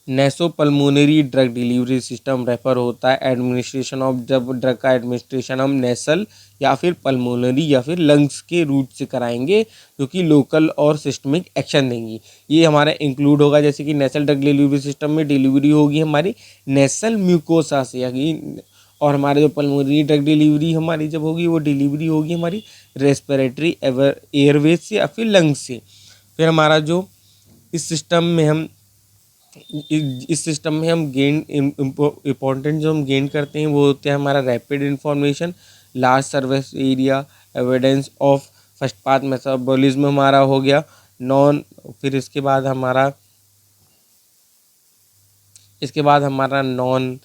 नेसोपल्मोनरी ड्रग डिलीवरी सिस्टम रेफर होता है एडमिनिस्ट्रेशन ऑफ, जब ड्रग का एडमिनिस्ट्रेशन हम नेसल या फिर पल्मोनरी या फिर लंग्स के रूट से कराएंगे, जो कि लोकल और सिस्टमिक एक्शन देंगी। ये हमारा इंक्लूड होगा, जैसे कि नेसल ड्रग डिलीवरी सिस्टम में डिलीवरी होगी हमारी नेसल म्यूकोसा से, और हमारे जो पल्मोनरी ड्रग डिलीवरी हमारी जब होगी वो डिलीवरी होगी हमारी रेस्पिरेटरी एयरवेज से या फिर लंग्स से। फिर हमारा जो इस सिस्टम में हम गेन इम्पोर्टेंट जो हम गेन करते हैं वो होते हैं हमारा rapid information, large service area, evidence of first pass metabolism हमारा हो गया फिर इसके बाद हमारा नॉन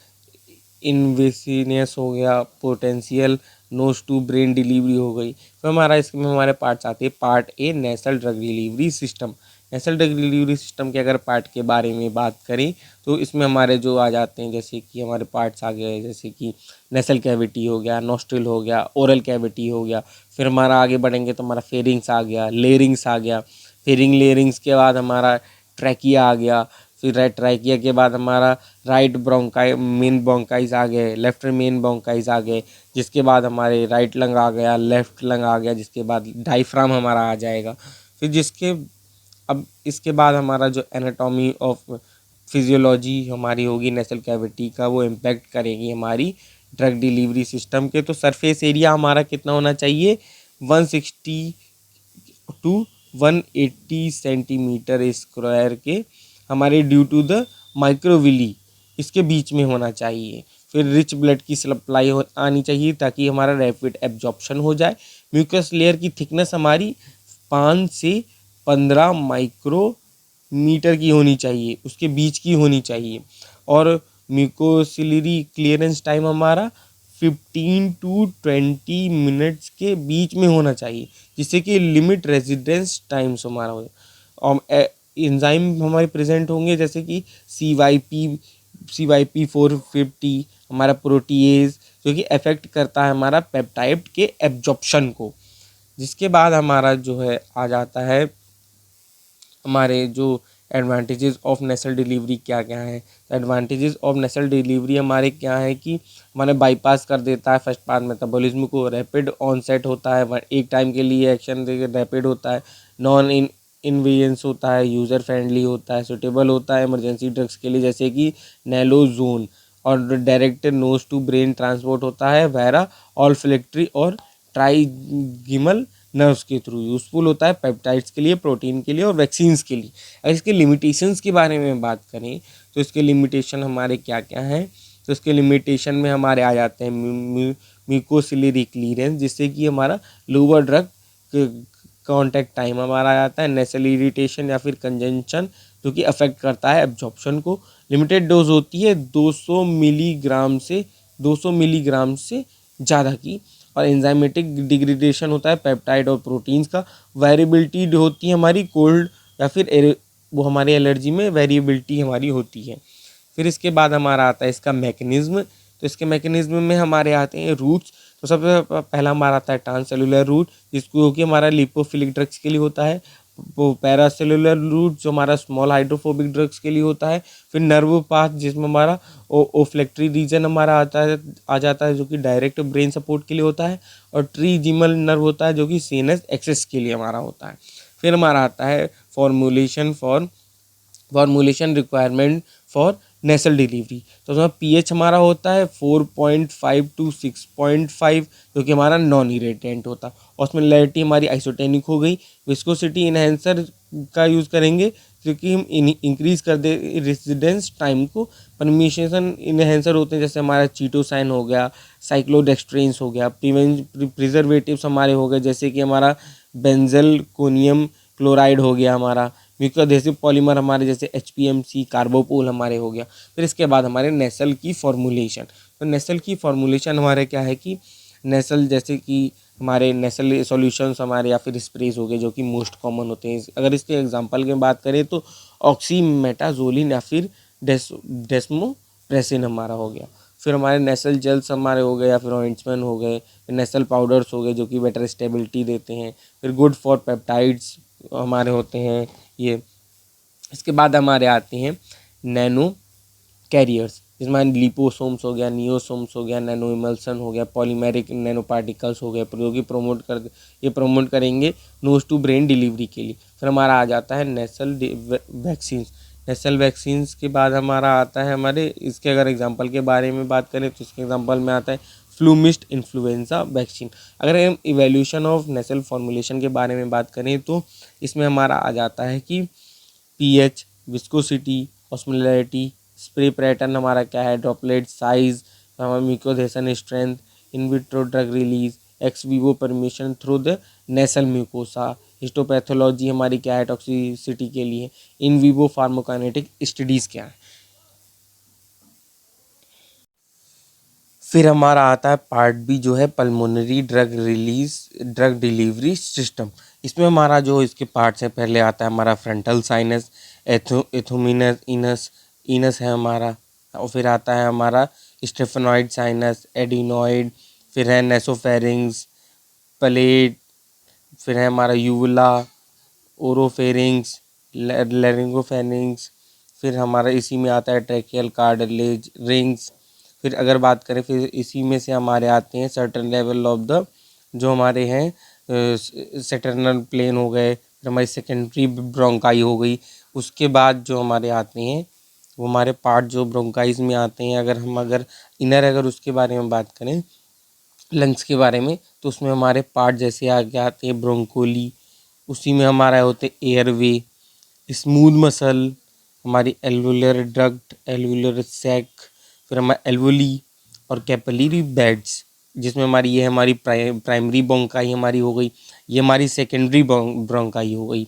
इन्वेसिवनेस हो गया, potential nose to brain delivery हो गई। फिर हमारा इसमें हमारे पार्ट्स आते हैं। Part A nasal drug delivery system, national drug delivery system के अगर पार्ट के बारे में बात करें तो इसमें हमारे जो आ जाते हैं, जैसे कि हमारे पार्ट्स आ गए, जैसे कि नेसल कैविटी हो गया, नोस्ट्रिल हो गया, ओरल कैविटी हो गया। फिर हमारा आगे बढ़ेंगे तो हमारा फेरिंग्स आ गया, लेरिंग्स आ गया। फेरिंग लेरिंग्स के बाद हमारा ट्रैकिया आ गया। फिर राइट ट्रैकिया के बाद हमारा राइट ब्रोंकाई मेन ब्रोंकाइज आ गए, लेफ्ट मेन ब्रोंकाइज आ गए। जिसके बाद हमारे राइट लंग आ गया, लेफ्ट लंग आ गया, जिसके बाद डायफ्राम हमारा आ जाएगा। फिर जिसके अब इसके बाद हमारा जो एनाटॉमी ऑफ फिजियोलॉजी हमारी होगी नेसल कैविटी का, वो इम्पैक्ट करेगी हमारी ड्रग डिलीवरी सिस्टम के। तो सरफेस एरिया हमारा कितना होना चाहिए, 160 टू 180 सेंटीमीटर स्क्वायर के हमारे ड्यू टू द माइक्रोविली इसके बीच में होना चाहिए। फिर रिच ब्लड की सप्लाई आनी चाहिए ताकि हमारा रैपिड एब्जॉर्प्शन हो जाए। म्यूकस लेयर की थिकनेस हमारी 5 से 15 माइक्रोमीटर की होनी चाहिए, उसके बीच की होनी चाहिए। और म्यूकोसिलरी क्लियरेंस टाइम हमारा 15 टू 20 मिनट्स के बीच में होना चाहिए, जिससे कि लिमिट रेजिडेंस टाइम्स हमारा हो। और एंजाइम हमारे प्रेजेंट होंगे, जैसे कि CYP 450 हमारा प्रोटीएज, जो कि अफेक्ट करता है हमारा पेप्टाइड के एब्जॉर्प्शन को। जिसके बाद हमारा जो है आ जाता है हमारे जो एडवांटेजेस ऑफ नेसल डिलीवरी क्या क्या है। एडवांटेजेस ऑफ नेसल डिलीवरी हमारे क्या है कि हमारे बाईपास कर देता है फर्स्ट पास मेटाबॉलिज्म को, रैपिड ऑनसेट होता है, एक टाइम के लिए एक्शन रैपिड होता है, नॉन इनवेजेंस होता है, यूज़र फ्रेंडली होता है, सुटेबल होता है इमरजेंसी ड्रग्स के लिए जैसे कि नैलोजोन। और direct nose to brain transport होता है वायरा ऑल्फैक्टरी और ट्राइगिमल नर्व्स के थ्रू। यूज़फुल होता है पेप्टाइड्स के लिए, प्रोटीन के लिए और वैक्सीन्स के लिए। अगर इसके लिमिटेशंस के बारे में बात करें तो इसके लिमिटेशन हमारे क्या क्या हैं, तो इसके लिमिटेशन में हमारे आ जाते हैं म्यूकोसिलरी क्लीयरेंस, जिससे कि हमारा लोअर ड्रग कांटेक्ट टाइम हमारा आ जाता है, नेसल इरिटेशन या फिर कंजंशन जो कि अफेक्ट करता है एब्जॉर्प्शन को। लिमिटेड डोज होती है 200 मिलीग्राम से ज़्यादा की। और एंजाइमेटिक डिग्रेडेशन होता है पेप्टाइड और प्रोटीन्स का। वेरिएबिलिटी होती है हमारी कोल्ड या फिर वो हमारी एलर्जी में वेरिएबिलिटी हमारी होती है। फिर इसके बाद हमारा आता है इसका मैकेनिज्म। तो इसके मैकेनिज्म में हमारे आते हैं रूट्स। तो सबसे पहला हमारा आता है ट्रांससेलुलर रूट, जिसको कि हमारा लिपोफिलिक ड्रग्स के लिए होता है। वो पैरासेलुलर रूट जो हमारा स्मॉल हाइड्रोफोबिक ड्रग्स के लिए होता है। फिर नर्व पाथ जिसमें हमारा ओफ्लेक्ट्री रीजन हमारा आ जाता है जो कि डायरेक्ट ब्रेन सपोर्ट के लिए होता है। और ट्रीजिमल नर्व होता है जो कि सीएनएस एक्सेस के लिए हमारा होता है। फिर हमारा आता है formulation requirement for nasal delivery. तो उसमें पीएच हमारा होता है 4.5 टू 6.5 जो कि हमारा नॉन इरिटेंट होता है। ऑस्मोलैरिटी हमारी आइसोटेनिक हो गई। विस्कोसिटी इन्हेंसर का यूज़ करेंगे क्योंकि हम इंक्रीज़ कर दे रेजिडेंस टाइम को। परमिशन इन्हेंसर होते हैं जैसे हमारा चीटोसाइन हो गया, साइक्लोडेक्स्ट्रेंस हो गया। प्रिजर्वेटिव्स हमारे हो गए जैसे कि हमारा बेंजलकोनियम क्लोराइड हो गया, हमारा म्यूकोएडेसिव पॉलीमर हमारे जैसे HPMC कार्बोपोल हमारे हो गया। फिर इसके बाद हमारे नेसल की फॉर्मुलेशन। तो नेसल की फॉर्मुलेशन हमारे क्या है कि नेसल जैसे कि हमारे नेसल सॉल्यूशंस हमारे या फिर स्प्रेज हो गए जो कि मोस्ट कॉमन होते हैं। अगर इसके एग्जांपल की बात करें तो ऑक्सीमेटाजोलिन या फिर डेस्मोप्रेसिन हमारा हो गया। फिर हमारे नेसल जेल्स हमारे हो गए या फिर ऑइंटमेंट हो गए। नेसल पाउडर्स हो गए जो कि बेटर स्टेबिलिटी देते हैं। फिर गुड फॉर पेप्टाइड्स हमारे होते हैं ये। इसके बाद हमारे आते हैं नैनो कैरियर्स जिसमें लिपोसोम्स हो गया, नियोसोम्स हो गया, नैनो इमल्सन हो गया, पॉलीमेरिक नैनो पार्टिकल्स हो गए जो कि प्रमोट करेंगे नोज टू ब्रेन डिलीवरी के लिए। फिर हमारा आ जाता है नेसल वैक्सीन्स। नेसल वैक्सीन्स के बाद हमारा आता है हमारे इसके अगर एग्जांपल के बारे में बात करें तो इसके एग्जांपल में आता है फ्लूमिस्ट इन्फ्लुएंजा वैक्सीन। अगर हम इवैल्यूएशन ऑफ नेसल फॉर्मुलेशन के बारे में बात करें तो इसमें हमारा आ जाता है कि pH, viscosity, osmolarity, spray pattern हमारा क्या है, ड्रॉपलेट साइज, हमारा mucoadhesion strength, in vitro drug release, ex vivo permeation through the nasal mucosa, histopathology हमारी क्या है टॉक्सिसिटी के लिए, इन विवो फार्माकोकाइनेटिक स्टडीज़ क्या है। फिर हमारा आता है पार्ट बी जो है पल्मोनरी ड्रग डिलीवरी सिस्टम। इसमें हमारा जो इसके पार्ट्स हैं, पहले आता है हमारा फ्रंटल साइनस, एथोमिनस इनस इनस है हमारा, और फिर आता है हमारा स्टेफेनॉइड साइनस, एडिनॉइड, फिर है नेसोफेरिंग्स, प्लेट, फिर है हमारा यूवुला, ओरोफेरिंग्स, लैरिंगोफेरिंग्स, फिर हमारा इसी में आता है ट्रैकियल कार्टिलेज रिंग्स। फिर अगर बात करें, फिर इसी में से हमारे आते हैं सर्टेन लेवल ऑफ द, जो हमारे हैं सेटर्नल प्लेन हो गए, फिर हमारी सेकेंडरी ब्रोंकाई हो गई। उसके बाद जो हमारे आते हैं वो हमारे पार्ट जो ब्रोंकाइज में आते हैं, अगर इनर अगर उसके बारे में बात करें, लंग्स के बारे में, तो उसमें हमारे पार्ट जैसे आगे आते हैं ब्रोंकोली, उसी में हमारा होते एयरवे, स्मूथ मसल, हमारी एल्वुलर डक्ट, एल्वुलर सैक, फिर हमारा एल्वुली और कैपिलरी बेड्स, जिसमें हमारी ये हमारी प्राइमरी ब्रोंकाई हमारी हो गई, ये हमारी सेकेंडरी ब्रोंकाई हो गई।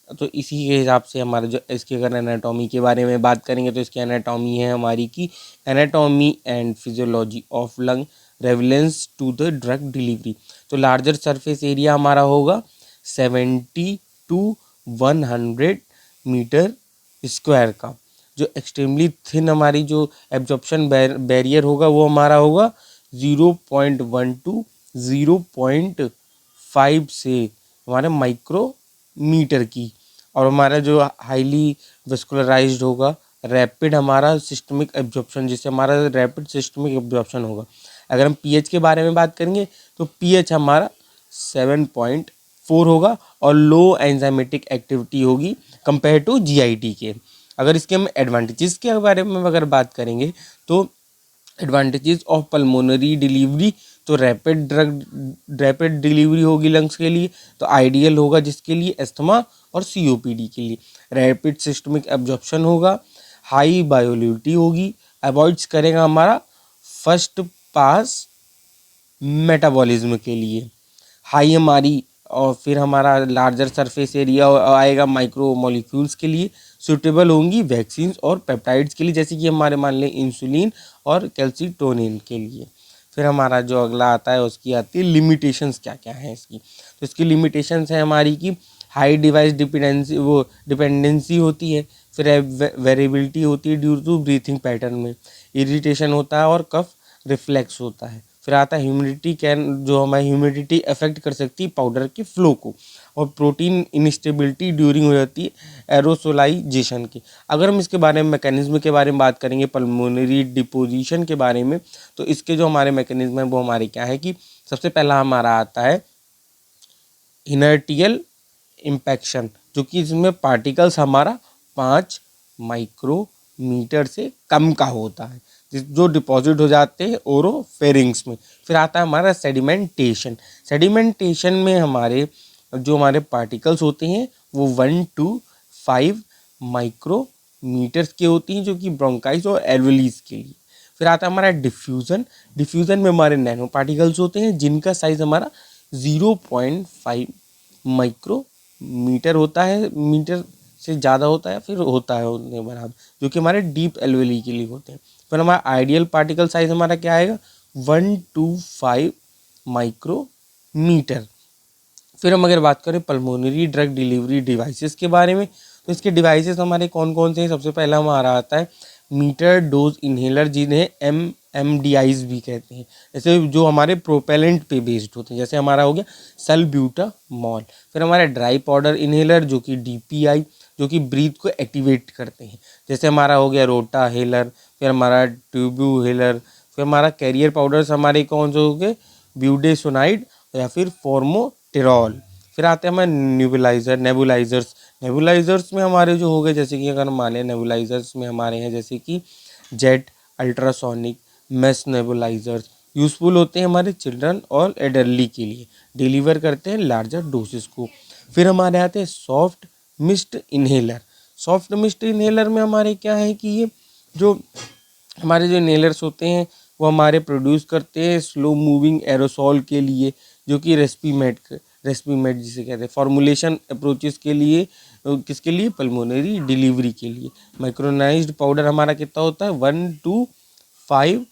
तो इसी के हिसाब से हमारा जो इसकी अगर एनाटॉमी के बारे में बात करेंगे, तो इसकी एनाटॉमी है हमारी की anatomy and physiology of lung relevance to the drug delivery. तो लार्जर सरफेस एरिया हमारा होगा 70 to 100 मीटर स्क्वायर का। जो एक्सट्रीमली थिन हमारी जो एब्जॉर्प्शन बैरियर होगा वो हमारा होगा 0.1 to 0.5 से हमारे माइक्रोमीटर की। और हमारा जो हाईली वेस्कुलराइज्ड होगा, रैपिड हमारा सिस्टमिक एब्जॉर्प्शन, जिससे हमारा रैपिड सिस्टमिक एब्जॉर्प्शन होगा। अगर हम पीएच के बारे में बात करेंगे, तो पीएच हमारा 7.4 होगा और लो एंजाइमेटिक एक्टिविटी होगी कंपेयर टू जीआईटी के। अगर इसके हम एडवांटेजेस के बारे में अगर बात करेंगे, तो एडवांटेजेस ऑफ पल्मोनरी डिलीवरी, तो रैपिड डिलीवरी होगी लंग्स के लिए, तो आइडियल होगा जिसके लिए अस्थमा और सीओपीडी के लिए। रैपिड सिस्टमिक एब्जॉर्प्शन होगा, हाई बायोलिटी होगी, अवॉइड्स करेगा हमारा फर्स्ट पास मेटाबॉलिज्म के लिए, हाई हमारी, और फिर हमारा लार्जर सरफेस एरिया आएगा माइक्रो मॉलिक्यूल्स के लिए, सूटेबल होंगी वैक्सीन्स और पेप्टाइड्स के लिए, जैसे कि हमारे मान लें इंसुलिन और कैल्सिटोनिन के लिए। फिर हमारा जो अगला आता है उसकी आती है लिमिटेशंस क्या क्या है इसकी। तो इसकी लिमिटेशंस है हमारी की हाई डिवाइस डिपेंडेंसी होती है, फिर वेरिएबिलिटी होती है ड्यू टू ब्रीथिंग पैटर्न में, इरिटेशन होता है और कफ रिफ्लेक्स होता है। फिर आता है ह्यूमिडिटी जो हमारी ह्यूमिडिटी अफेक्ट कर सकती है पाउडर के फ्लो को, और प्रोटीन इनस्टेबिलिटी ड्यूरिंग हो जाती है एरोसोलाइजेशन की। अगर हम इसके बारे में मैकेनिज्म के बारे में बात करेंगे, पल्मोनरी डिपोजिशन के बारे में, तो इसके जो हमारे मैकेनिज्म है वो हमारे क्या है कि सबसे पहला हमारा आता है इनर्टियल इम्पैक्शन, जो कि इसमें पार्टिकल्स हमारा 5 माइक्रोमीटर से कम का होता है, जो डिपॉजिट हो जाते हैं ओरोफेरिंग्स में। फिर आता है हमारा सेडिमेंटेशन। सेडिमेंटेशन में हमारे जो हमारे पार्टिकल्स होते हैं वो 1 to 5 माइक्रोमीटर्स के होती हैं, जो कि ब्रोंकाइस और एल्वुलीज के लिए। फिर आता है हमारा डिफ्यूज़न। डिफ्यूज़न में हमारे नैनो पार्टिकल्स होते हैं जिनका साइज हमारा 0.5 माइक्रोमीटर होता है, मीटर से ज़्यादा होता है, फिर होता है उतने बराबर, जो कि हमारे डीप एल्वेली के लिए होते हैं। फिर हमारा आइडियल पार्टिकल साइज हमारा क्या आएगा 1 to 5 माइक्रोमीटर। फिर हम अगर बात करें पल्मोनरी ड्रग डिलीवरी डिवाइसेस के बारे में, तो इसके डिवाइसेस हमारे कौन कौन से हैं। सबसे पहला हमारा आता है मीटर डोज इन्हेलर, जिन्हें MDIs भी कहते हैं, जैसे जो हमारे प्रोपेलेंट पे बेस्ड होते हैं, जैसे हमारा हो गया सल्ब्यूटामॉल। फिर हमारा ड्राई पाउडर इन्हेलर, जो कि DPI, जो कि ब्रीथ को एक्टिवेट करते हैं, जैसे हमारा हो गया रोटा हेलर। फिर हमारा ट्यूब्यू हेलर। फिर हमारा कैरियर पाउडर्स हमारे कौन से हो गए ब्यूडेसोनाइड या फिर फॉर्मोटेरॉल। फिर आते हैं हमारे नेबुलाइजर्स। नेबुलाइजर्स में हमारे जो हो गए, जैसे कि अगर हम मान लें नेबुलाइजर्स में हमारे हैं जैसे कि jet, ultrasonic, mesh nebulizers useful होते हैं हमारे चिल्ड्रन और एडल्टली के लिए, डिलीवर करते हैं लार्जर डोसेस को। फिर हमारे आते हैं soft mist inhaler. Soft mist inhaler में हमारे क्या है कि ये जो हमारे जो इन्हेलर्स होते हैं वो हमारे प्रोड्यूस करते हैं स्लो मूविंग एरोसॉल के लिए, जो कि रेस्पीमेट जिसे कहते हैं, फॉर्मुलेशन अप्रोचेस के लिए, किसके लिए पल्मोनरी डिलीवरी के लिए। माइक्रोनाइज्ड पाउडर हमारा कितना होता है 1 to 5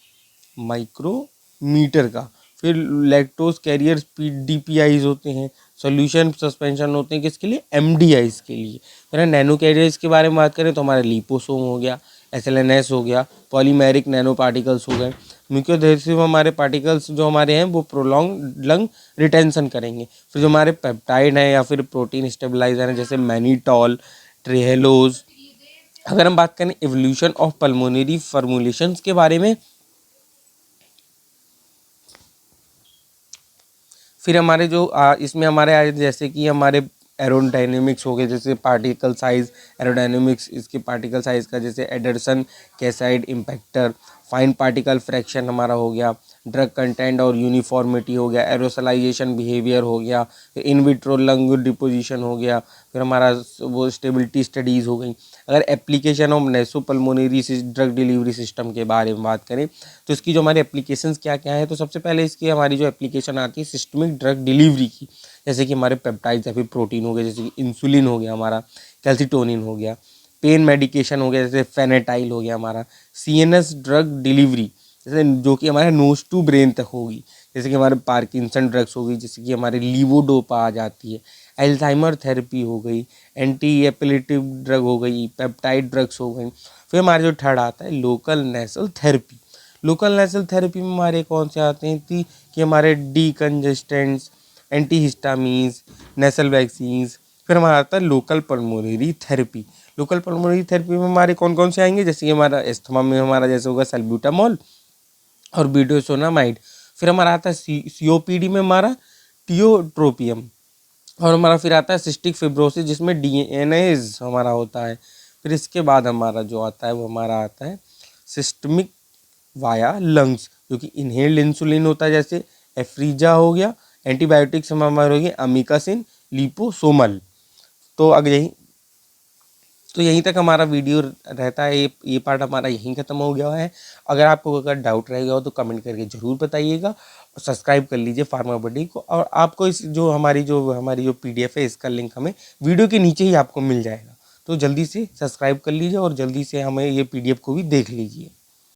माइक्रोमीटर का। फिर लैक्टोज कैरियर DPIs होते हैं, सॉल्यूशन सस्पेंशन होते हैं किसके लिए, एमडीआईस के लिए। फिर नैनो कैरियर्स के बारे में बात करें तो हमारा लिपोसोम हो गया, एसएलएनएस हो गया, पॉलीमेरिक नैनो पार्टिकल्स हो गए। म्यूकोएडहेसिव हमारे पार्टिकल्स जो हमारे हैं वो प्रोलॉन्ग लंग रिटेंशन करेंगे। फिर जो हमारे पेप्टाइड हैं या फिर प्रोटीन स्टेबलाइजर हैं जैसे मैनीटॉल, ट्रेहेलोज। अगर हम बात करें एवोल्यूशन ऑफ पल्मोनरी फॉर्मुलेशंस के बारे में, फिर हमारे जो इसमें हमारे आए जैसे कि हमारे एरोडायनेमिक्स हो गए, जैसे पार्टिकल साइज एरोडायनेमिक्स, इसके पार्टिकल साइज का जैसे एडरसन कैसाइड इम्पैक्टर, फाइन पार्टिकल फ्रैक्शन हमारा हो गया, ड्रग कंटेंट और यूनिफॉर्मिटी हो गया, एरोसलाइजेशन बिहेवियर हो गया, इन विट्रो लंग डिपोजिशन हो गया, फिर हमारा वो स्टेबिलिटी स्टडीज़ हो गई। अगर application of nasopulmonary drug delivery system के बारे में बात करें तो इसकी जो हमारी एप्लीकेशंस क्या क्या है, तो सबसे पहले इसकी हमारी जो एप्लीकेशन आती है सिस्टमिक ड्रग डिलीवरी की, जैसे कि हमारे पेप्टाइड्स या फिर प्रोटीन हो गए, जैसे कि इंसुलिन हो गया हमारा, कैल्सिटोनिन हो गया, पेन मेडिकेशन हो गया जैसे फेनेटाइल हो गया हमारा, सीएनएस ड्रग डिलीवरी जैसे जो कि हमारे नोज टू ब्रेन तक होगी, जैसे कि हमारे पार्किंसन ड्रग्स होगी, जैसे कि हमारी लीवोडोपा आ जाती है, अल्जाइमर थेरेपी हो गई, एंटी एपिलेटिव ड्रग हो गई, पेप्टाइड ड्रग्स हो गई। फिर हमारे जो थर्ड आता है लोकल नेसल थेरेपी। लोकल नेसल थेरेपी में हमारे कौन से आते हैं कि हमारे डीकंजेस्टेंट्स, एंटीहिस्टामीन्स, नेसल वैक्सीन्स। फिर हमारा आता है local pulmonary therapy. Local pulmonary therapy में हमारे कौन कौन से आएंगे, जैसे कि हमारा एस्थमा में हमारा जैसे होगा सल्ब्यूटामॉल और बिडोसोनामाइड। फिर हमारा आता है सीओपीडी में हमारा टियोट्रोपियम। और हमारा फिर आता है सिस्टिक फिब्रोसिस जिसमें डीएनएज हमारा होता है। फिर इसके बाद हमारा जो आता है वो हमारा आता है सिस्टमिक वाया लंग्स, जो कि इनहेल्ड इंसुलिन होता है, जैसे एफ्रीजा हो गया। एंटीबायोटिक्स में हमारे हो गए अमीकासिन, लिपोसोमल। तो अगर यहीं तक हमारा वीडियो रहता है, ये पार्ट हमारा यहीं ख़त्म हो गया है। अगर आपको अगर डाउट रहेगा हो तो कमेंट करके ज़रूर बताइएगा और सब्सक्राइब कर लीजिए फार्मा बडी को। और आपको इस जो हमारी जो पीडीएफ है इसका लिंक हमें वीडियो के नीचे ही आपको मिल जाएगा, तो जल्दी से सब्सक्राइब कर लीजिए और जल्दी से हमें ये पीडीएफ को भी देख लीजिए।